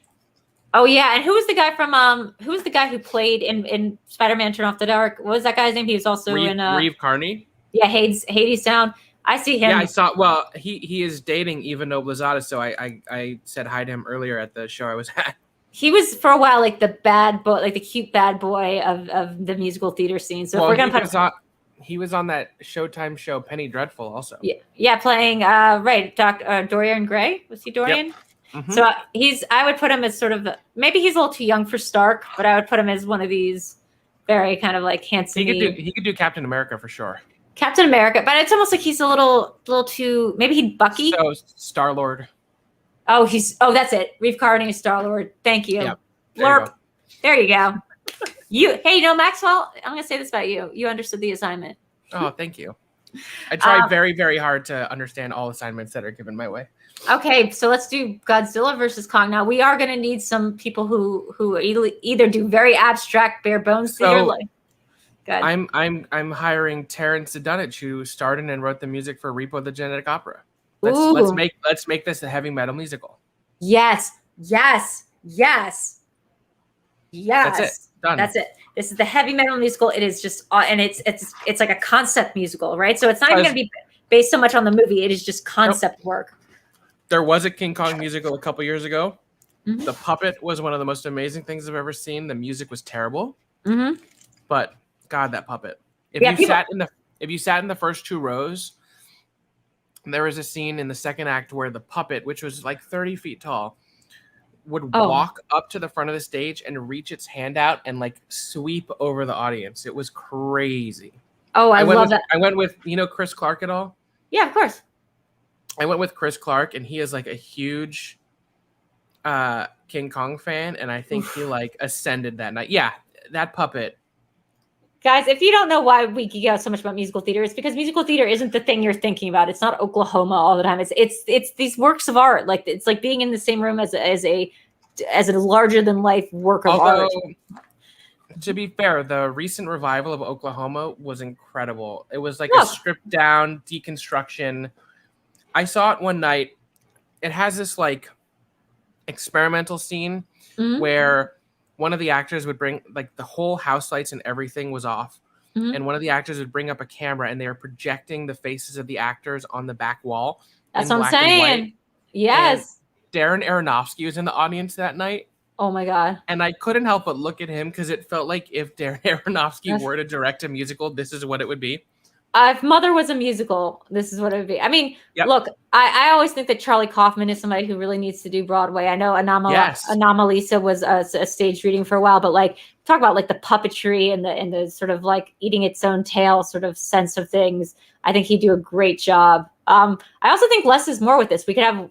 Oh yeah, and who was the guy who played in Spider-Man: Turn Off the Dark? What was that guy's name? He was also in Reeve Carney. Yeah, Hades Town. I see him. Yeah, I saw. Well, he is dating Eva Noblezada, so I said hi to him earlier at the show I was at. He was for a while like the bad boy, like the cute bad boy of the musical theater scene. So if we're gonna he was on that Showtime show Penny Dreadful also. Yeah, playing Dorian Gray. Was he Dorian? Yep. Mm-hmm. So I would put him as sort of maybe he's a little too young for Stark, but I would put him as one of these very kind of like handsome. He could do Captain America for sure. Captain America, but it's almost like he's a little too. Maybe he'd Bucky. So Star-Lord. Oh, that's it. Reeve Carney is Star-Lord. Thank you. Yep. There you go. Maxwell, I'm going to say this about you. You understood the assignment. Oh, thank you. I tried very, very hard to understand all assignments that are given my way. Okay, so let's do Godzilla versus Kong. Now we are going to need some people who either do very abstract, bare bones theater. Like, I'm hiring Terrence Dunich, who starred in and wrote the music for Repo the Genetic Opera. Let's make this a heavy metal musical. Yes. That's it. Done. That's it. This is the heavy metal musical. It is just, and it's like a concept musical, right? So it's not even going to be based so much on the movie. It is just concept work. There was a King Kong musical a couple years ago. Mm-hmm. The puppet was one of the most amazing things I've ever seen. The music was terrible, but God, that puppet! If you sat in the first 2 rows, there was a scene in the second act where the puppet, which was like 30 feet tall, would walk up to the front of the stage and reach its hand out and like sweep over the audience. It was crazy. Oh, I love that. I went with, Chris Clark at all? Yeah, of course. I went with Chris Clark, and he is like a huge King Kong fan, and I think he like ascended that night. Yeah, that puppet. Guys, if you don't know why we geek out so much about musical theater, it's because musical theater isn't the thing you're thinking about. It's not Oklahoma all the time. It's these works of art. Like it's like being in the same room as a larger than life work of art. To be fair, the recent revival of Oklahoma was incredible. It was like a stripped down deconstruction. I saw it one night. It has this like experimental scene where one of the actors would bring, like, the whole house lights and everything was off. And one of the actors would bring up a camera and they were projecting the faces of the actors on the back wall. That's what I'm saying. Yes. And Darren Aronofsky was in the audience that night. Oh my God. And I couldn't help but look at him because it felt like if Darren Aronofsky were to direct a musical, this is what it would be. If Mother was a musical, this is what it would be. I mean, look, I always think that Charlie Kaufman is somebody who really needs to do Broadway. I know Anomalisa was a stage reading for a while, but like talk about like the puppetry and the sort of like eating its own tail sort of sense of things. I think he'd do a great job. I also think less is more with this. We could have,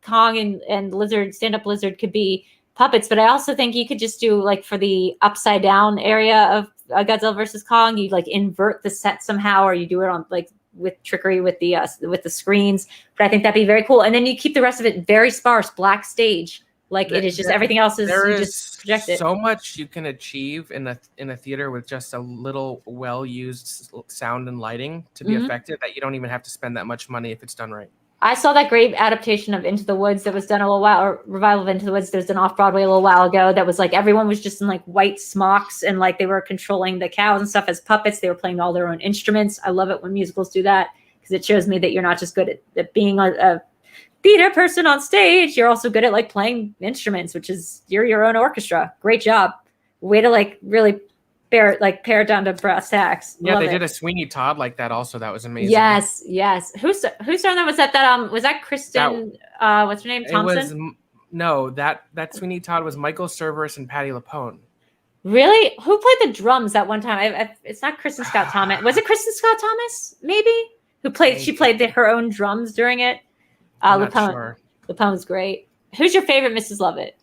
Kong and Lizard, stand-up Lizard could be puppets, but I also think you could just do like for the upside down area of Godzilla versus Kong, you like invert the set somehow, or you do it on like with trickery with the screens. But I think that'd be very cool. And then you keep the rest of it very sparse, black stage. Like it is just everything else is you just project it. So much you can achieve in a theater with just a little well-used sound and lighting to be effective that you don't even have to spend that much money if it's done right. I saw that great adaptation of Into the Woods that was done a little while, or revival of Into the Woods that was done off Broadway a little while ago. That was like everyone was just in like white smocks and like they were controlling the cows and stuff as puppets. They were playing all their own instruments. I love it when musicals do that because it shows me that you're not just good at being a theater person on stage. You're also good at like playing instruments, which is you're your own orchestra. Great job. Way to like really pare it down to brass tacks. Yeah, they did a Sweeney Todd like that also. That was amazing. Yes. Who's on that? Was that Kristen? What's her name? Thompson? That Sweeney Todd was Michael Cerverus and Patti LuPone. Really? Who played the drums that one time? It's not Kristen Scott Thomas. Was it Kristen Scott Thomas? Maybe who played? Maybe. She played her own drums during it. LuPone. Sure. LuPone's great. Who's your favorite Mrs. Lovett?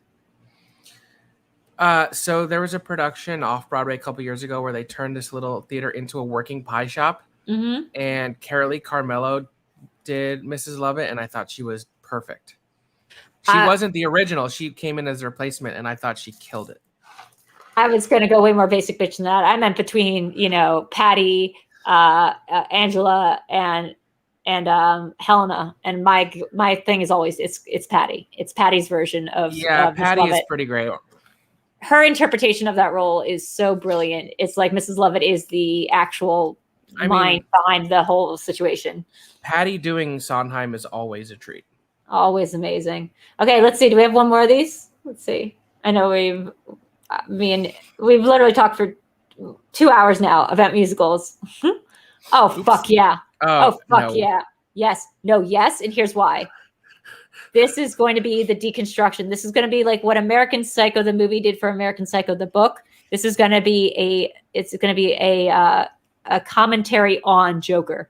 So there was a production off Broadway a couple years ago where they turned this little theater into a working pie shop. And Carolee Carmello did Mrs. Lovett, and I thought she was perfect. She wasn't the original. She came in as a replacement, and I thought she killed it. I was going to go way more basic bitch than that. I meant between, Patty, Angela, and Helena. And my thing is always it's Patty. It's Patty's version of Patty is pretty great. Her interpretation of that role is so brilliant. It's like Mrs. Lovett is the actual mind behind the whole situation. Patty doing Sondheim is always a treat. Always amazing. Okay, let's see. Do we have one more of these? Let's see. I know we've literally talked for 2 hours now about musicals. Oh, oops. Fuck yeah. Oh, fuck no. Yeah. Yes. No, yes. And here's why. This is going to be the deconstruction. This is going to be like what American Psycho, the movie, did for American Psycho, the book. This is going to be a commentary on Joker.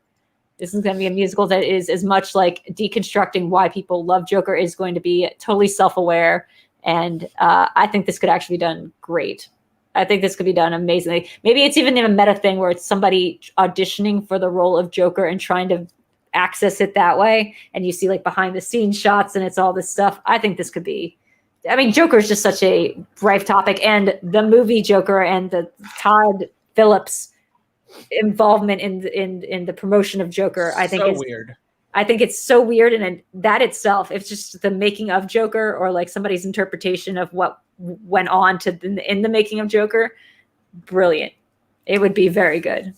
This is going to be a musical that is as much like deconstructing why people love Joker is going to be totally self-aware. And I think this could actually be done great. I think this could be done amazingly. Maybe it's even a meta thing where it's somebody auditioning for the role of Joker and trying to access it that way. And you see like behind the scenes shots and it's all this stuff. I think this could be, I mean, Joker is just such a rife topic, and the movie Joker and the Todd Phillips involvement in the promotion of Joker, I think is weird. I think it's so weird, and that itself, if it's just the making of Joker or like somebody's interpretation of what went on in the making of Joker, brilliant. It would be very good.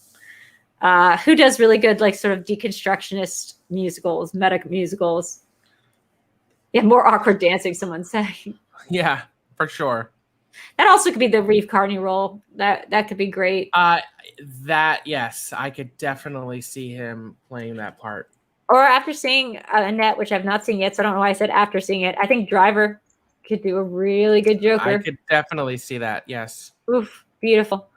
Who does really good, like sort of deconstructionist musicals, meta musicals? Yeah, more awkward dancing, someone's saying. Yeah, for sure. That also could be the Reeve Carney role. That could be great. Yes, I could definitely see him playing that part. Or after seeing Annette, which I've not seen yet, so I don't know why I said after seeing it. I think Driver could do a really good Joker. I could definitely see that, yes. Oof, beautiful.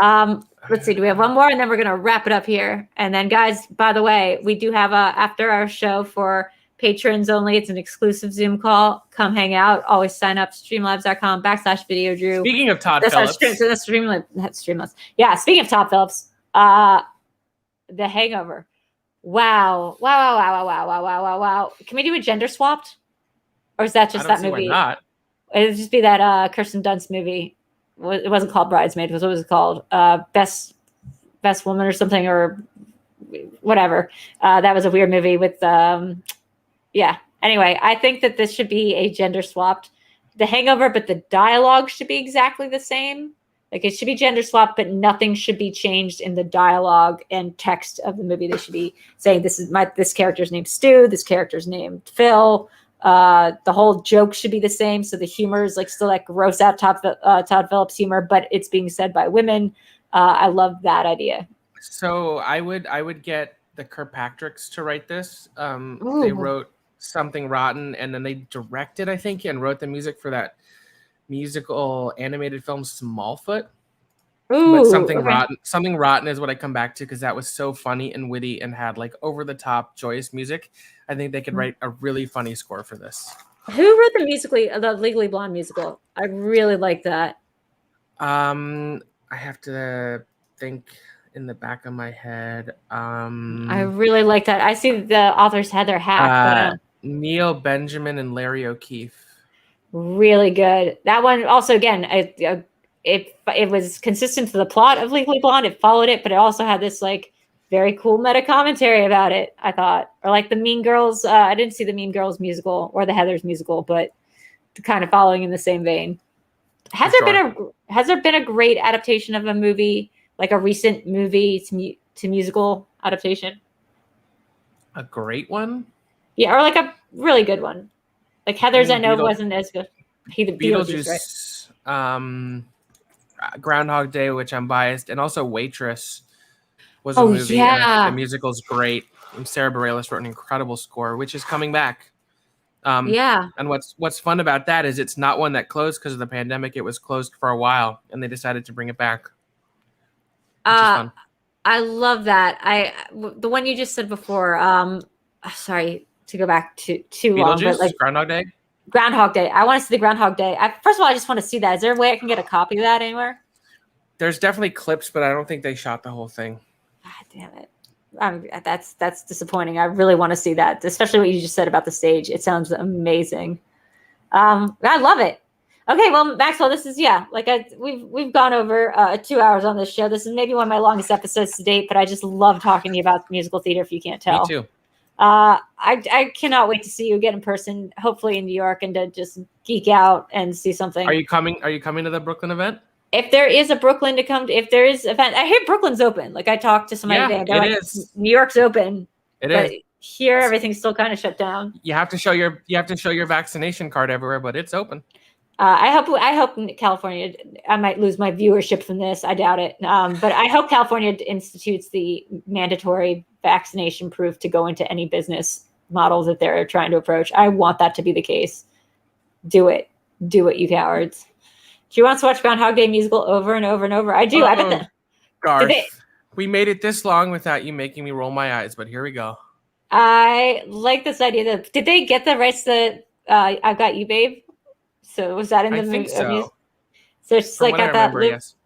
Let's see, do we have one more? And then we're going to wrap it up here. And then, guys, by the way, we do have after our show for patrons only. It's an exclusive Zoom call. Come hang out. Always sign up. Streamlabs.com/Videodrew. Speaking of Todd Phillips. That's Streamlabs. Yeah, speaking of Todd Phillips, The Hangover. Wow. Can we do a gender swapped? Or is that just that movie? Why not? It would just be that Kirsten Dunst movie. It wasn't called Bridesmaid. What was it called? Best Woman or something, or whatever. That was a weird movie with yeah. Anyway, I think that this should be a gender swapped The Hangover, but the dialogue should be exactly the same. Like it should be gender swapped, but nothing should be changed in the dialogue and text of the movie. They should be saying this character's named Stu, this character's named Phil. The whole joke should be the same, so the humor is like still like gross out Todd Phillips humor, but it's being said by women. I love that idea. So I would get the Kirkpatricks to write this. They wrote Something Rotten, and then they directed, I think, and wrote the music for that musical animated film Smallfoot. But Something Rotten is what I come back to because that was so funny and witty and had like over the top joyous music. I think they could write a really funny score for this. Who wrote the Legally Blonde musical? I really like that. I have to think in the back of my head. I really like that. I see the authors had their hat. Neil Benjamin and Larry O'Keefe. Really good. That one also, again, it was consistent to the plot of Legally Blonde. It followed it, but it also had this like very cool meta commentary about it, I thought. Or like the Mean Girls. I didn't see the Mean Girls musical or the Heathers musical, but kind of following in the same vein. Has there been a great adaptation of a movie, like a recent movie to musical adaptation? A great one? Yeah, or like a really good one. Like Heathers, I know wasn't as good. Beetlejuice, right? Groundhog Day, which I'm biased, and also Waitress was a movie. Yeah. And the musical's great. And Sarah Bareilles wrote an incredible score, which is coming back. Yeah. And what's fun about that is it's not one that closed because of the pandemic. It was closed for a while, and they decided to bring it back. Which is fun. I love that. The one you just said before. Sorry to go back too long, but like Groundhog Day. Groundhog Day. I want to see the Groundhog Day. First of all, I just want to see that. Is there a way I can get a copy of that anywhere? There's definitely clips, but I don't think they shot the whole thing. God damn it. That's disappointing. I really want to see that, especially what you just said about the stage. It sounds amazing. I love it. Okay, well, Maxwell, this is we've gone over 2 hours on this show. This is maybe one of my longest episodes to date, but I just love talking to you about musical theater. If you can't tell, me too. I cannot wait to see you again in person, hopefully in New York, and to just geek out and see something. Are you coming to the Brooklyn event? If there is a Brooklyn if there is event, I hear Brooklyn's open. Like I talked to somebody today. It is. New York's open. It is. Here, everything's still kind of shut down. You have to show your vaccination card everywhere, but it's open. I hope in California, I might lose my viewership from this. I doubt it. But I hope California institutes the mandatory vaccination proof to go into any business models that they're trying to approach. I want that to be the case. Do it, you cowards. Do you want to watch Groundhog Day musical over and over and over? I do. I bet that. Garth, we made it this long without you making me roll my eyes, but here we go. I like this idea. Did they get the rights to I've Got You, Babe? So was that in the movie? I think so. So it's just like got that loop. Yes.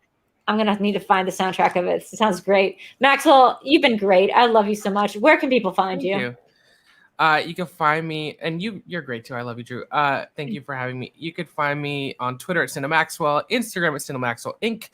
I'm going to need to find the soundtrack of it. It sounds great. Maxwell, you've been great. I love you so much. Where can people find you? Thank you. You can find me, and you're great too. I love you, Drew. Thank you for having me. You could find me on Twitter at Cinemaxwell, Instagram at Cinemaxwell Inc.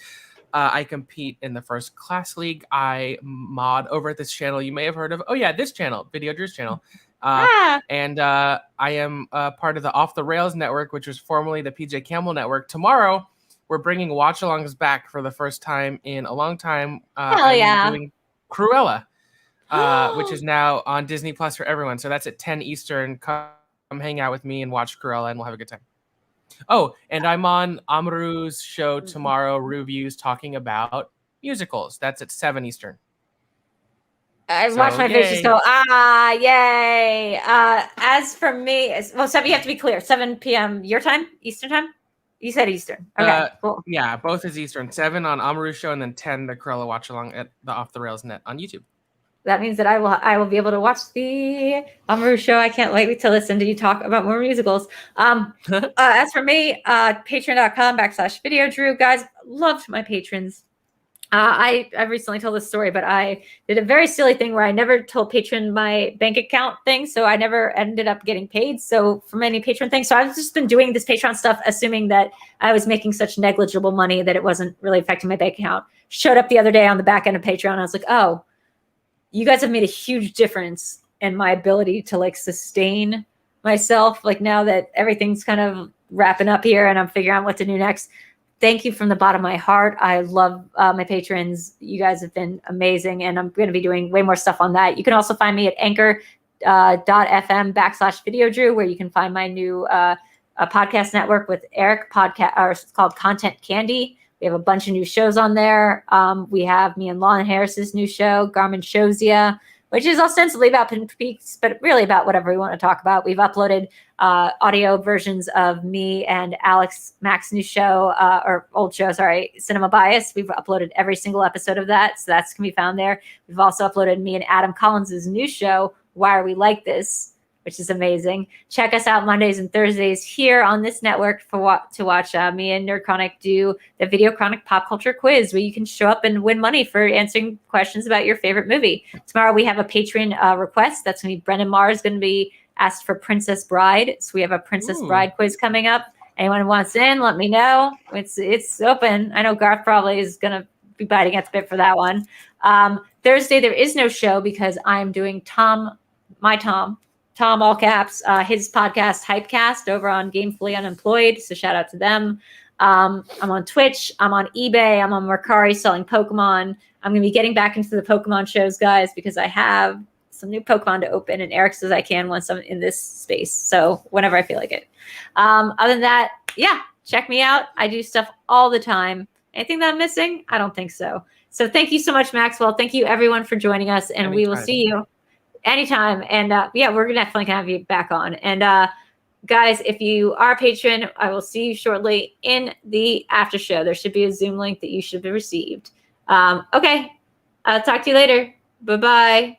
I compete in the First Class League. I mod over at this channel you may have heard of. Oh yeah, this channel, Videodrew's channel. And I am part of the Off the Rails network, which was formerly the PJ Campbell network. Tomorrow, we're bringing watch-alongs back for the first time in a long time. Hell yeah. I'm doing Cruella, which is now on Disney Plus for everyone. So that's at 10 Eastern. Come hang out with me and watch Cruella, and we'll have a good time. Oh, and I'm on Amaru's show tomorrow, Reviews, talking about musicals. That's at 7 Eastern. I watch my face just go, yay. As for me, well, 7, you have to be clear, 7 p.m. your time, Eastern time? You said Eastern. Okay, cool. Yeah, both is Eastern. 7 on Amaru's show, and then 10 the Cruella watch along at the Off the Rails net on YouTube. That means that I will be able to watch the Amaru show. I can't wait to listen to you talk about more musicals. As for me, patreon.com/Videodrew. Guys, loved my patrons. I recently told this story, but I did a very silly thing where I never told patron my bank account thing, so I never ended up getting paid. So from any patron thing, so I've just been doing this Patreon stuff, assuming that I was making such negligible money that it wasn't really affecting my bank account. Showed up the other day on the back end of Patreon. I was like, oh, you guys have made a huge difference in my ability to like sustain myself. Like now that everything's kind of wrapping up here and I'm figuring out what to do next. Thank you from the bottom of my heart. I love my patrons. You guys have been amazing, and I'm going to be doing way more stuff on that. You can also find me at anchor.fm/Videodrew, where you can find my new podcast network with Eric podcast, or it's called Content Candy. We have a bunch of new shows on there. We have me and Lon Harris's new show, Garmin Shows Ya, which is ostensibly about Twin Peaks, but really about whatever we want to talk about. We've uploaded audio versions of me and Alex Mack's new show, or old show, sorry, Cinema Bias. We've uploaded every single episode of that, so that's going to be found there. We've also uploaded me and Adam Collins' new show, Why Are We Like This?, which is amazing. Check us out Mondays and Thursdays here on this network to watch me and NerdChronic do the VideoChronic Pop Culture Quiz, where you can show up and win money for answering questions about your favorite movie. Tomorrow we have a patron request. That's going to be Brendan Marr is going to be asked for Princess Bride. So we have a Princess Bride quiz coming up. Anyone who wants in, let me know. It's open. I know Garth probably is going to be biting at the bit for that one. Thursday there is no show because I'm doing Tom, all caps, his podcast Hypecast over on Gamefully Unemployed. So shout out to them. I'm on Twitch. I'm on eBay. I'm on Mercari selling Pokemon. I'm going to be getting back into the Pokemon shows, guys, because I have some new Pokemon to open, and Eric says I can once I'm in this space. So whenever I feel like it. Other than that, yeah, check me out. I do stuff all the time. Anything that I'm missing? I don't think so. So thank you so much, Maxwell. Thank you, everyone, for joining us, and we will see you anytime. And yeah, we're definitely gonna have you back on. And guys, if you are a patron, I will see you shortly in the after show. There should be a Zoom link that you should have received. Okay, I'll talk to you later. Bye-bye.